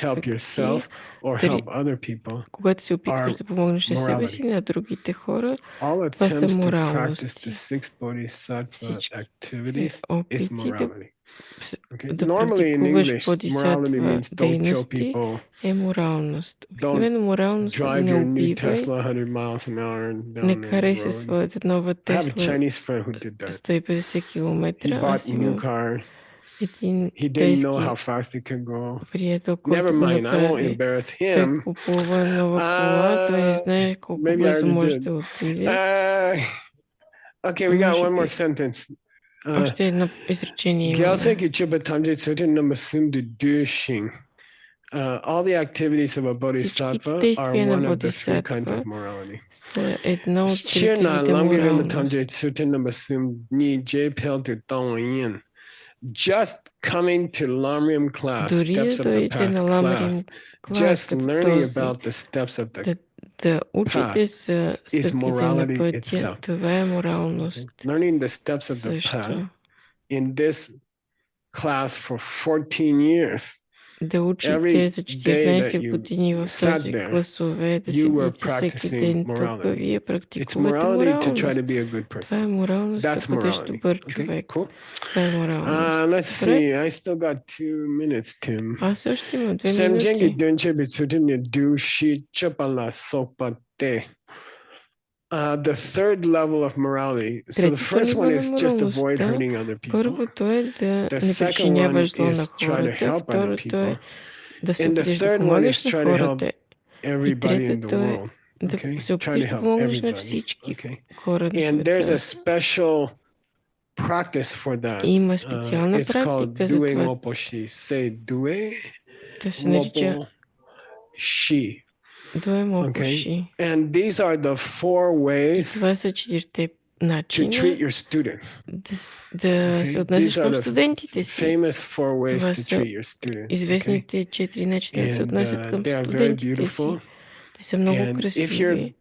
Speaker 1: help yourself or help other people,
Speaker 2: когато се опитваш да помогнеш на себе си, на другите хора, това са моралности. Да практикуваш бодисатва дейности е моралност. Обикновено моралност не убивай, не карай се своята нова Тесла 150 км. Аз имам един тайски приятел, който го направи. Той купува нова кола, той не знае колко бързо може да отиде.
Speaker 1: Okay, we got one more sentence.
Speaker 2: Още едно изречение имаме.
Speaker 1: All the activities of a bodhisattva are one of the 3 kinds of morality.
Speaker 2: Едно от 3 вида моралност.
Speaker 1: Just coming to Lamrim class, steps of the path class, just learning about the steps of the path is morality itself. Learning the steps of the path in this class for 14 years.
Speaker 2: Да учите за 14 години в този класове, да седите всеки ден тук, вие практикувате моралност. Това е моралност, да бъдеш добър човек. Това е моралност.
Speaker 1: Let's see, I still got 2 minutes, Tim.
Speaker 2: Аз още имам 2 минути.
Speaker 1: The third level of morality. So the first one is just avoid hurting other people. The second one is try to help other people. And the third one is try to help everybody in the world. Okay? Try to help everybody. Okay? And there's a special practice for that. It's called doing oposhi. Say due, oposhi.
Speaker 2: Дуем
Speaker 1: Okay,
Speaker 2: опуши.
Speaker 1: and these are the four
Speaker 2: И
Speaker 1: ways
Speaker 2: това са 4
Speaker 1: to
Speaker 2: начина
Speaker 1: treat your students.
Speaker 2: да се
Speaker 1: Okay,
Speaker 2: отнасяш
Speaker 1: these are
Speaker 2: към
Speaker 1: the
Speaker 2: студентите си.
Speaker 1: famous four ways
Speaker 2: Това
Speaker 1: to
Speaker 2: са
Speaker 1: treat your students. Okay,
Speaker 2: известните 4 начина да се
Speaker 1: and
Speaker 2: отнасят към
Speaker 1: they are very
Speaker 2: студентите си.
Speaker 1: beautiful.
Speaker 2: Те са много
Speaker 1: And
Speaker 2: красиви.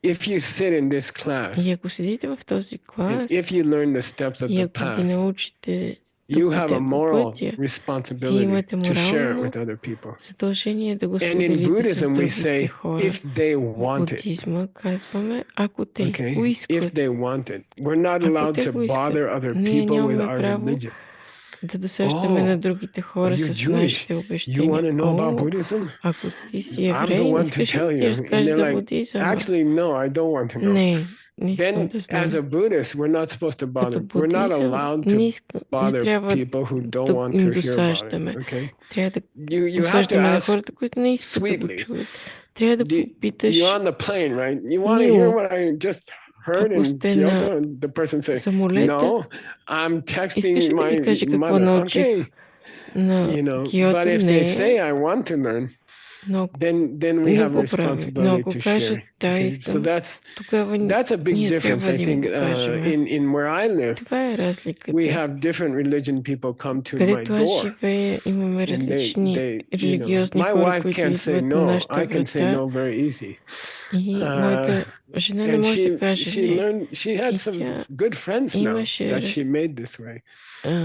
Speaker 1: if you sit in this class,
Speaker 2: И ако седите в този
Speaker 1: and
Speaker 2: клас,
Speaker 1: if you learn the steps of
Speaker 2: и
Speaker 1: the
Speaker 2: ако ги
Speaker 1: path,
Speaker 2: научите
Speaker 1: you
Speaker 2: да
Speaker 1: have a
Speaker 2: ходите по
Speaker 1: moral
Speaker 2: пътя, вие
Speaker 1: responsibility
Speaker 2: имате
Speaker 1: to share it
Speaker 2: морално
Speaker 1: with other people.
Speaker 2: задължение да го
Speaker 1: And in
Speaker 2: споделите с
Speaker 1: Buddhism, we
Speaker 2: другите
Speaker 1: say,
Speaker 2: хора.
Speaker 1: if they
Speaker 2: В
Speaker 1: want it,
Speaker 2: буддизма казваме, ако те
Speaker 1: okay, if
Speaker 2: поискат,
Speaker 1: they want it, we're not
Speaker 2: ако
Speaker 1: allowed
Speaker 2: те
Speaker 1: to
Speaker 2: го искат,
Speaker 1: bother other
Speaker 2: ние
Speaker 1: people with
Speaker 2: нямаме
Speaker 1: our
Speaker 2: право
Speaker 1: religion.
Speaker 2: да досещаме на другите хора
Speaker 1: You're
Speaker 2: с
Speaker 1: Jewish.
Speaker 2: нашите
Speaker 1: You
Speaker 2: обещания.
Speaker 1: want to know about Buddhism?
Speaker 2: Ако ти си
Speaker 1: I'm the
Speaker 2: еврей,
Speaker 1: one to
Speaker 2: искаш ли
Speaker 1: tell
Speaker 2: да ти
Speaker 1: you. And
Speaker 2: разкажеш
Speaker 1: they're
Speaker 2: за
Speaker 1: like,
Speaker 2: буддизма?
Speaker 1: actually, no, I don't want to know.
Speaker 2: Не искам
Speaker 1: Then,
Speaker 2: да
Speaker 1: as
Speaker 2: знам.
Speaker 1: a Buddhist, we're not supposed to
Speaker 2: Като
Speaker 1: bother. We're not
Speaker 2: буддизъм
Speaker 1: allowed
Speaker 2: не
Speaker 1: to bother
Speaker 2: трябва
Speaker 1: people who don't
Speaker 2: да
Speaker 1: want
Speaker 2: им
Speaker 1: to hear about it.
Speaker 2: досаждаме.
Speaker 1: Okay?
Speaker 2: Трябва да
Speaker 1: You have to
Speaker 2: досаждаме на
Speaker 1: ask
Speaker 2: хората, които не искат да го
Speaker 1: sweetly.
Speaker 2: чуят. Трябва да попиташ
Speaker 1: You're on the plane, right? You want to hear
Speaker 2: мило.
Speaker 1: what I just heard
Speaker 2: Ако
Speaker 1: in
Speaker 2: сте
Speaker 1: Kyoto?
Speaker 2: на
Speaker 1: And the person say,
Speaker 2: самолета,
Speaker 1: no, I'm
Speaker 2: искаш
Speaker 1: texting
Speaker 2: ли да
Speaker 1: my
Speaker 2: ти кажа какво
Speaker 1: mother.
Speaker 2: научих
Speaker 1: Okay,
Speaker 2: на
Speaker 1: you know, but
Speaker 2: Киото?
Speaker 1: if they
Speaker 2: Не,
Speaker 1: say I want to learn,
Speaker 2: но
Speaker 1: then we
Speaker 2: не
Speaker 1: have a
Speaker 2: го прави. Но
Speaker 1: responsibility
Speaker 2: ако
Speaker 1: to
Speaker 2: кажат,
Speaker 1: share.
Speaker 2: да,
Speaker 1: Okay, so
Speaker 2: искам, тогава
Speaker 1: that's a big
Speaker 2: ние
Speaker 1: difference,
Speaker 2: трябва
Speaker 1: I
Speaker 2: да им
Speaker 1: think,
Speaker 2: го кажем.
Speaker 1: in where I live.
Speaker 2: Това е
Speaker 1: We
Speaker 2: разликата.
Speaker 1: have different religion people come to my
Speaker 2: Където аз
Speaker 1: door.
Speaker 2: живея, имаме
Speaker 1: And
Speaker 2: различни религиозни
Speaker 1: my
Speaker 2: хора,
Speaker 1: wife
Speaker 2: които
Speaker 1: can't say
Speaker 2: идват на
Speaker 1: no.
Speaker 2: нашата
Speaker 1: I can say
Speaker 2: врата.
Speaker 1: no very easy.
Speaker 2: И моята жена не
Speaker 1: And
Speaker 2: може да каже не.
Speaker 1: she had
Speaker 2: И
Speaker 1: some
Speaker 2: тя
Speaker 1: good friends now
Speaker 2: имаше
Speaker 1: that she made this way.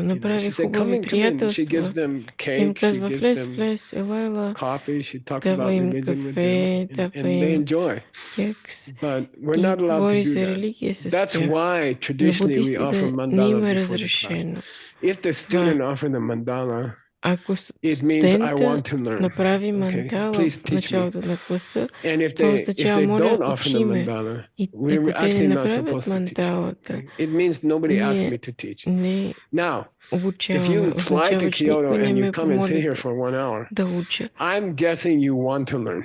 Speaker 2: направи
Speaker 1: She said, come
Speaker 2: хубави
Speaker 1: in, come in. She gives
Speaker 2: приятелства.
Speaker 1: them
Speaker 2: Им
Speaker 1: cake, she
Speaker 2: казва,
Speaker 1: gives them
Speaker 2: влез, ела,
Speaker 1: coffee, she talks
Speaker 2: дава
Speaker 1: about
Speaker 2: им
Speaker 1: religion with
Speaker 2: кафе,
Speaker 1: them, and
Speaker 2: дава
Speaker 1: they
Speaker 2: им
Speaker 1: enjoy.
Speaker 2: кекс
Speaker 1: But we're
Speaker 2: и
Speaker 1: not allowed to
Speaker 2: говори
Speaker 1: do
Speaker 2: за
Speaker 1: that.
Speaker 2: религия с
Speaker 1: That's
Speaker 2: тях.
Speaker 1: why
Speaker 2: На
Speaker 1: traditionally we offer
Speaker 2: буддистите не им
Speaker 1: mandala
Speaker 2: е
Speaker 1: before the class.
Speaker 2: разрешено.
Speaker 1: If the student offer the mandala,
Speaker 2: Ако
Speaker 1: it means I
Speaker 2: студента
Speaker 1: want to learn.
Speaker 2: направи
Speaker 1: Okay,
Speaker 2: мандала
Speaker 1: please
Speaker 2: в
Speaker 1: teach me.
Speaker 2: началото на класа,
Speaker 1: And if
Speaker 2: това
Speaker 1: they
Speaker 2: означава, моля,
Speaker 1: don't offer the
Speaker 2: учи ме.
Speaker 1: mandala,
Speaker 2: И
Speaker 1: we're
Speaker 2: ако те не
Speaker 1: actually not
Speaker 2: направят
Speaker 1: supposed to teach.
Speaker 2: мандалата,
Speaker 1: Okay? It means nobody asked me
Speaker 2: ние
Speaker 1: to teach.
Speaker 2: не
Speaker 1: Now, if
Speaker 2: обучаваме.
Speaker 1: you fly to
Speaker 2: Означава, че
Speaker 1: Kyoto
Speaker 2: никой не
Speaker 1: and you
Speaker 2: ме
Speaker 1: come and sit
Speaker 2: помоли
Speaker 1: here for 1 hour,
Speaker 2: да уча.
Speaker 1: I'm guessing you want to learn.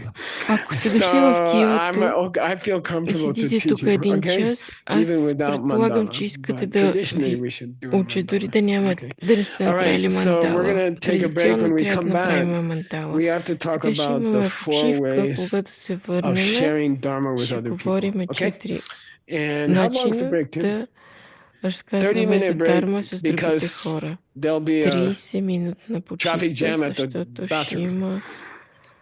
Speaker 2: Ако сте
Speaker 1: So
Speaker 2: дошли в Киото
Speaker 1: I feel
Speaker 2: и
Speaker 1: comfortable to
Speaker 2: седите
Speaker 1: teach
Speaker 2: тук
Speaker 1: you,
Speaker 2: един
Speaker 1: okay?
Speaker 2: час,
Speaker 1: Even
Speaker 2: аз
Speaker 1: without
Speaker 2: предполагам,
Speaker 1: mandala.
Speaker 2: че искате
Speaker 1: But
Speaker 2: да
Speaker 1: traditionally
Speaker 2: ви
Speaker 1: we should do a
Speaker 2: уча, дори
Speaker 1: mandala.
Speaker 2: да нямате,
Speaker 1: Okay.
Speaker 2: да не сте
Speaker 1: All right,
Speaker 2: направили
Speaker 1: so we're
Speaker 2: мандала.
Speaker 1: going to take a break. When
Speaker 2: Традиционно
Speaker 1: we
Speaker 2: трябва
Speaker 1: come
Speaker 2: да направим
Speaker 1: back,
Speaker 2: мандала.
Speaker 1: we have to talk
Speaker 2: Сега ще
Speaker 1: about the
Speaker 2: имаме
Speaker 1: four
Speaker 2: почивка,
Speaker 1: ways
Speaker 2: когато се
Speaker 1: of
Speaker 2: върнем.
Speaker 1: sharing Dharma with
Speaker 2: Ще
Speaker 1: other people.
Speaker 2: говорим
Speaker 1: Okay?
Speaker 2: 4
Speaker 1: And how long's the
Speaker 2: начина
Speaker 1: break, Tim?
Speaker 2: да разказваме за
Speaker 1: 30-minute break
Speaker 2: Дарма с другите
Speaker 1: because
Speaker 2: хора.
Speaker 1: there'll be a
Speaker 2: 30-минутна
Speaker 1: traffic
Speaker 2: почивка,
Speaker 1: jam at the
Speaker 2: защото ще
Speaker 1: bathroom.
Speaker 2: има...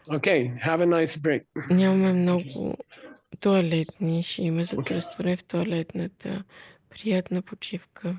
Speaker 1: Okay, have a nice break.
Speaker 2: Нямаме много туалетни, ще има задръстване в туалетната. Приятна почивка.